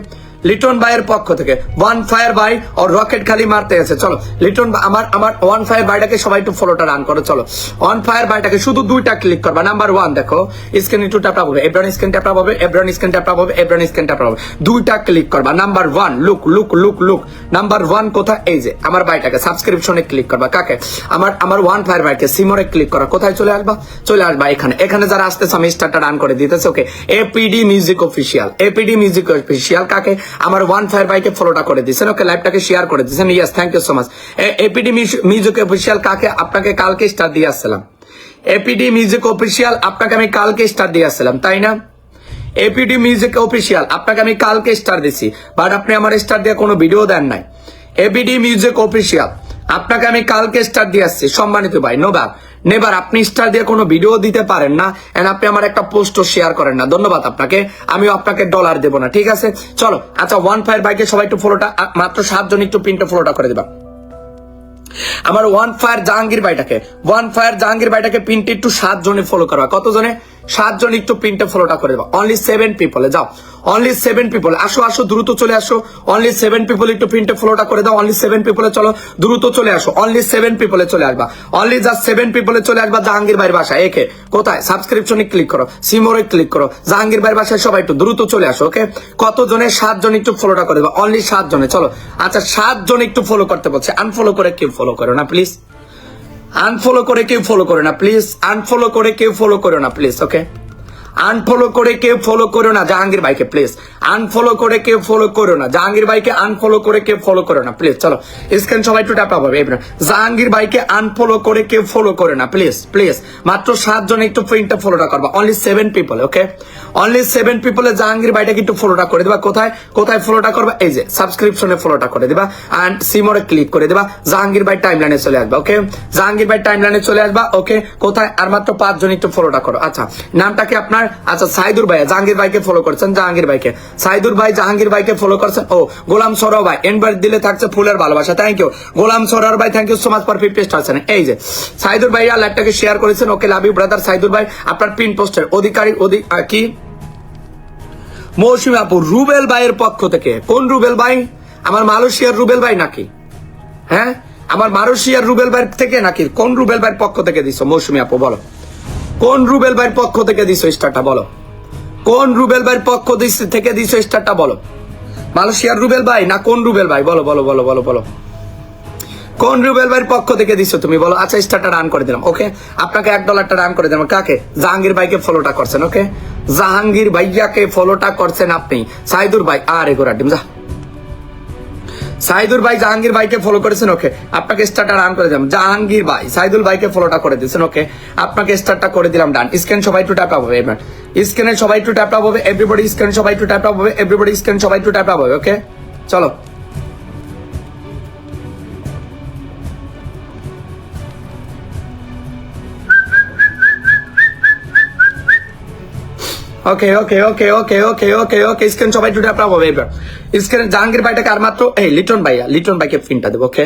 লিটন ভাইয়ের পক্ষ থেকে ওয়ান ফায়ার ভাই আর রকেট খালি মারতে আছে। চলো লিটন আমার ওয়ান ফায়ার ভাইটাকে সবাই একটু ফলোটা রান করো। চলো ওয়ান ফায়ার ভাইটাকে শুধু 2টা ক্লিক করবা। নাম্বার 1 দেখো স্ক্রিন একটু ট্যাপ হবে, এভরিওয়ান স্ক্রিন ট্যাপ হবে, এভরিওয়ান স্ক্রিন ট্যাপ হবে, এভরিওয়ান স্ক্রিন ট্যাপ হবে। 2টা ক্লিক করবা। নাম্বার 1 লুক নাম্বার 1 কোথায়? এই যে আমার ভাইটাকে সাবস্ক্রিপশনে ক্লিক করবা। কাকে? আমার ওয়ান ফায়ার ভাইকে সিমোরে ক্লিক করা। কোথায় চলে আসবা এখানে যারা আসতেছে আমি স্টারটা রান করে দিতেছি। ওকে এপিডি মিউজিক অফিসিয়াল কাকে? আমার ওয়ান ফায়ার বাইকে ফলোটা করে দিয়েছেন। ওকে লাইভটাকে শেয়ার করে দিয়েছেন। Yes thank you so much. APD music official কাকে? আপনাকে কালকে স্টার দিয়ে আসছিলাম। এপিডি মিউজিক অফিসিয়াল আপনাকে আমি কালকে স্টার দিয়ে আসছিলাম, তাই না? এপিডি মিউজিক অফিসিয়াল আপনাকে আমি কালকে স্টার দিছি, বাট আপনি আমার স্টার দিয়ে কোনো ভিডিও দেন নাই। এপিডি মিউজিক অফিসিয়াল আপনাকে আমি কালকে স্টার দিয়ে আসছি। সম্মানিত ভাই নেবার আপনি স্টার দিয়ে কোনো ভিডিও দিতে পারেন না, এন্ড আপনি আমার একটা পোস্টও শেয়ার করেন না। ধন্যবাদ আপনাকে, আমিও আপনাকে ডলার দেবো না, ঠিক আছে? চলো আচ্ছা ওয়ান ফায়ার বাইকে সবাই একটু ফলোটা, মাত্র 7 জন একটু প্রিন্টে ফলোটা করে দিবা। আমার ওয়ান ফায়ার জাহাঙ্গীর ভাইটাকে প্রিন্টে একটু 7 জনে ফলো করবা। কত জনে? 7 জন একটু প্রিন্টে ফলোটা করে দেবা। অনলি 7 পিপলে যাও, অনলি 7 পিপল আসো দ্রুত চলে আসো। অনলি 7 পিপল একটু প্রিন্টে ফলোটা করে দাও। অনলি 7 পিপলে চলো দ্রুত চলে আসো। অনলি 7 পিপলে চলে আসবা। অনলি জাস্ট 7 পিপলে চলে আসবা জাহাঙ্গীর ভাইয়ের বাসায়। একে কোথায়? সাবস্ক্রিপশনে ক্লিক করো, সিমোরে ক্লিক করো, জাহাঙ্গীর ভাইয়ের বাসায় সবাই একটু দ্রুত চলে আসো। ওকে কত জনে? 7 জন একটু ফলোটা করে দেবা। অনলি 7 জনে। চলো আচ্ছা 7 জন একটু ফলো করতে বলছে। আনফলো করে কেউ ফলো করো না প্লিজ। আনফলো করে কেউ ফলো করো না প্লিজ। ওকে আনফলো করে কেউ ফলো করো না জাহাঙ্গীর ভাইকে প্লিজ। আনফলো করে কেউ ফলো করো না জাহাঙ্গীর ভাইকে। আনফলো করে কেউ ফলো করো না প্লিজ। চলো স্ক্রিন সবাই একটু ট্যাপ হবে এবার। জাহাঙ্গীর ভাইকে আনফলো করে কেউ ফলো করে না প্লিজ। মাত্র 7 জন একটু প্রিন্টে ফলোটা করবা। Only 7 people. ওকে অনলি 7 পিপলে জাহাঙ্গীর ভাইটাকে একটু ফলোটা করে দিবা। কোথায় ফলোটা করবা? এই যে সাবস্ক্রিপশনে ফলোটা করে দিবা এন্ড সিমোরে ক্লিক করে দিবা। জাহাঙ্গীর ভাই টাইমলাইনে চলে আসবা। ওকে জাহাঙ্গীর ভাই টাইমলাইনে চলে আসবা। ওকে কোথায়? আর মাত্র 5 জন একটু ফলোটা করো। আচ্ছা নামটা কি আপনার? আচ্ছা সাইদুর ভাই জাহাঙ্গীর ভাইকে ফলো করছেন। সাইদুর ভাই জাহাঙ্গীর ভাইকে ফলো করছেন। ও গোলাম সরার ভাই এনবার দিলে থাকছে ফুলের ভালোবাসা। থ্যাংক ইউ গোলাম সরার ভাই, thank you so much for 50 star. এই যে সাইদুর ভাই লাইভটাকে শেয়ার করেছেন। Okay love you brother Saidur ভাই। আপনার পিন পোস্টের অধিকারী কি মৌসুমী আপু রুবেল ভাইয়ের পক্ষ থেকে। কোন রুবেল ভাই? আমার মালয়েশিয়ার রুবেল ভাই নাকি? হ্যাঁ আমার মালয়েশিয়ার রুবেল ভাই থেকে নাকি? কোন রুবেল ভাইয়ের পক্ষ থেকে দিছো মৌসুমী আপু বলো? কোন রুবেল ভাইয়ের পক্ষ থেকে দিছো স্টারটা বলো? কোন রুবেল ভাইয়ের পক্ষ থেকে দিছো স্টারটা বলো? মালয়েশিয়ার রুবেল ভাই না কোন রুবেল ভাই? বলো। কোন রুবেল ভাইয়ের পক্ষ থেকে দিছো তুমি বলো? আচ্ছা স্টারটা রান করে দিলাম, ওকে। আপনাকে $1 রান করে দিলাম। কাকে? জাহাঙ্গীর ভাইকে ফলোটা করছেন, ওকে। জাহাঙ্গীর ভাইয়াকে ফলোটা করছেন আপনি। সাইদুর ভাই, আরে গোড়া ডিম যা। সাইদুর ভাই জাহাঙ্গীর ভাইকে ফলো করেছেন, ওকে। আপনাকে স্টারটা রান করে দিলাম। জাহাঙ্গীর ভাই সাইদুল ভাইকে ফলোটা করে দিয়েছেন, ওকে। আপনাকে স্টারটা করে দিলাম, ডান। স্ক্যান সবাই একটু ট্যাপ হবে এবার। স্ক্যানে সবাই একটু ট্যাপ হবে, এভরিবডি স্ক্যান সবাই একটু ট্যাপ হবে, এভরিবডি স্ক্যান সবাই একটু ট্যাপ হবে, ওকে। চলো ওকে okay okay okay okay okay ওকে স্ক্রিন সবাই টু ট্যাপ হবে এবার। স্ক্রিন জাহাঙ্গীর ভাইটাকে আর মাত্র এই লিটন ভাইকে পিনটা দেবো, ওকে।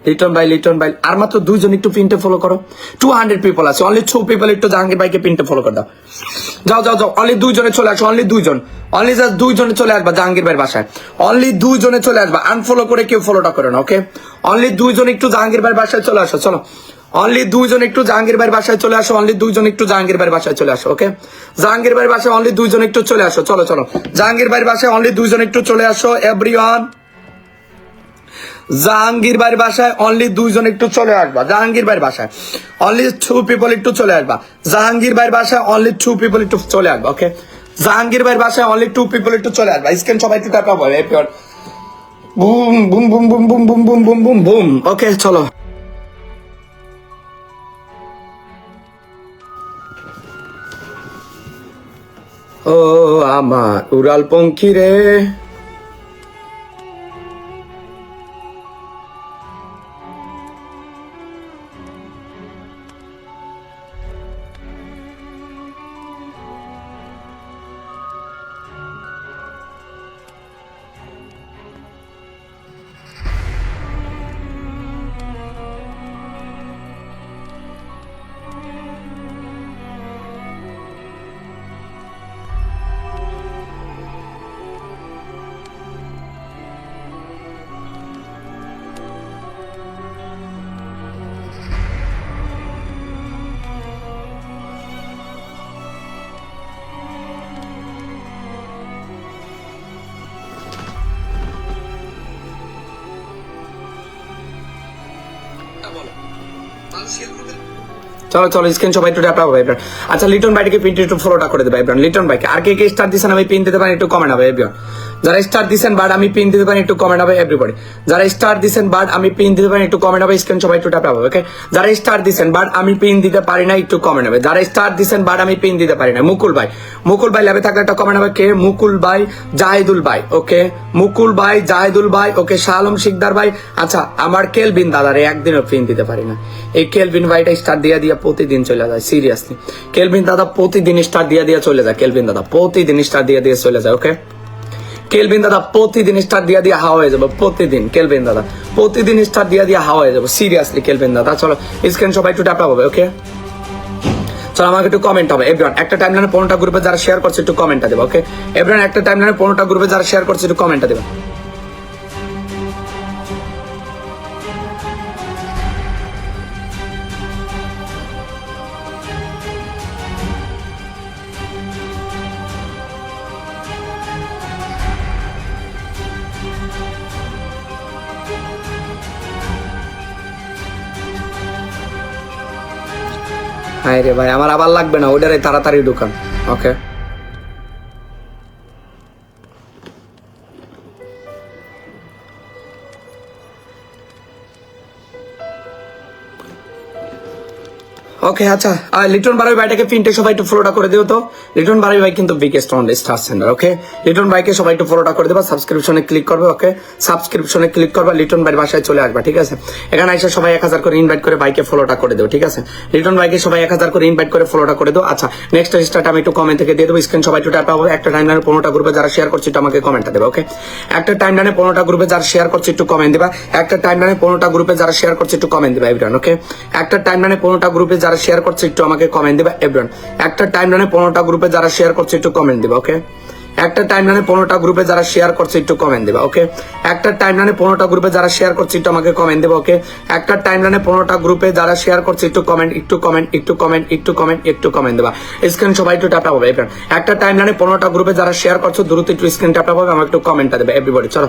লিটন ভাই আর মাত্র 2 জন একটু পিনটে ফলো করো। 200 পিপল আছে, অনলি 2 পিপল একটু জাহাঙ্গীর ভাইকে পিনটে ফলো করে দাও। যাও যাও যাও, অনলি 2 জনে চলে আসো, অনলি 2 জন, অনলি জাস্ট 2 জনে চলে আসবা জাহাঙ্গীর ভাইয়ের বাসায়। অনলি 2 জনে চলে আসবা, আনফলো করে কেউ ফলোটা করে না, ওকে। অনলি 2 জন একটু জাহাঙ্গীর ভাইয়ের বাসায় চলে আসো, চলো। অনলি 2 জন একটু জাহাঙ্গীর ভাইয়ের বাসায় চলে আসো, অনলি 2 জন একটু জাহাঙ্গীর ভাইয়ের বাসায় চলে আসো, ওকে। জাহাঙ্গীর ভাইয়ের বাসায় অনলি 2 জন একটু চলে আসো, চলো চলো। জাহাঙ্গীর ভাইয়ের বাসায় অনলি 2 জন একটু চলে আসো এভরিওয়ান। জাহাঙ্গীর ভাইয়ের বাসায় অনলি 2 জন একটু চলে আসবা। জাহাঙ্গীর ভাইয়ের বাসায় অনলি 2 পিপল একটু চলে আসবা। জাহাঙ্গীর ভাইয়ের বাসায় অনলি 2 পিপল একটু চলে আসবা, ওকে। জাহাঙ্গীর ভাইয়ের বাসায় অনলি 2 পিপল একটু চলে আসবা। স্ক্যান সবাই একটু ট্যাপ হবে appear. Boom boom boom boom boom boom boom boom boom boom, okay. চলো ও আমার উড়াল পঙ্খী রে। চলো চলো স্ক্রিন সবাই একটু ট্যাপ হবে এবার। আচ্ছা লিটন ভাইকে পিন একটু ফলোটা করে দেবে এবার। লিটন ভাইকে আর কে কে স্টার দিছেন আমি পিন দিতে পারি একটু কমেন্ট হবে এবার। যারা স্টার দিছেন বাট আমি পিন দিতে পারি একটু কমেন্ট হবে এভরিবডি। যারা স্টার দিছেন বাট আমি পিন দিতে পারি একটু কমেন্ট হবে। স্ক্রিন সবাই একটু ট্যাপ হবে, ওকে। যারা স্টার দিছেন বাট আমি পিন দিতে পারি না একটু কমেন্ট হবে। যারা স্টার দিছেন বাট আমি পিন দিতে পারি না। মুকুল ভাই ল্যাবে থাকলে একটা কমেন্ট হবে। কে? মুকুল ভাই জাহিদুল ভাই, ওকে। মুকুল ভাই জাহিদুল ভাই, ওকে। শাহ আলম শিকদার ভাই। আচ্ছা আমার কেলভিন দাদারে একদিনও পিন দিতে পারি না। এই কেলভিন ভাইটা স্টার দিয়া দিয়া প্রতিদিন চলে যায়, সিরিয়াসলি। কেলভিন দাদা প্রতিদিন স্টার দিয়া দিয়া চলে যায়। কেলভিন দাদা প্রতিদিন স্টার দিয়া দিয়ে চলে যায়, ওকে। কেলভিন দাদা প্রতিদিন স্টার দিয়া দিয়া হাওয়া হয়ে যাবো প্রতিদিন। কেলভিন দাদা প্রতিদিন স্টার দিয়া দিয়া হাওয়া হয়ে যাবো, সিরিয়াসলি কেলভিন দাদা। চলো স্ক্রিন সবাই একটু ট্যাপ হবে, ওকে। চলো আমাকে একটু কমেন্ট হবে এভরিওয়ান। একটা টাইমলাইনে 15টা গ্রুপে যারা শেয়ার করছে একটু কমেন্টটা দেবে, ওকে। এভরিওয়ান একটা টাইমলাইনে 15টা গ্রুপে যারা শেয়ার করছে একটু কমেন্টটা দেবে। হ্যাঁ রে ভাই আমার আবার লাগবে না, ওইটারে তাড়াতাড়ি ঢুকান, ওকে। ওকে আচ্ছা লিটন বারবি ভাইটাকে পিনটে সবাই একটু ফলোটা করে দিও তো। লিটন বারবি ভাই কিন্তু বিগেস্ট অন স্টার সেন্টার, ওকে। লিটন ভাইকে সবাই একটু ফলোটা করে দেবা, সাবস্ক্রিপশনে ক্লিক করবে, ওকে। সাবস্ক্রিপশনে ক্লিক করবা, লিটন ভাইয়ের বাসায় চলে আসবা, ঠিক আছে। এখানে এসে সবাই 1000 করে ইনভাইট করে ভাইকে ফলোটা করে দেবো, ঠিক আছে। লিটন ভাইকে সবাই 1000 করে ইনভাইট করে ফলোটা করে দেবো। আচ্ছা নেক্সট স্টার্ট আমি একটু কমেন্ট থেকে দিয়ে দেবো। স্ক্রিন সবাই একটু ট্যাপ হবে। একটা টাইমলাইনে 15টা গ্রুপে যারা শেয়ার করছে একটু আমাকে কমেন্টটা দেবে, ওকে। একটা টাইমলাইনে 15টা গ্রুপে যারা শেয়ার করছে একটু কমেন্ট দিবা। একটা টাইমলাইনে 15টা গ্রুপে যারা শেয়ার করছে একটু কমেন্ট দিবা এভরিওয়ান, ওকে। একটা টাইমলাইনে 15টা গ্রুপে যারা শেয়ার করছে একটু আমাকে কমেন্ট দিবা এভরিওয়ান। একটা টাইমলাইনে 15টা গ্রুপে যারা শেয়ার করছে একটু কমেন্ট দিবা, ওকে। একটা টাইমলাইনে 15টা গ্রুপে যারা শেয়ার করছে একটু কমেন্ট দিবা, ওকে। একটা টাইমলাইনে 15টা গ্রুপে যারা শেয়ার করছে একটু আমাকে কমেন্ট দিবা, ওকে। একটা টাইমলাইনে 15টা গ্রুপে যারা শেয়ার করছে একটু কমেন্ট একটু কমেন্ট একটু কমেন্ট একটু কমেন্ট একটু কমেন্ট দিবা। স্ক্রিন সবাই একটু ট্যাপ হবে এভরিওয়ান। একটা টাইমলাইনে 15টা গ্রুপে যারা শেয়ার করছে দ্রুত একটু স্ক্রিন ট্যাপ হবে, আমাকে একটু কমেন্টটা দেবে এভরিবডি। চলো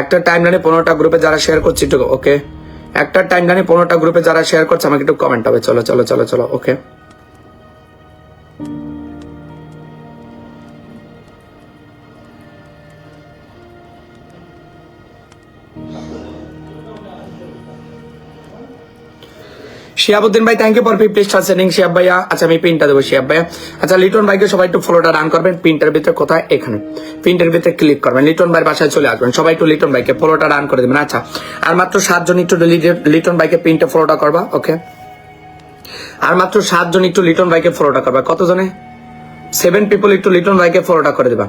একটা টাইমলাইনে 15টা গ্রুপে যারা শেয়ার করছে একটু ওকে, একটা টাইমলাইনে 15টা গ্রুপে যারা শেয়ার করছে আমাকে একটু কমেন্ট হবে। চলো চলো চলো চলো ওকে। শিয়াবুদ্দিন ভাই thank you for 50 star sending Shiab ভাইয়া। আচ্ছা আমি পিনটা দেবো শিয়াব ভাইয়া। আচ্ছা লিটন ভাইকে সবাই একটু ফলোটা রান করবেন। পিনটার ভিতরে কোথায়? এখানে পিনটার ভিতরে ক্লিক করবেন, লিটন ভাইয়ের বাসায় চলে আসবেন। সবাই একটু লিটন ভাইকে ফলোটা রান করে দেবেন। আচ্ছা আর মাত্র 7 জন একটু লিটন ভাইকে পিনটা ফলোটা করবা ওকে। আর মাত্র 7 জন একটু লিটন ভাইকে ফলোটা করবা। কতজনে? 7 পিপল একটু লিটন ভাইকে ফলোটা করে দেবা।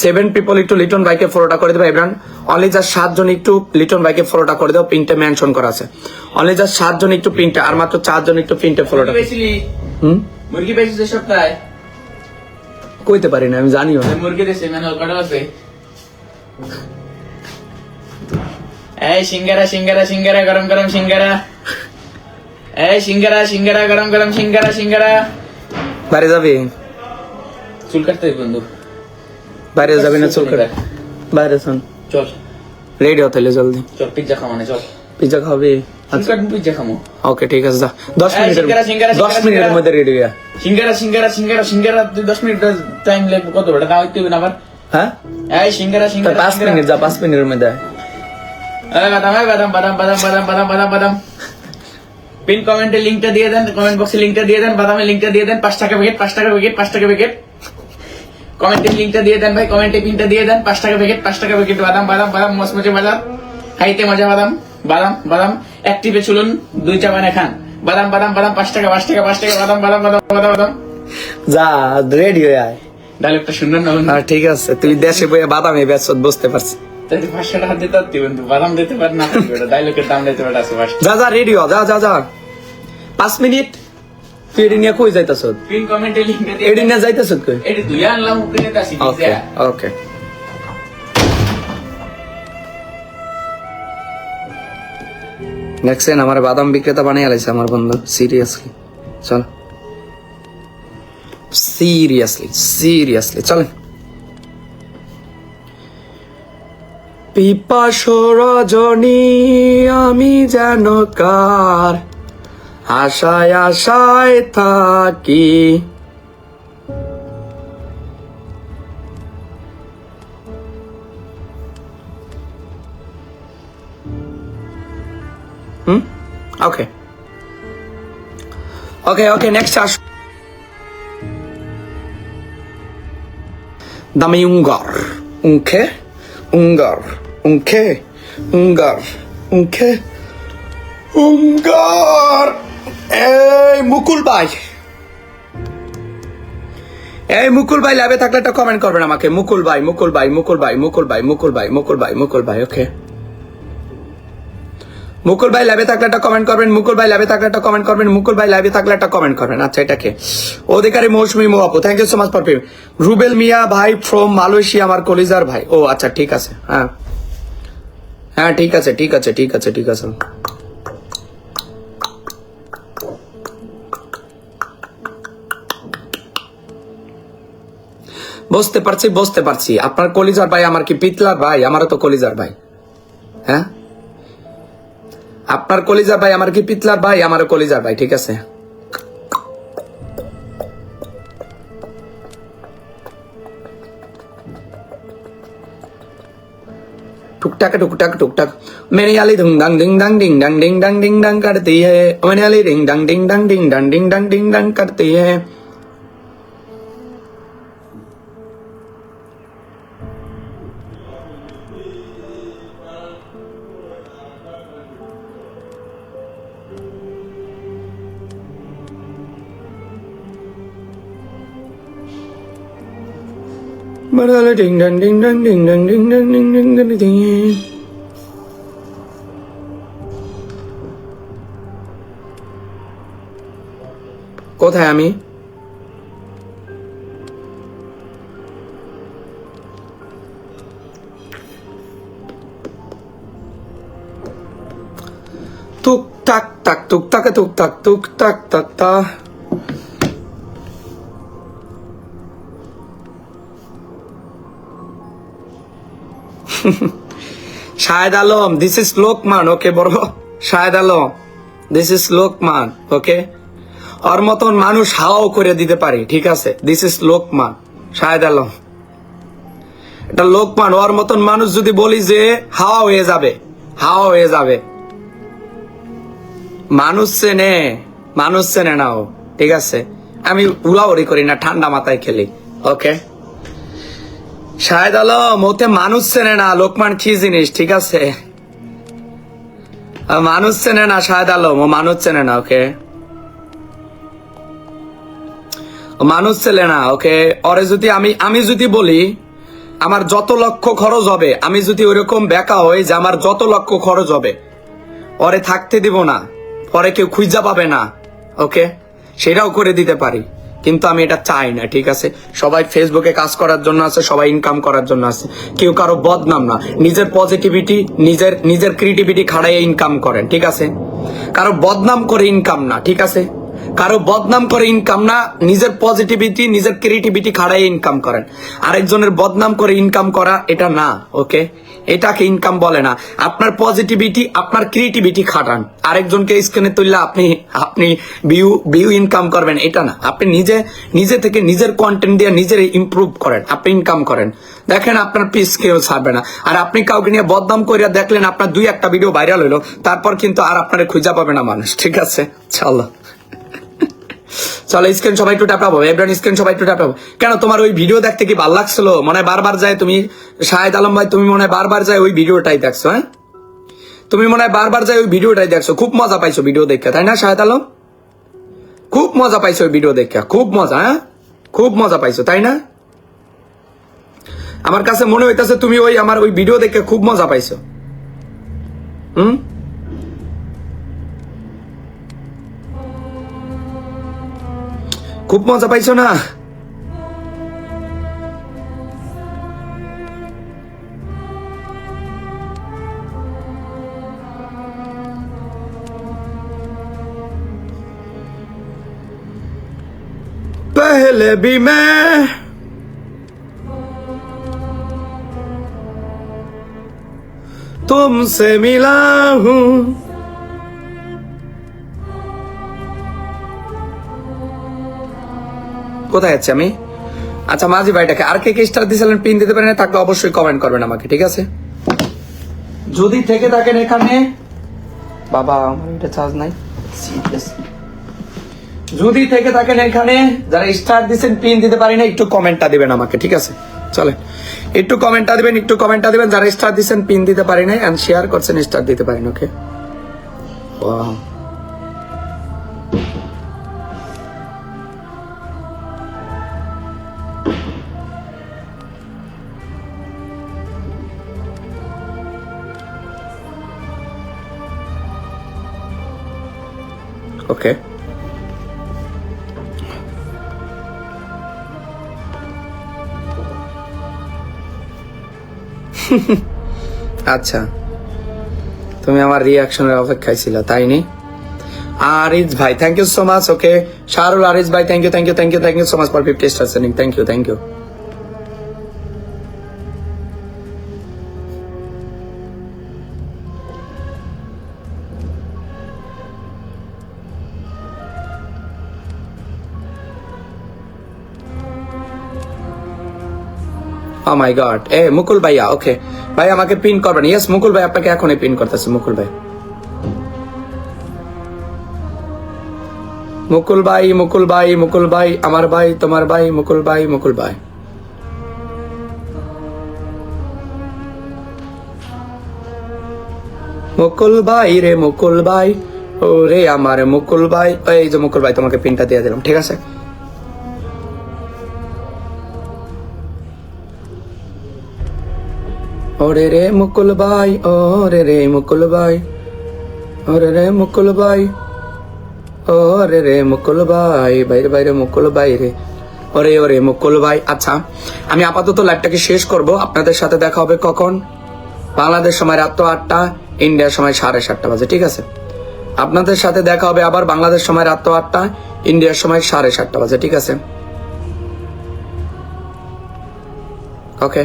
7 পিপল একটু লিটন ভাইকে ফলোটা করে দেবা। এবার অনলি জাস্ট 7 জন একটু লিটন ভাইকে ফলোটা করে দাও। পিনটা মেনশন করা আছে। অনলি জাস্ট 7 জন একটু পিনটা, আর মাত্র 4 জন একটু পিনটা ফলোটা। মুরগি বেশি যে সপ্তাহে কইতে পারি না, আমি জানিও না। মুরগি দেশে মানে কটা আছে? এই সিঙ্গারা সিঙ্গারা সিঙ্গারা গরম গরম সিঙ্গারা, এই সিঙ্গারা সিঙ্গারা গরম গরম সিঙ্গারা সিঙ্গারা। বাইরে যাবি? চুল কাটতে বন্ধু বাইরে যাবি না? চুল কাটা বাইরে শোন। চল রেডি হতে জলদি। চল পিজ্জা খাওয়ানে চল। পিজ্জা খাবি? আচ্ছা পিজ্জা খামো। ওকে ঠিক আছে যা। 10 সিঙ্গারা, সিঙ্গারা, মিনিটের 10 মিনিটের মধ্যে রেডি হয়ে। সিঙ্গারা সিঙ্গারা সিঙ্গারা সিঙ্গারা তুই 10 মিনিট টাইম লাগবে। কত বড় দাও দিতে হবে না আবার? হ্যাঁ এই সিঙ্গারা সিঙ্গারা 5 মিনিট যা, 5 মিনিটের মধ্যে। এই বাদাম বাদাম বাদাম বাদাম বাদাম বাদাম বাদাম বাদাম। পিন কমেন্টে লিংকটা দিয়ে দেন, কমেন্ট বক্সে লিংকটা দিয়ে দেন, বাদামের লিংকটা দিয়ে দেন। 5 টাকা প্যাকেট, 5 টাকা প্যাকেট, 5 টাকা প্যাকেট। কমেন্টে লিংকটা দিয়ে দেন ভাই, কমেন্টে পিনটা দিয়ে দেন। 5 টাকা প্যাকেট, 5 টাকা প্যাকেট। বাদাম বাদাম বাদাম মচমচে বাদাম, খাইতে মজা বাদাম বাদাম বাদাম। অ্যাক্টিভে চলুন, 2 চা বানায় খান। বাদাম বাদাম বাদাম 5 টাকা 5 টাকা 5 টাকা বাদাম বাদাম বাদাম বাদাম বাদাম। যা রেডি হয়ে আয়। ডায়লগটা সুন্দর না বন্ধু? হ্যাঁ ঠিক আছে, তুই দেশে বইয়া বাদামে বেচত বুঝতে পারছি। তাই 500 টাকা দিতে পারতি বন্ধু, বাদাম দিতে পার না ডায়লগের দাম দিতে পার আছে 5 যা যা রেডি হ, যা যা যা। 5 মিনিট তুই এডি নিয়ে কই যাইতাছ? পিন কমেন্টে লিংকটা দিয়ে এডি নিয়ে যাইতাছ কই? এটি দুই আনলাম উপরে তাসি ওকে দিছে। ওকে। দেখছেন আমার বাদাম বিক্রেতা বানিয়ে আলাইছে আমার বন্ধু। সিরিয়াসলি চল, সিরিয়াসলি সিরিয়াসলি চলেন। পিপাসা রজনী আমি যেন কার, আশায় আশায় থাকি। ওকে ওকে ওকে নেক্সট আস। দামি উঙ্গার উঙ্খে উঙ্গার উঙ্খে উঙ্গার উঙ্খে উঙ্গার। এই মুকুল ভাই, এই মুকুল ভাই ল্যাবে থাকলে একটা কমেন্ট করবেন আমাকে। মুকুল ভাই মুকুল ভাই মুকুল ভাই মুকুল ভাই মুকুল ভাই মুকুল ভাই মুকুল ভাই ওকে। মুকুল ভাই ল্যাবে থাকলে একটা কমেন্ট করবেন। মুকুল ভাই ল্যাবে থাকলে একটা কমেন্ট করবেন। মুকুল ভাই ল্যাবে থাকলে একটা কমেন্ট করবেন। আচ্ছা এটাকে অধিকারী মৌসুমী মোয়াপু thank you so much for Rubel Mia ভাই ফ্রম মালয়েশিয়া আমার কলিজার ভাই। ও আচ্ছা ঠিক আছে, হ্যাঁ হ্যাঁ ঠিক আছে ঠিক আছে ঠিক আছে ঠিক আছে। বুঝতে পারছি বুঝতে পারছি। আপনার কলিজার ভাই আমার কি পিতলার ভাই? আমারও তো কলিজার ভাই। হ্যাঁ আপনার কলিজার ভাই আমার কি পিতলার ভাই? আমারও কলিজার ভাই। ঠিক আছে टुकटाक टुकटाक टुकटाक मेरी आली डिंग डंग डिंग डंग डिंग डंग डिंग डंग डिंग डंग करती है। मेरी आली डिंग डंग डिंग डंग डिंग डंग डिंग डंग डिंग डंग करती है। Barala ding dang ding dang ding dang ding dang ding ding ding ding. কোথায় আমি? টুক টাক টাক টুক টাক টুক টাক টুক টাক টাক টা। শাহেদ আলম, দিস ইজ লোকমান, ওকে বড় শাহেদ আলম, দিস ইজ লোকমান, ওকে। ওর মতন মানুষ হাওয়াও করে দিতে পারি, ঠিক আছে। দিস ইজ লোকমান, শাহেদ আলম, এটা লোকমান। ওর মতন মানুষ যদি বলি যে হাওয়া হয়ে যাবে, হাওয়া হয়ে যাবে। মানুষ চেনে না ও, ঠিক আছে। আমি উড়াউড়ি করি না, ঠান্ডা মাথায় খেলি, ওকে। শাহেদ আলম, ওতে মানুষ চেনে না, লোকমান কি জিনিস, ঠিক আছে। মানুষ চেনে না শাহেদ আলম, ও মানুষ চেনে না, ওকে। মানুষ চেনে না, ওকে। ওরে যদি আমি যদি বলি আমার যত লক্ষ খরচ হবে, আমি যদি ওইরকম বেকা হই যে আমার যত লক্ষ খরচ হবে, ওরে থাকতে দিব না, পরে কেউ খুঁজা পাবে না, ওকে, সেটাও করে দিতে পারি। কিন্তু আমি এটা চাই না, ঠিক আছে। সবাই ফেসবুকে কাজ করার জন্য আছে, সবাই ইনকাম করার জন্য আছে, কেউ কারো বদনাম না। নিজের পজিটিভিটি, নিজের ক্রিয়েটিভিটি খাড়াইয়ে ইনকাম করেন, ঠিক আছে। কারো বদনাম করে ইনকাম না, ঠিক আছে। কারো বদনাম করে ইনকাম না, নিজের পজিটিভিটি, নিজের ক্রিয়েটিভিটি খাড়াইয়ে ইনকাম করেন। আরেকজনের বদনাম করে ইনকাম করা এটা না, ওকে। এটাকে ইনকাম বলে না। আপনার পজিটিভিটি, আপনার ক্রিয়েটিভিটি খাটান, আরেকজনকে স্ক্রিনে তুললে আপনি ভিউ ইনকাম করবেন, এটা না। আপনি নিজে থেকে নিজের কন্টেন্ট দিয়ে নিজের ইমপ্রুভ করেন, আপনি ইনকাম করেন। দেখেন আপনার পিস কেউ ছাড়বে না। আর আপনি কাউকে নিয়ে বদনাম করিয়া দেখলেন আপনার 2-1টা ভিডিও ভাইরাল হইলো, তারপর কিন্তু আর আপনার খুঁজা পাবে না মানুষ, ঠিক আছে। চলো স্ক্রিন সবাই একটু ট্যাপ হবে, এভরিওয়ান স্ক্রিন সবাই একটু ট্যাপ হবে। কেন তোমার ওই ভিডিও দেখতে কি ভালো লাগছিল? মনে হয় বারবার যায় তুমি, শাহেদ আলম ভাই, তুমি মনে হয় বারবার যায় ওই ভিডিওটাই দেখছো, হ্যাঁ? তুমি মনে হয় বারবার যায় ওই ভিডিওটাই দেখছো, খুব মজা পাইছো ভিডিও দেখে, তাই না শাহেদ আলম? খুব মজা পাইছো ওই ভিডিও দেখে, খুব মজা, হ্যাঁ, খুব মজা পাইছো, তাই না? আমার কাছে মনে হইতেছে তুমি ওই আমার ওই ভিডিও দেখে খুব মজা পাইছো। খুব মজা পাইছো না? पहले भी मैं तुमसे मिला हूं। কোথায় যাচ্ছি আমি? আচ্ছা, মাঝি ভাইটাকে আর কে স্টার দিয়েছিলেন, পিন দিতে পারেন, থাকলে অবশ্যই কমেন্ট করবেন আমাকে, ঠিক আছে। যদি থেকে থাকেন এখানে, বাবা আমার এটা চার্জ নাই, যদি থেকে থাকেন এখানে, যারা স্টার দিচ্ছেন পিন দিতে পারি না, একটু কমেন্টটা দিবেন আমাকে, ঠিক আছে। চলেন একটু কমেন্টটা দিবেন, যারা স্টার দিচ্ছেন পিন দিতে পারি না, এন্ড শেয়ার করছেন স্টার দিতে পারেন, ওকে। ওয়াও, ওকে। আচ্ছা, তুমি আমার রিয়াকশনের অপেক্ষায় ছিল, তাই নি? আরিজ ভাই, thank you so much, okay. Shahrul Ariz ভাই, thank you so much for 50 star sending, thank you. Oh my god, Mukul ভাইয়া, ওকে ভাই, আমাকে পিন করবেন। ইয়েস মুকুল ভাই, আপনাকে এখনই পিন করতেছে মুকুল ভাই। মুকুল ভাই, আমার ভাই, তোমার ভাই, মুকুল ভাই। মুকুল ভাই রে, মুকুল ভাই, ও রে আমার মুকুল ভাই। এই যে মুকুল ভাই, তোমাকে পিনটা দিয়ে দিলাম, ঠিক আছে। ওরে রে মুকুল ভাই, ওরে রে মুকুল ভাই, ওরে রে মুকুল ভাই, ওরে রে মুকুল ভাই, বাইরে মুকুল ভাই রে, ওরে মুকুল ভাই। আচ্ছা, আমি আপাতত লাইভটাকে শেষ করব। আপনাদের সাথে দেখা হবে কখন? বাংলাদেশ সময় রাত 8টা, ইন্ডিয়ার সময় 7:30 বাজে, ঠিক আছে। আপনাদের সাথে দেখা হবে আবার বাংলাদেশ সময় রাত 8টা, ইন্ডিয়ার সময় 7:30 বাজে, ঠিক আছে, ওকে।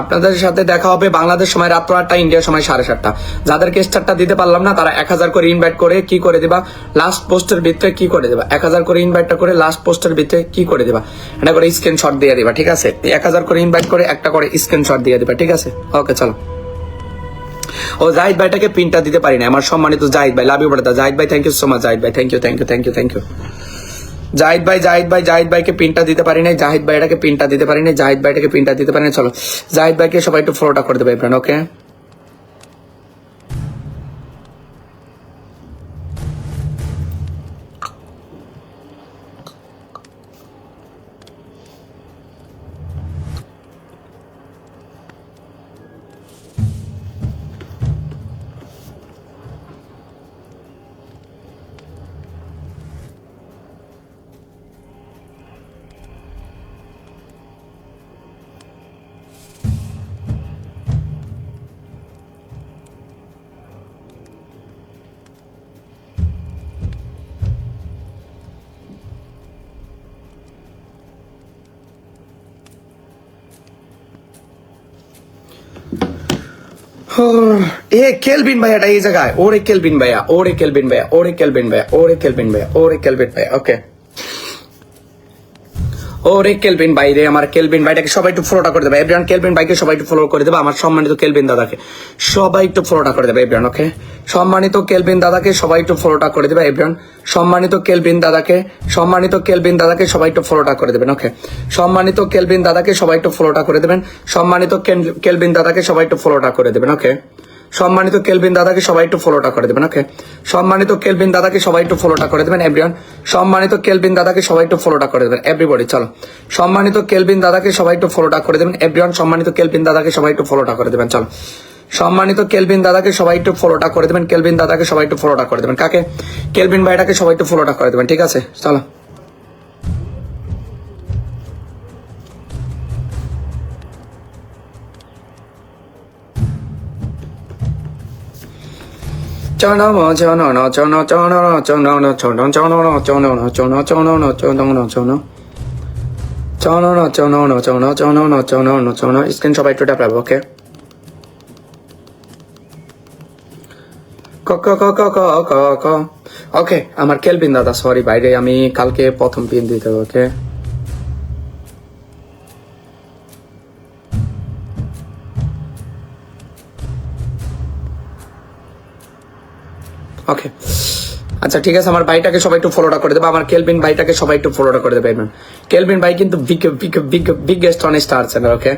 আপনাদের সাথে দেখা হবে বাংলাদেশ সময় রাত্র 8টা, ইন্ডিয়ার সময় 7:30। যাদেরকে স্টারটা দিতে পারলাম না তারা 1000 করে ইনভাইট করে কি করে দিবা, লাস্ট পোস্টের ভিতরে কি করে দিবা, 1000 করে ইনভাইটটা করে লাস্ট পোস্টের ভিতরে কি করে দিবা, এটা করে স্ক্রিনশট দিয়ে দিবা, ঠিক আছে? 1000 করে ইনভাইট করে একটা করে স্ক্রিনশট দিয়ে দিবা, ঠিক আছে? ওকে চলো। ও জাহিদ ভাইটাকে পিনটা দিতে পারি না, আমার সম্মানিত জাহিদ ভাই, লাভ ইউ ব্রাদার। জাহিদ ভাই thank you so much, Jahid ভাই thank you thank you thank you thank you. Jahid ভাইকে পিনটা দিতে পারি নাই, জাহিদ ভাইটাকে পিনটা দিতে পারি নাই, জাহিদ ভাইটাকে পিনটা দিতে পারি না। চলো জাহিদ ভাইকে সবাই একটু ফলোটা করে দেবে ফ্রেন্ড, ওকে? এ কেলভিন ভাইয়াটা এই জায়গায়, ওরে কেলভিন ভাইয়া, ওরে কেলভিন ভাইয়া, ওরে কেলভিন ভাইয়া, ওরে কেলভিন ভাইয়া, ওরে কেলভিন ভাইয়া, ওকে? ওরে কেলভিন ভাই রে, আমার কেলভিন ভাইটাকে সবাই একটু ফলোটা করে দেবে এভরিওয়ান। কেলভিন ভাইকে সবাই একটু ফলো করে দেবে, আমার সম্মানিত কেলভিন দাদাকে সবাই একটু ফলোটা করে দেবে এভরিওয়ান, ওকে? সম্মানিত কেলভিন দাদাকে সবাই একটু ফলোটা করে দেবে এভরিওয়ান। সম্মানিত কেলভিন দাদাকে, সম্মানিত কেলভিন দাদাকে সবাই একটু ফলোটা করে দেবেন, ওকে? সম্মানিত কেলভিন দাদাকে সবাই একটু ফলোটা করে দেবেন, সম্মানিত কেলভিন দাদাকে সবাই একটু ফলোটা করে দেবেন, ওকে? সম্মানিত কেলভিন দাদাকে সবাই একটু ফলোটা করে দেবেন, ওকে? সম্মানিত কেলভিন দাদাকে সবাই একটু ফলোটা করে দেবেন এভরিওয়ান। সম্মানিত কেলভিন দাদাকে সবাই একটু ফলোটা করে দেবেন এভরিবডি, চলো। সম্মানিত কেলভিন দাদাকে সবাই একটু ফলোটা করে দেবেন এভরিওয়ান। সম্মানিত কেলভিন দাদাকে সবাই একটু ফলোটা করে দেবেন, চলো। সম্মানিত কেলভিন দাদাকে সবাই একটু ফলোটা করে দেবেন, কেলভিন দাদাকে সবাই একটু ফলোটা করে দেবেন, কাকে? কেলভিন ভাইটাকে সবাই একটু ফলোটা করে দেবেন, ঠিক আছে? চলো। স্ক্রিন সবাই একটু ট্যাপ রাখবো, ওকে? ওকে আমার কেলভিন দাদা, সরি বাইরে, আমি কালকে প্রথম পিন দিতে হবে, ওকে? ওকে আচ্ছা ঠিক আছে, আমার ভাইটাকে সবাই একটু ফলোটা করে দেবে, আমার কেলভিন ভাইটাকে সবাই একটু ফলোটা করে দেবে। কেলভিন ভাই কিন্তু biggest on star centre, okay?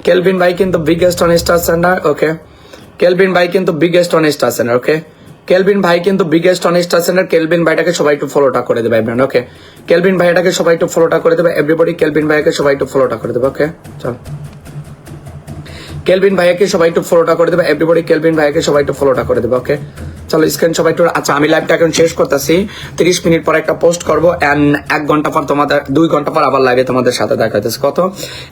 Kelvin ভাই কিন্তু biggest on star centre, okay? Kelvin ভাই কিন্তু biggest on star centre, okay? Kelvin ভাই কিন্তু biggest on star centre. Kelvin ভাইটাকে সবাই একটু ফলোটা করে দেবে, ওকে? কেলভিন ভাইটাকে সবাই একটু ফলোটা করে দেবে এভরিবডি। কেলভিন ভাইকে সবাই একটু ফলোটা করে দেবে, ওকে? চল। কেলভিন ভাইকে সবাই একটু ফলোটা করে দেবে এভরিবডি। কেলভিন ভাইকে সবাই একটু ফলোটা করে দেবে, ওকে? চলো স্ক্রিন সবাই একটু। আচ্ছা আমি লাইভটা এখন শেষ করতেছি, 30 মিনিট পর একটা পোস্ট করবো, এন্ড 1 ঘন্টা পর তোমাদের 2 ঘন্টা পর আবার লাইভে তোমাদের সাথে দেখা হইতেছে। কত?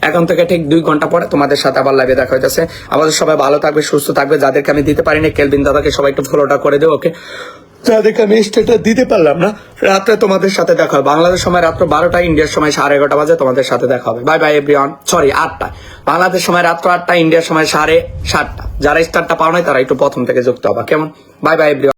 এখন থেকে ঠিক 2 ঘন্টা পরে তোমাদের সাথে আবার লাইভে দেখা হইতেছে। আমাদের সবাই ভালো থাকবে, সুস্থ থাকবে। যাদেরকে আমি দিতে পারিনি কেলভিন দাদাকে সবাই একটু ফলোটা করে দেবো, ওকে? যাদেরকে আমি স্টেটা দিতে পারলাম না, রাত্রে তোমাদের সাথে দেখা হবে বাংলাদেশ সময় রাত্র 12টা, ইন্ডিয়ার সময় 11:30 বাজে তোমাদের সাথে দেখা হবে। Bye bye everyone. সরি 8টা, বাংলাদেশ সময় রাত্র 8টা, ইন্ডিয়ার সময় 7:30। যারা স্টারটা পাও নাই তারা একটু প্রথম থেকে যুক্ত হবে, কেমন? By bye everyone.